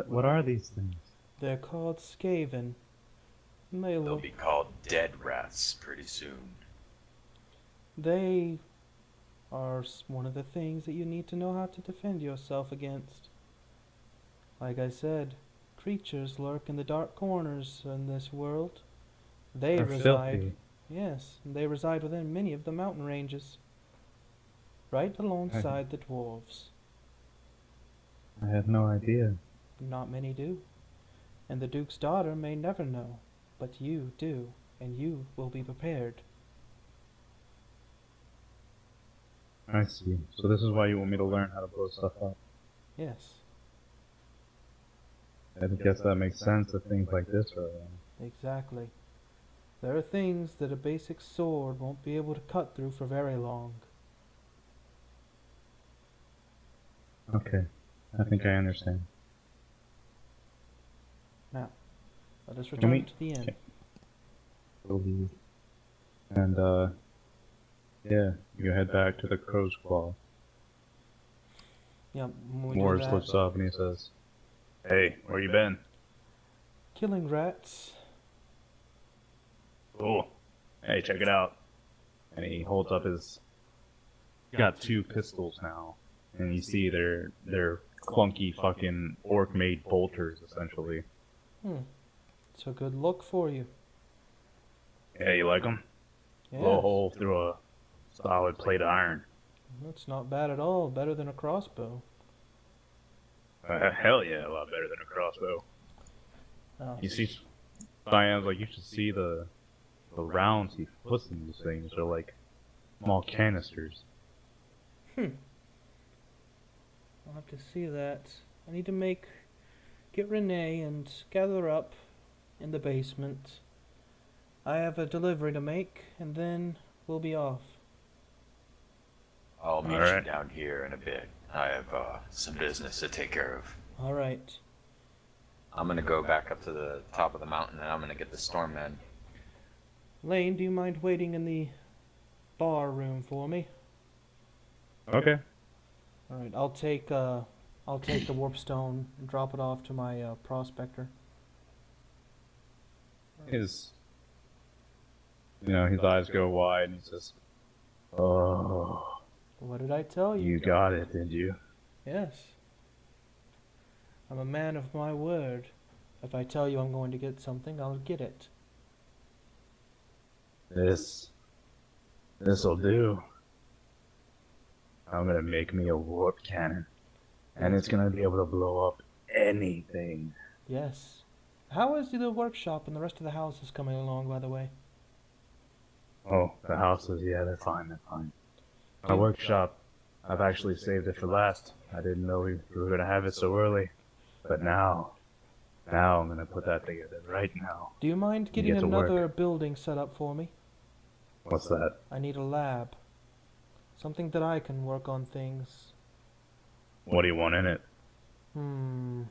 "What are these things?" They're called Skaven. And They'll be called dead rats pretty soon. They are one of the things that you need to know how to defend yourself against. Like I said, creatures lurk in the dark corners in this world. They They're reside. filthy. Yes, they reside within many of the mountain ranges. Right alongside the dwarves. I had no idea. Not many do. And the Duke's daughter may never know. But you do, and you will be prepared. I see. So this is why you want me to learn how to blow stuff up. Yes, I guess that makes sense if things like this are around. exactly. There are things that a basic sword won't be able to cut through for very long. Okay. I think I understand. Now, let us Can return we- to the inn. okay. Believe. And, yeah, you head back to the Crow's Claw. Yeah, when we do Morris that, looks up and he says, "Hey, where you been?" killing rats. Cool. Hey, check it out. And he holds up his. He's got 2 pistols now, and you see they're clunky fucking orc-made bolters essentially. It's a good look for you. Yeah, you like them? Yes. Blow a hole through a solid plate of iron. That's not bad at all. Better than a crossbow. Hell yeah, a lot better than a crossbow. Oh. You see, Diane's like, you should see the rounds he puts in these things. They're like small canisters. I'll have to see that. I need to get Renee and gather her up in the basement. I have a delivery to make, and then we'll be off. I'll meet you Alright. down here in a bit. I have some business to take care of. All right. I'm gonna go back up to the top of the mountain and I'm gonna get the Stormman. Lane, do you mind waiting in the bar room for me? Okay. All right. I'll take the warp stone and drop it off to my prospector. His eyes go wide and he says, "Oh, What did I tell you? you got it, did you?" Yes. I'm a man of my word. If I tell you I'm going to get something, I'll get it. This'll do. I'm gonna make me a warp cannon, and it's gonna be able to blow up anything. Yes. How is the workshop and the rest of the houses coming along, by the way? Oh, the houses, yeah, they're fine. My workshop, I've actually saved it for last. I didn't know we were gonna have it so early, but now I'm gonna put that together right now. Do you mind getting get to work. another building set up for me? What's that? I need a lab. Something that I can work on things. What do you want in it? Some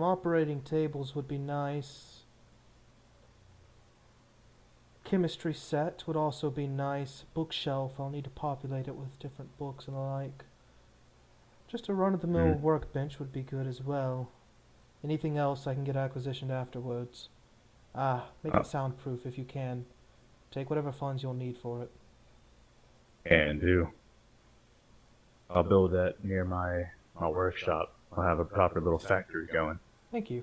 operating tables would be nice. Chemistry set would also be nice. Bookshelf, I'll need to populate it with different books and the like. Just a run-of-the-mill workbench would be good as well. Anything else I can get acquisitioned afterwards. Make it soundproof if you can. Take whatever funds you'll need for it. Can do. I'll build that near my workshop. I'll have a proper little factory going. Thank you.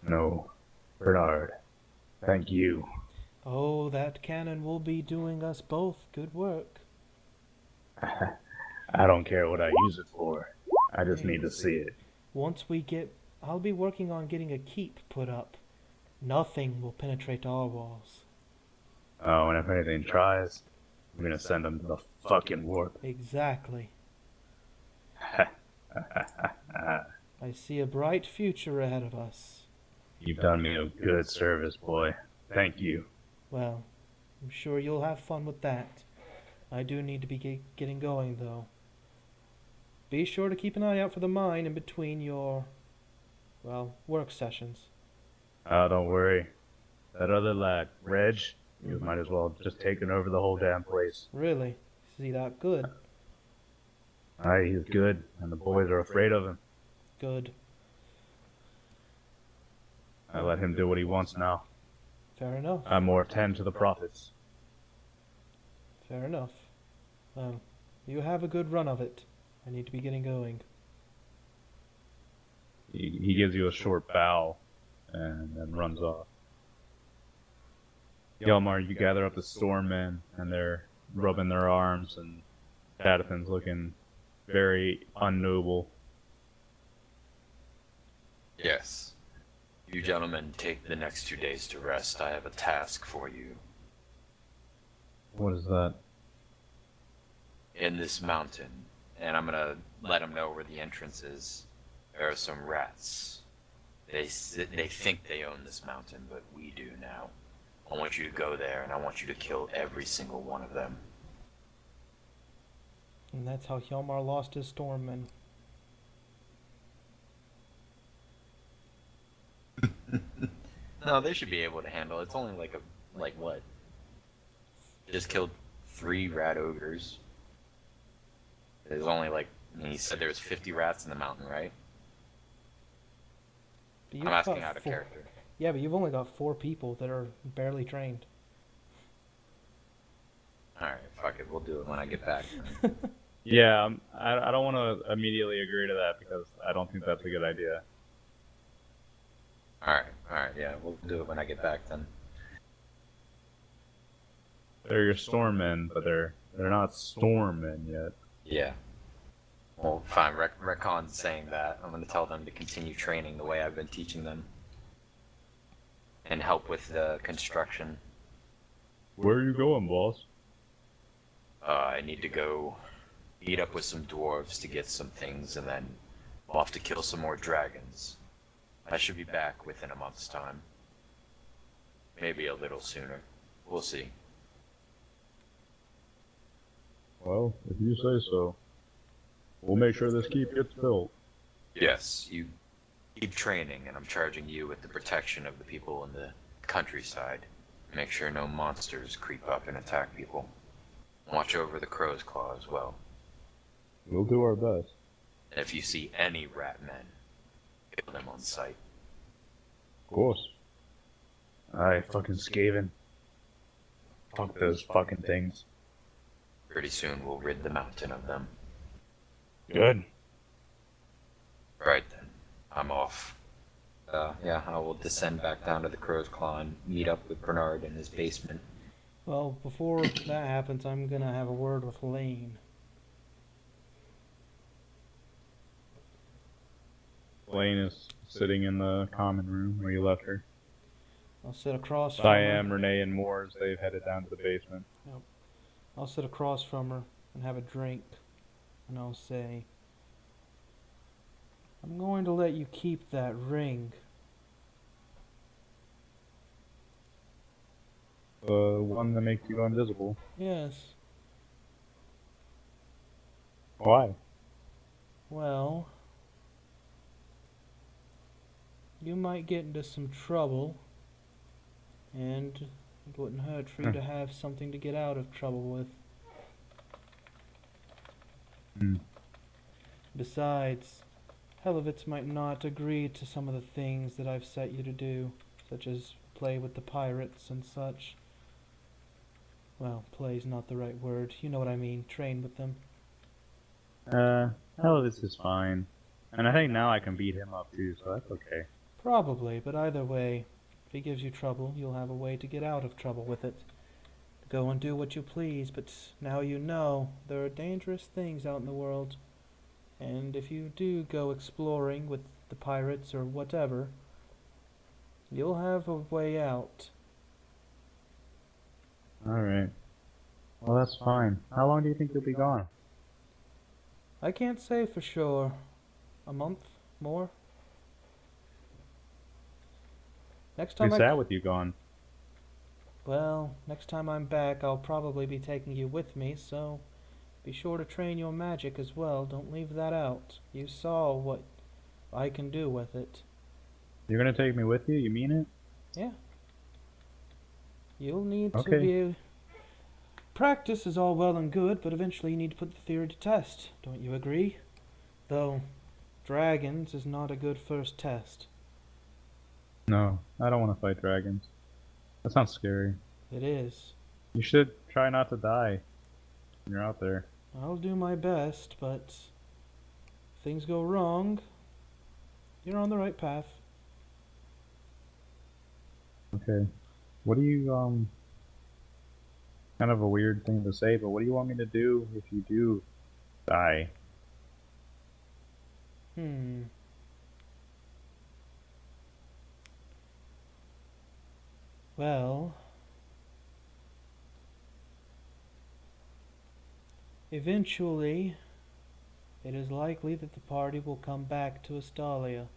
No, Bernard. Thank you. Oh, that cannon will be doing us both good work. I don't care what I use it for. I just need to see it. I'll be working on getting a keep put up. Nothing will penetrate our walls. Oh, and if anything tries, I'm gonna send them to the fucking warp. Exactly. I see a bright future ahead of us. You've done me a good service, boy. Thank you. Well, I'm sure you'll have fun with that. I do need to be getting going, though. Be sure to keep an eye out for the mine in between your, work sessions. Don't worry. That other lad, Reg, you might as well have just taken over the whole damn place. Really? Is he that good? Aye, he's good, and the boys are afraid of him. Good. I let him do what he wants now. Fair enough. I more tend to the prophets. Fair enough. Well, you have a good run of it. I need to be getting going. He gives you a short bow and then runs off. Yelmar, you gather up the stormmen, and they're rubbing their arms, and Datapin's looking very unnoble. Yes. You gentlemen take the next 2 days to rest. I have a task for you. What is that? In this mountain, and I'm gonna let them know where the entrance is. There are some rats. They think they own this mountain, but we do now. I want you to go there, and I want you to kill every single one of them. And that's how Hjalmar lost his Stormmen. No, they should be able to handle it. It's only like what? Just killed 3 rat ogres. There's only he said there's 50 rats in the mountain, right? But I'm you've asking got out of 4 character. Yeah, but you've only got 4 people that are barely trained. Alright, fuck it, we'll do it when I get back. Yeah, I don't want to immediately agree to that because I don't think that's a good idea. Alright, yeah, we'll do it when I get back then. They're your stormmen, but they're not stormmen yet. Yeah. Well, fine, Recon's saying that. I'm gonna tell them to continue training the way I've been teaching them. And help with the construction. Where are you going, boss? I need to go meet up with some dwarves to get some things, and then I'll have to kill some more dragons. I should be back within a month's time. Maybe a little sooner. We'll see. Well, if you say so. We'll make sure this keep gets built. Yes, you keep training, and I'm charging you with the protection of the people in the countryside. Make sure no monsters creep up and attack people. Watch over the crow's claw as well. We'll do our best. And if you see any rat men, kill them on sight. Of course. Alright, fucking Skaven. Fuck those fucking things. Pretty soon we'll rid the mountain of them. Good. Right then, I'm off. Yeah, I will descend back down to the crow's claw and meet up with Bernard in his basement. Well, before that happens, I'm gonna have a word with Lane. Lane is sitting in the common room where you left her. I'll sit across from Siam, her. Renee, and Moores, they've headed down to the basement. I'll sit across from her and have a drink, and I'll say, I'm going to let you keep that ring. The one that makes you invisible. Yes. Why? Well, you might get into some trouble, and it wouldn't hurt for you to have something to get out of trouble with. Hmm. Besides, Helovitz might not agree to some of the things that I've set you to do, such as play with the pirates and such. Well, play's not the right word. You know what I mean. Train with them. Hell, this is fine. And I think now I can beat him up too, so that's okay. Probably, but either way, if he gives you trouble, you'll have a way to get out of trouble with it. Go and do what you please, but now you know there are dangerous things out in the world. And if you do go exploring with the pirates or whatever, you'll have a way out. Alright. Well, that's fine. How long do you think you'll be gone? I can't say for sure. A month? More? Next time Who's that with you gone? Well, next time I'm back, I'll probably be taking you with me, so be sure to train your magic as well. Don't leave that out. You saw what I can do with it. You're gonna take me with you? You mean it? Yeah. You'll need to Okay. be... Practice is all well and good, but eventually you need to put the theory to test. Don't you agree? Though, dragons is not a good first test. No, I don't want to fight dragons. That sounds scary. It is. You should try not to die when you're out there. I'll do my best, but if things go wrong, you're on the right path. Okay. What do you, kind of a weird thing to say, but what do you want me to do if you do die? Well, Eventually, it is likely that the party will come back to Astalia,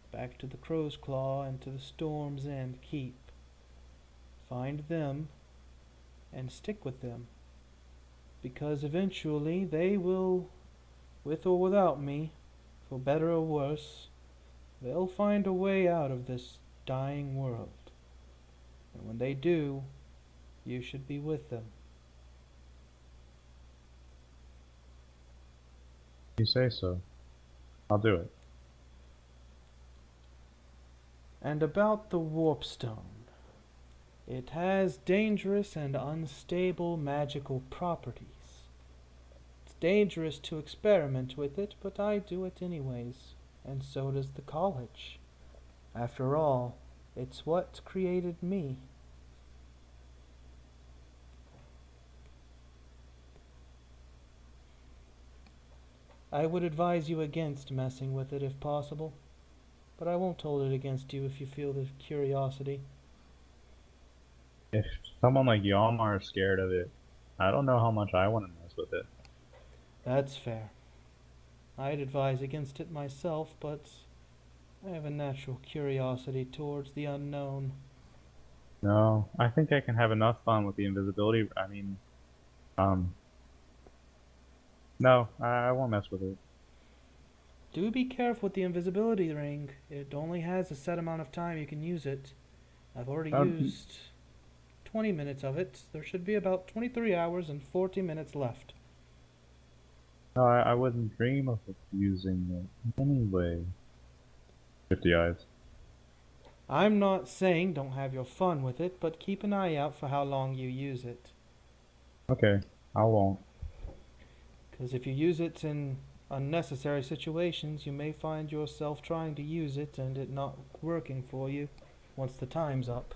back to the Crow's Claw and to the Storm's End Keep. Find them and stick with them, because eventually they will, with or without me, for better or worse, they'll find a way out of this dying world. And when they do, you should be with them. You say so. I'll do it. And about the Warpstone. It has dangerous and unstable magical properties. It's dangerous to experiment with it, but I do it anyways, and so does the college. After all, it's what created me. I would advise you against messing with it if possible, but I won't hold it against you if you feel the curiosity. If someone like Yalmar is scared of it, I don't know how much I want to mess with it. That's fair. I'd advise against it myself, but I have a natural curiosity towards the unknown. No, I think I can have enough fun with the invisibility. I mean, no, I won't mess with it. Do be careful with the invisibility ring. It only has a set amount of time you can use it. I've already used 20 minutes of it. There should be about 23 hours and 40 minutes left. No, I wouldn't dream of using it anyway. 50 eyes. I'm not saying don't have your fun with it, but keep an eye out for how long you use it. Okay, I won't. Because if you use it in unnecessary situations, you may find yourself trying to use it and it not working for you once the time's up.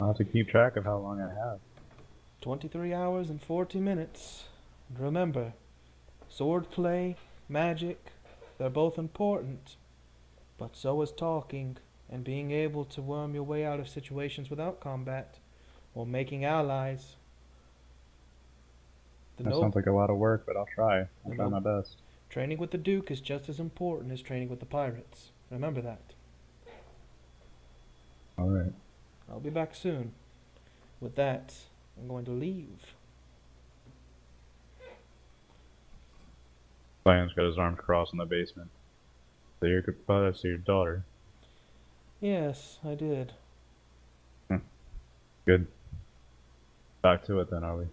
I'll have to keep track of how long I have. 23 hours and 40 minutes. And remember, swordplay, magic, they're both important. But so is talking and being able to worm your way out of situations without combat or making allies. That sounds like a lot of work, but I'll try. I'll try my best. Training with the Duke is just as important as training with the pirates. Remember that. Alright. I'll be back soon. With that, I'm going to leave. Lion's got his arms crossed in the basement. So your goodbye to your daughter. Yes, I did. Good. Back to it then, are we?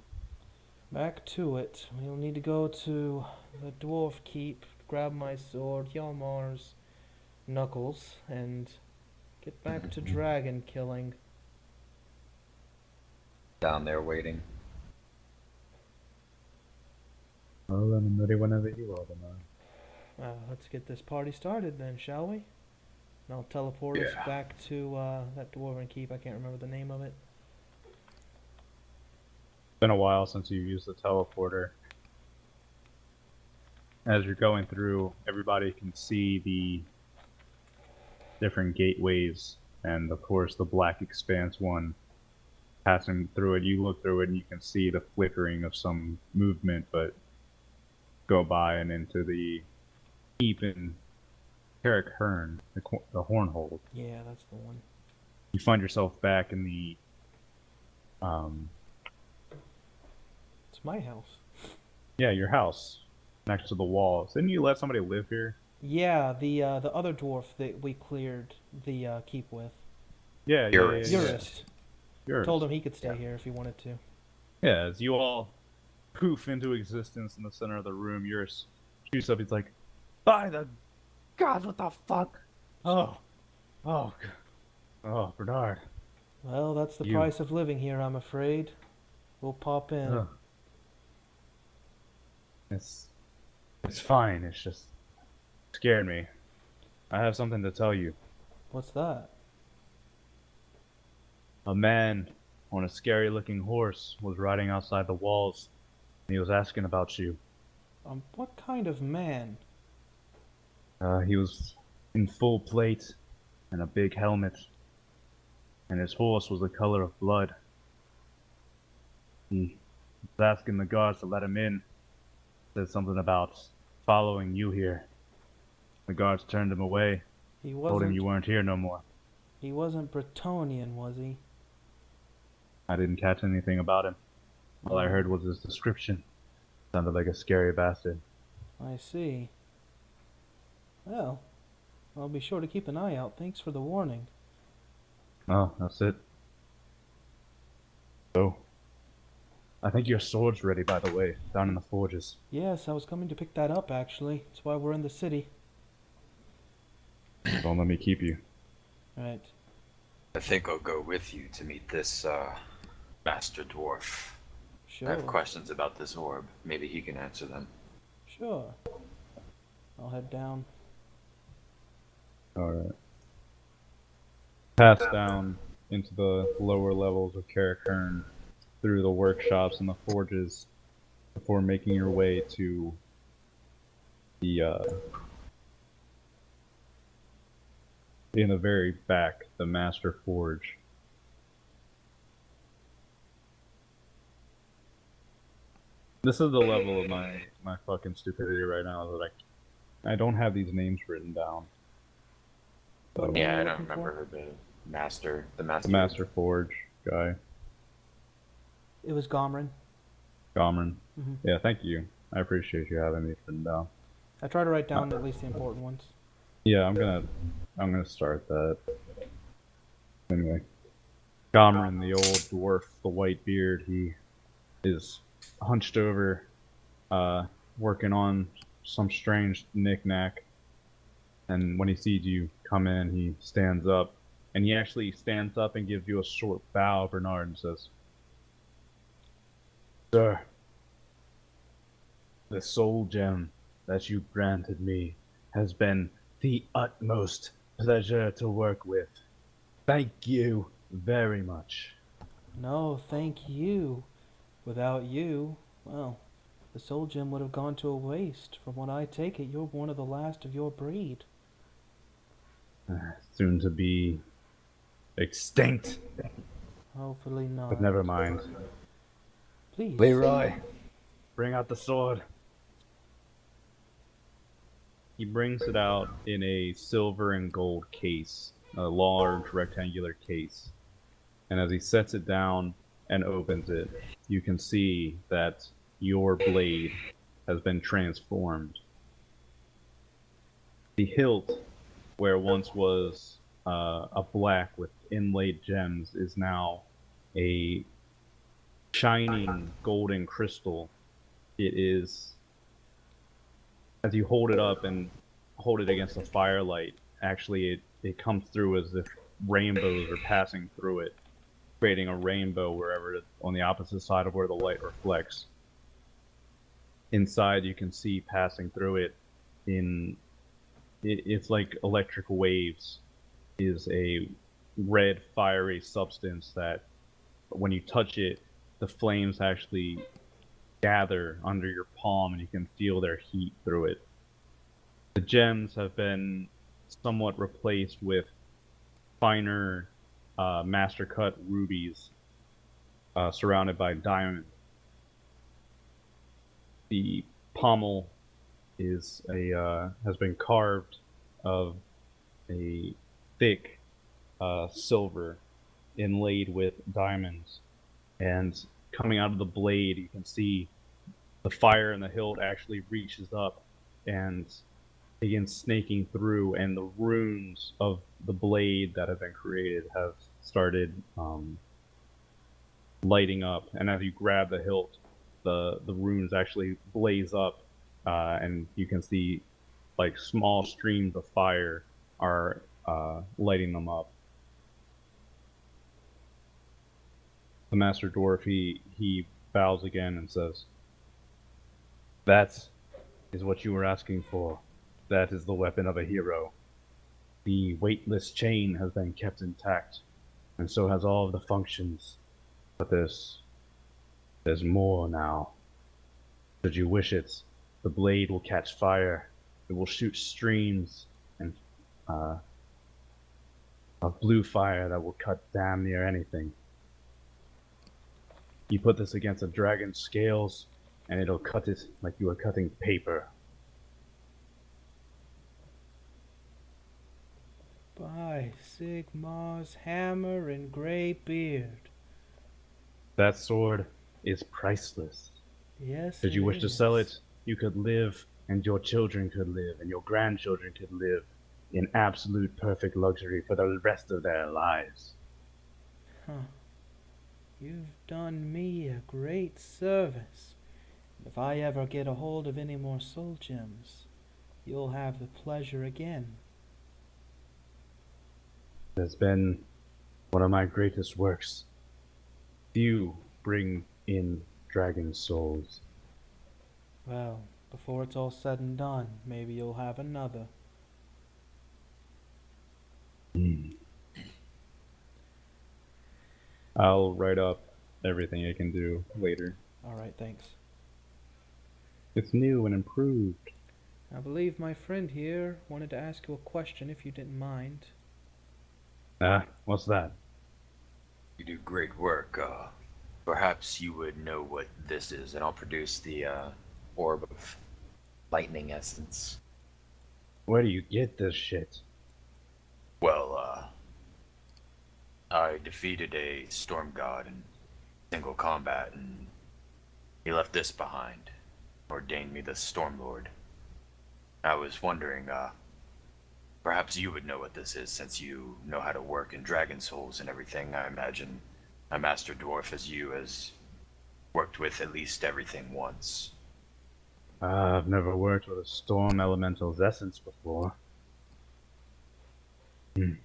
Back to it. We'll need to go to the Dwarf Keep, grab my sword, Yalmar's knuckles, and get back to dragon killing. Down there waiting. Well, then I'm ready whenever you are, then. Let's get this party started then, shall we? And I'll teleport us back to that Dwarven Keep. I can't remember the name of it. It's been a while since you used the teleporter. As you're going through, everybody can see the different gateways, and of course the Black Expanse one. Passing through it, you look through it and you can see the flickering of some movement, but go by and into the keep in Carrick Hearn, the Hornhold. Yeah, that's the one. You find yourself back in the It's my house. yeah, your house next to the walls. Didn't you let somebody live here? Yeah, the other dwarf that we cleared the keep with. Yeah, Eurus. Eurus. Eurus. Told him he could stay here if he wanted to. Yeah, as you all poof into existence in the center of the room, Eurus shoots up. He's like, "By the gods, what the fuck? Oh, Bernard. Well, that's the price of living here, I'm afraid. We'll pop in. Ugh. It's fine. It's just scared me. I have something to tell you. What's that? A man on a scary-looking horse was riding outside the walls, and he was asking about you. What kind of man? He was in full plate and a big helmet, and his horse was the color of blood. He was asking the guards to let him in. Said something about following you here. The guards turned him away, He told him wasn't. you weren't here no more. He wasn't Bretonian, was he? I didn't catch anything about him. All I heard was his description. Sounded like a scary bastard. I see. Well, I'll be sure to keep an eye out. Thanks for the warning. Oh, that's it. So, I think your sword's ready, by the way, down in the forges. Yes, I was coming to pick that up, actually. That's why we're in the city. Don't let me keep you. Right. I think I'll go with you to meet this master dwarf. Sure. I have questions about this orb. Maybe he can answer them. Sure. I'll head down. Alright. Pass down into the lower levels of Karakern, through the workshops and the forges, before making your way to the, in the very back, the Master Forge. This is the level of my fucking stupidity right now, that I don't have these names written down. What So, were Yeah, you I don't looking for? remember the master. The the Master Forge guy, It was Gomrin. Gomrin. Mhm. Yeah, thank you. I appreciate you having these written down. I try to write down at least the important ones. Yeah, I'm gonna start that. Anyway, Gomrin, the old dwarf, the white beard, he is hunched over, working on some strange knick-knack. And when he sees you come in, he stands up. And he actually stands up and gives you a short bow, Bernard, and says, "Sir, the soul gem that you granted me has been the utmost pleasure to work with. Thank you very much." No, thank you. Without you, well, the soul gem would have gone to a waste. From what I take it, you're one of the last of your breed. Soon to be extinct, Hopefully not. but never mind. Please. Leroy, bring out the sword. He brings it out in a silver and gold case, a large rectangular case. And as he sets it down and opens it, you can see that your blade has been transformed. The hilt, where once was a black with inlaid gems, is now a shining golden crystal. It is, as you hold it up and hold it against the firelight, actually it comes through as if rainbows are passing through it, creating a rainbow wherever on the opposite side of where the light reflects. Inside, you can see passing through it it's like electric waves, is a red fiery substance that when you touch it, the flames actually gather under your palm and you can feel their heat through it. The gems have been somewhat replaced with finer master cut rubies surrounded by diamond. The pommel is has been carved of a thick silver inlaid with diamonds, and coming out of the blade you can see the fire in the hilt actually reaches up and begins snaking through, and the runes of the blade that have been created have started lighting up, and as you grab the hilt, the runes actually blaze up, and you can see like small streams of fire are lighting them up. The Master Dwarf, he bows again and says, "That is what you were asking for. That is the weapon of a hero. The weightless chain has been kept intact, and so has all of the functions. But there's more now. Should you wish it, the blade will catch fire. It will shoot streams and of blue fire that will cut damn near anything." You put this against a dragon's scales, and it'll cut it like you are cutting paper. By Sigmar's hammer and grey beard. That sword is priceless. Yes, Should you it wish to sell is. it, you could live, and your children could live, and your grandchildren could live in absolute perfect luxury for the rest of their lives. Huh. You've done me a great service. If I ever get a hold of any more soul gems, you'll have the pleasure again. It has been one of my greatest works. Few bring in dragon souls. Well, before it's all said and done, maybe you'll have another. I'll write up everything I can do later. Alright, thanks. It's new and improved. I believe my friend here wanted to ask you a question if you didn't mind. What's that? You do great work. Perhaps you would know what this is, and I'll produce the Orb of lightning essence. Where do you get this shit? Well, I defeated a storm god in single combat, and he left this behind. Ordained me the Storm Lord. I was wondering, perhaps you would know what this is, since you know how to work in dragon souls and everything. I imagine a master dwarf as you has worked with at least everything once. I've never worked with a storm elemental's essence before. You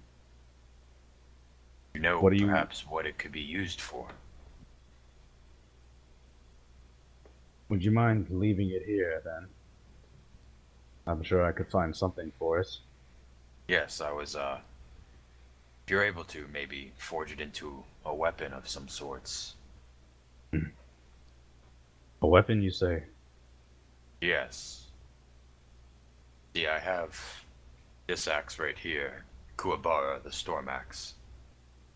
know What do you- perhaps what it could be used for. Would you mind leaving it here, then? I'm sure I could find something for it. Yes, I was, if you're able to, maybe forge it into a weapon of some sorts. A weapon, you say? Yes. See, I have this axe right here, Kuwabara, the Storm Axe.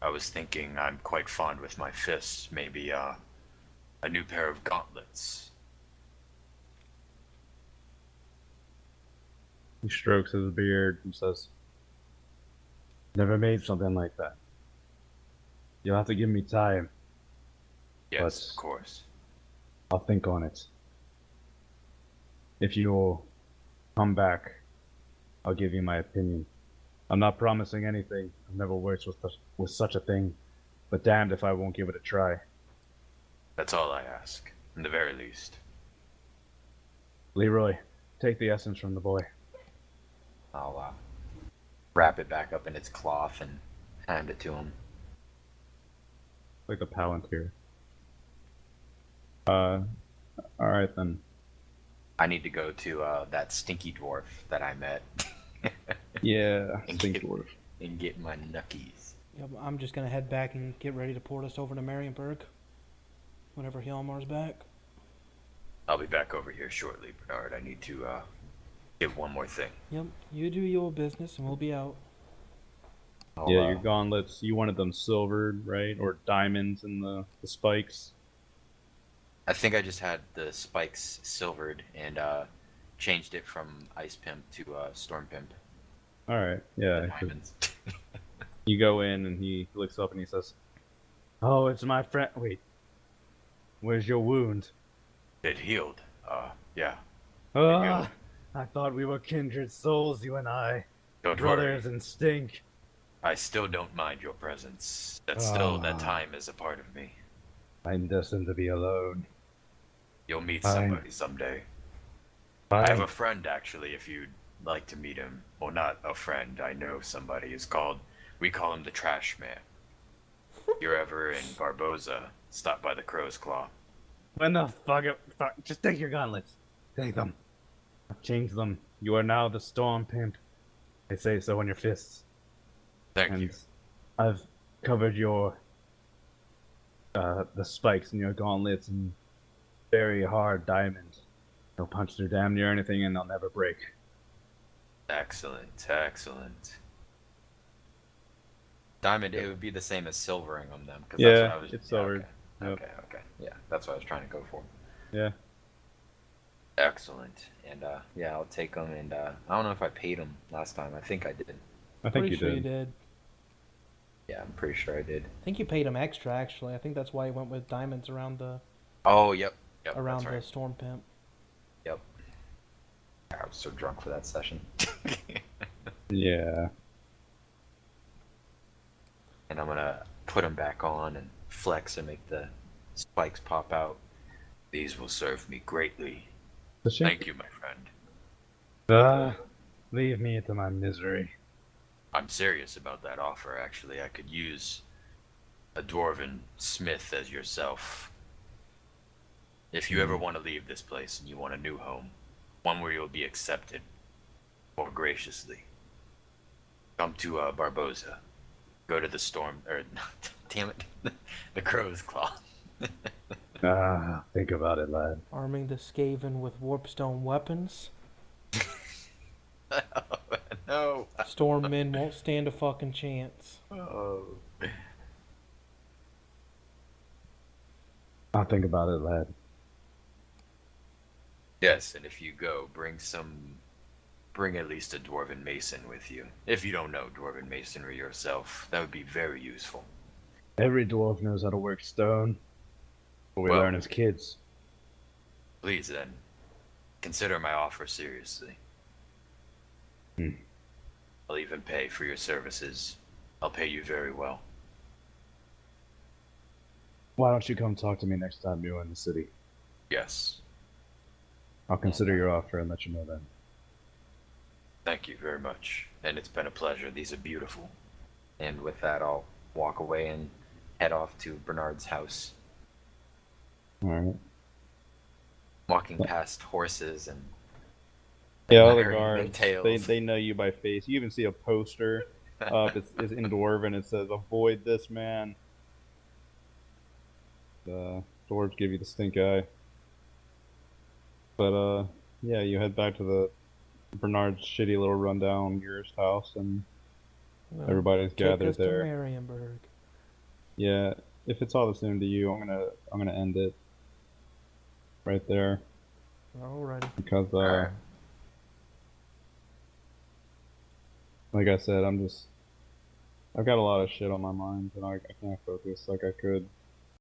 I was thinking I'm quite fond with my fists, maybe, a new pair of gauntlets. He strokes his beard and says, "Never made something like that. You'll have to give me time. Yes, But- of course. I'll think on it. If you'll come back, I'll give you my opinion. I'm not promising anything. I've never worked with such a thing, but damned if I won't give it a try." That's all I ask, in the very least. Leroy, take the essence from the boy. I'll wrap it back up in its cloth and hand it to him. Like a palantir. Alright then. I need to go to that stinky dwarf that I met Yeah, And stink get- dwarf. and get my nuckies. Yep, I'm just gonna head back and get ready to port us over to Marienburg whenever Hjalmar's back. I'll be back over here shortly, Bernard. I need to, give one more thing. Yep, you do your business and we'll be out. I'll, Yeah, your gauntlets, you wanted them silvered, right? Or diamonds in the spikes. I think I just had the spikes silvered and changed it from Ice Pimp to Storm Pimp. Alright, The yeah. diamonds. You go in and he looks up and he says, "Oh, it's my friend. Wait. Where's your wound?" It healed. Yeah. Ah, I thought we were kindred souls, you and I. Don't Brothers worry. and stink. I still don't mind your presence. That's still, that Ah. time is a part of me. I'm destined to be alone. You'll meet Fine. somebody someday. Fine. I have a friend, actually, if you'd like to meet him. Well, not a friend. I know somebody. We call him the Trash Man. If you're ever in Barboza, stop by the Crow's Claw. When the fuck? Just take your gauntlets. Take them. I've changed them. You are now the Storm Pimp. They say so on your fists. Thank And you. I've covered your the spikes in your gauntlets in very hard diamond. They'll punch through damn near anything and they'll never break. Excellent, excellent. Diamond, it would be the same as silvering them, then. 'cause Yeah, that's what I was, it's silvered. Okay. Yep. Okay. Yeah, that's what I was trying to go for. Yeah. Excellent. And yeah, I'll take them. And I don't know if I paid them last time. I think I did. I think Pretty you sure did. you did. Yeah, I'm pretty sure I did. I think you paid him extra, actually. I think that's why he went with diamonds around the Oh, yep. Yep, around that's the right. storm pimp. Yep. I was so drunk for that session. Yeah. And I'm gonna put them back on and flex and make the spikes pop out. These will serve me greatly. Thank you, my friend. Leave me to my misery. I'm serious about that offer, actually. I could use a dwarven smith as yourself. If you ever want to leave this place and you want a new home, one where you'll be accepted more graciously, come to Barboza. Go to the storm, or damn it, the Crow's Claw. Think about it, lad. Arming the Skaven with warpstone weapons. No. Storm men won't stand a fucking chance. Oh. I'll think about it, lad. Yes, and if you go, bring at least a dwarven mason with you. If you don't know dwarven masonry yourself, that would be very useful. Every dwarf knows how to work stone. But we Well- learn as kids. Please then, consider my offer seriously. I'll even pay for your services. I'll pay you very well. Why don't you come talk to me next time you're in the city? Yes. I'll consider your offer and let you know then. Thank you very much. And it's been a pleasure. These are beautiful. And with that, I'll walk away and head off to Bernard's house. Alright. Walking past horses and Yeah, all the Iron guards, tails. they know you by face. You even see a poster up. It's in Dwarven. It says, "Avoid this man." The dwarves give you the stink eye. But yeah, you head back to the Bernard's shitty little rundown Eurist house, and Well, everybody's take gathered us there. to Marienburg. Yeah, if it's all the same to you, I'm gonna end it right there Alrighty. because Alright. like I said, I've got a lot of shit on my mind, and I can't focus like I could.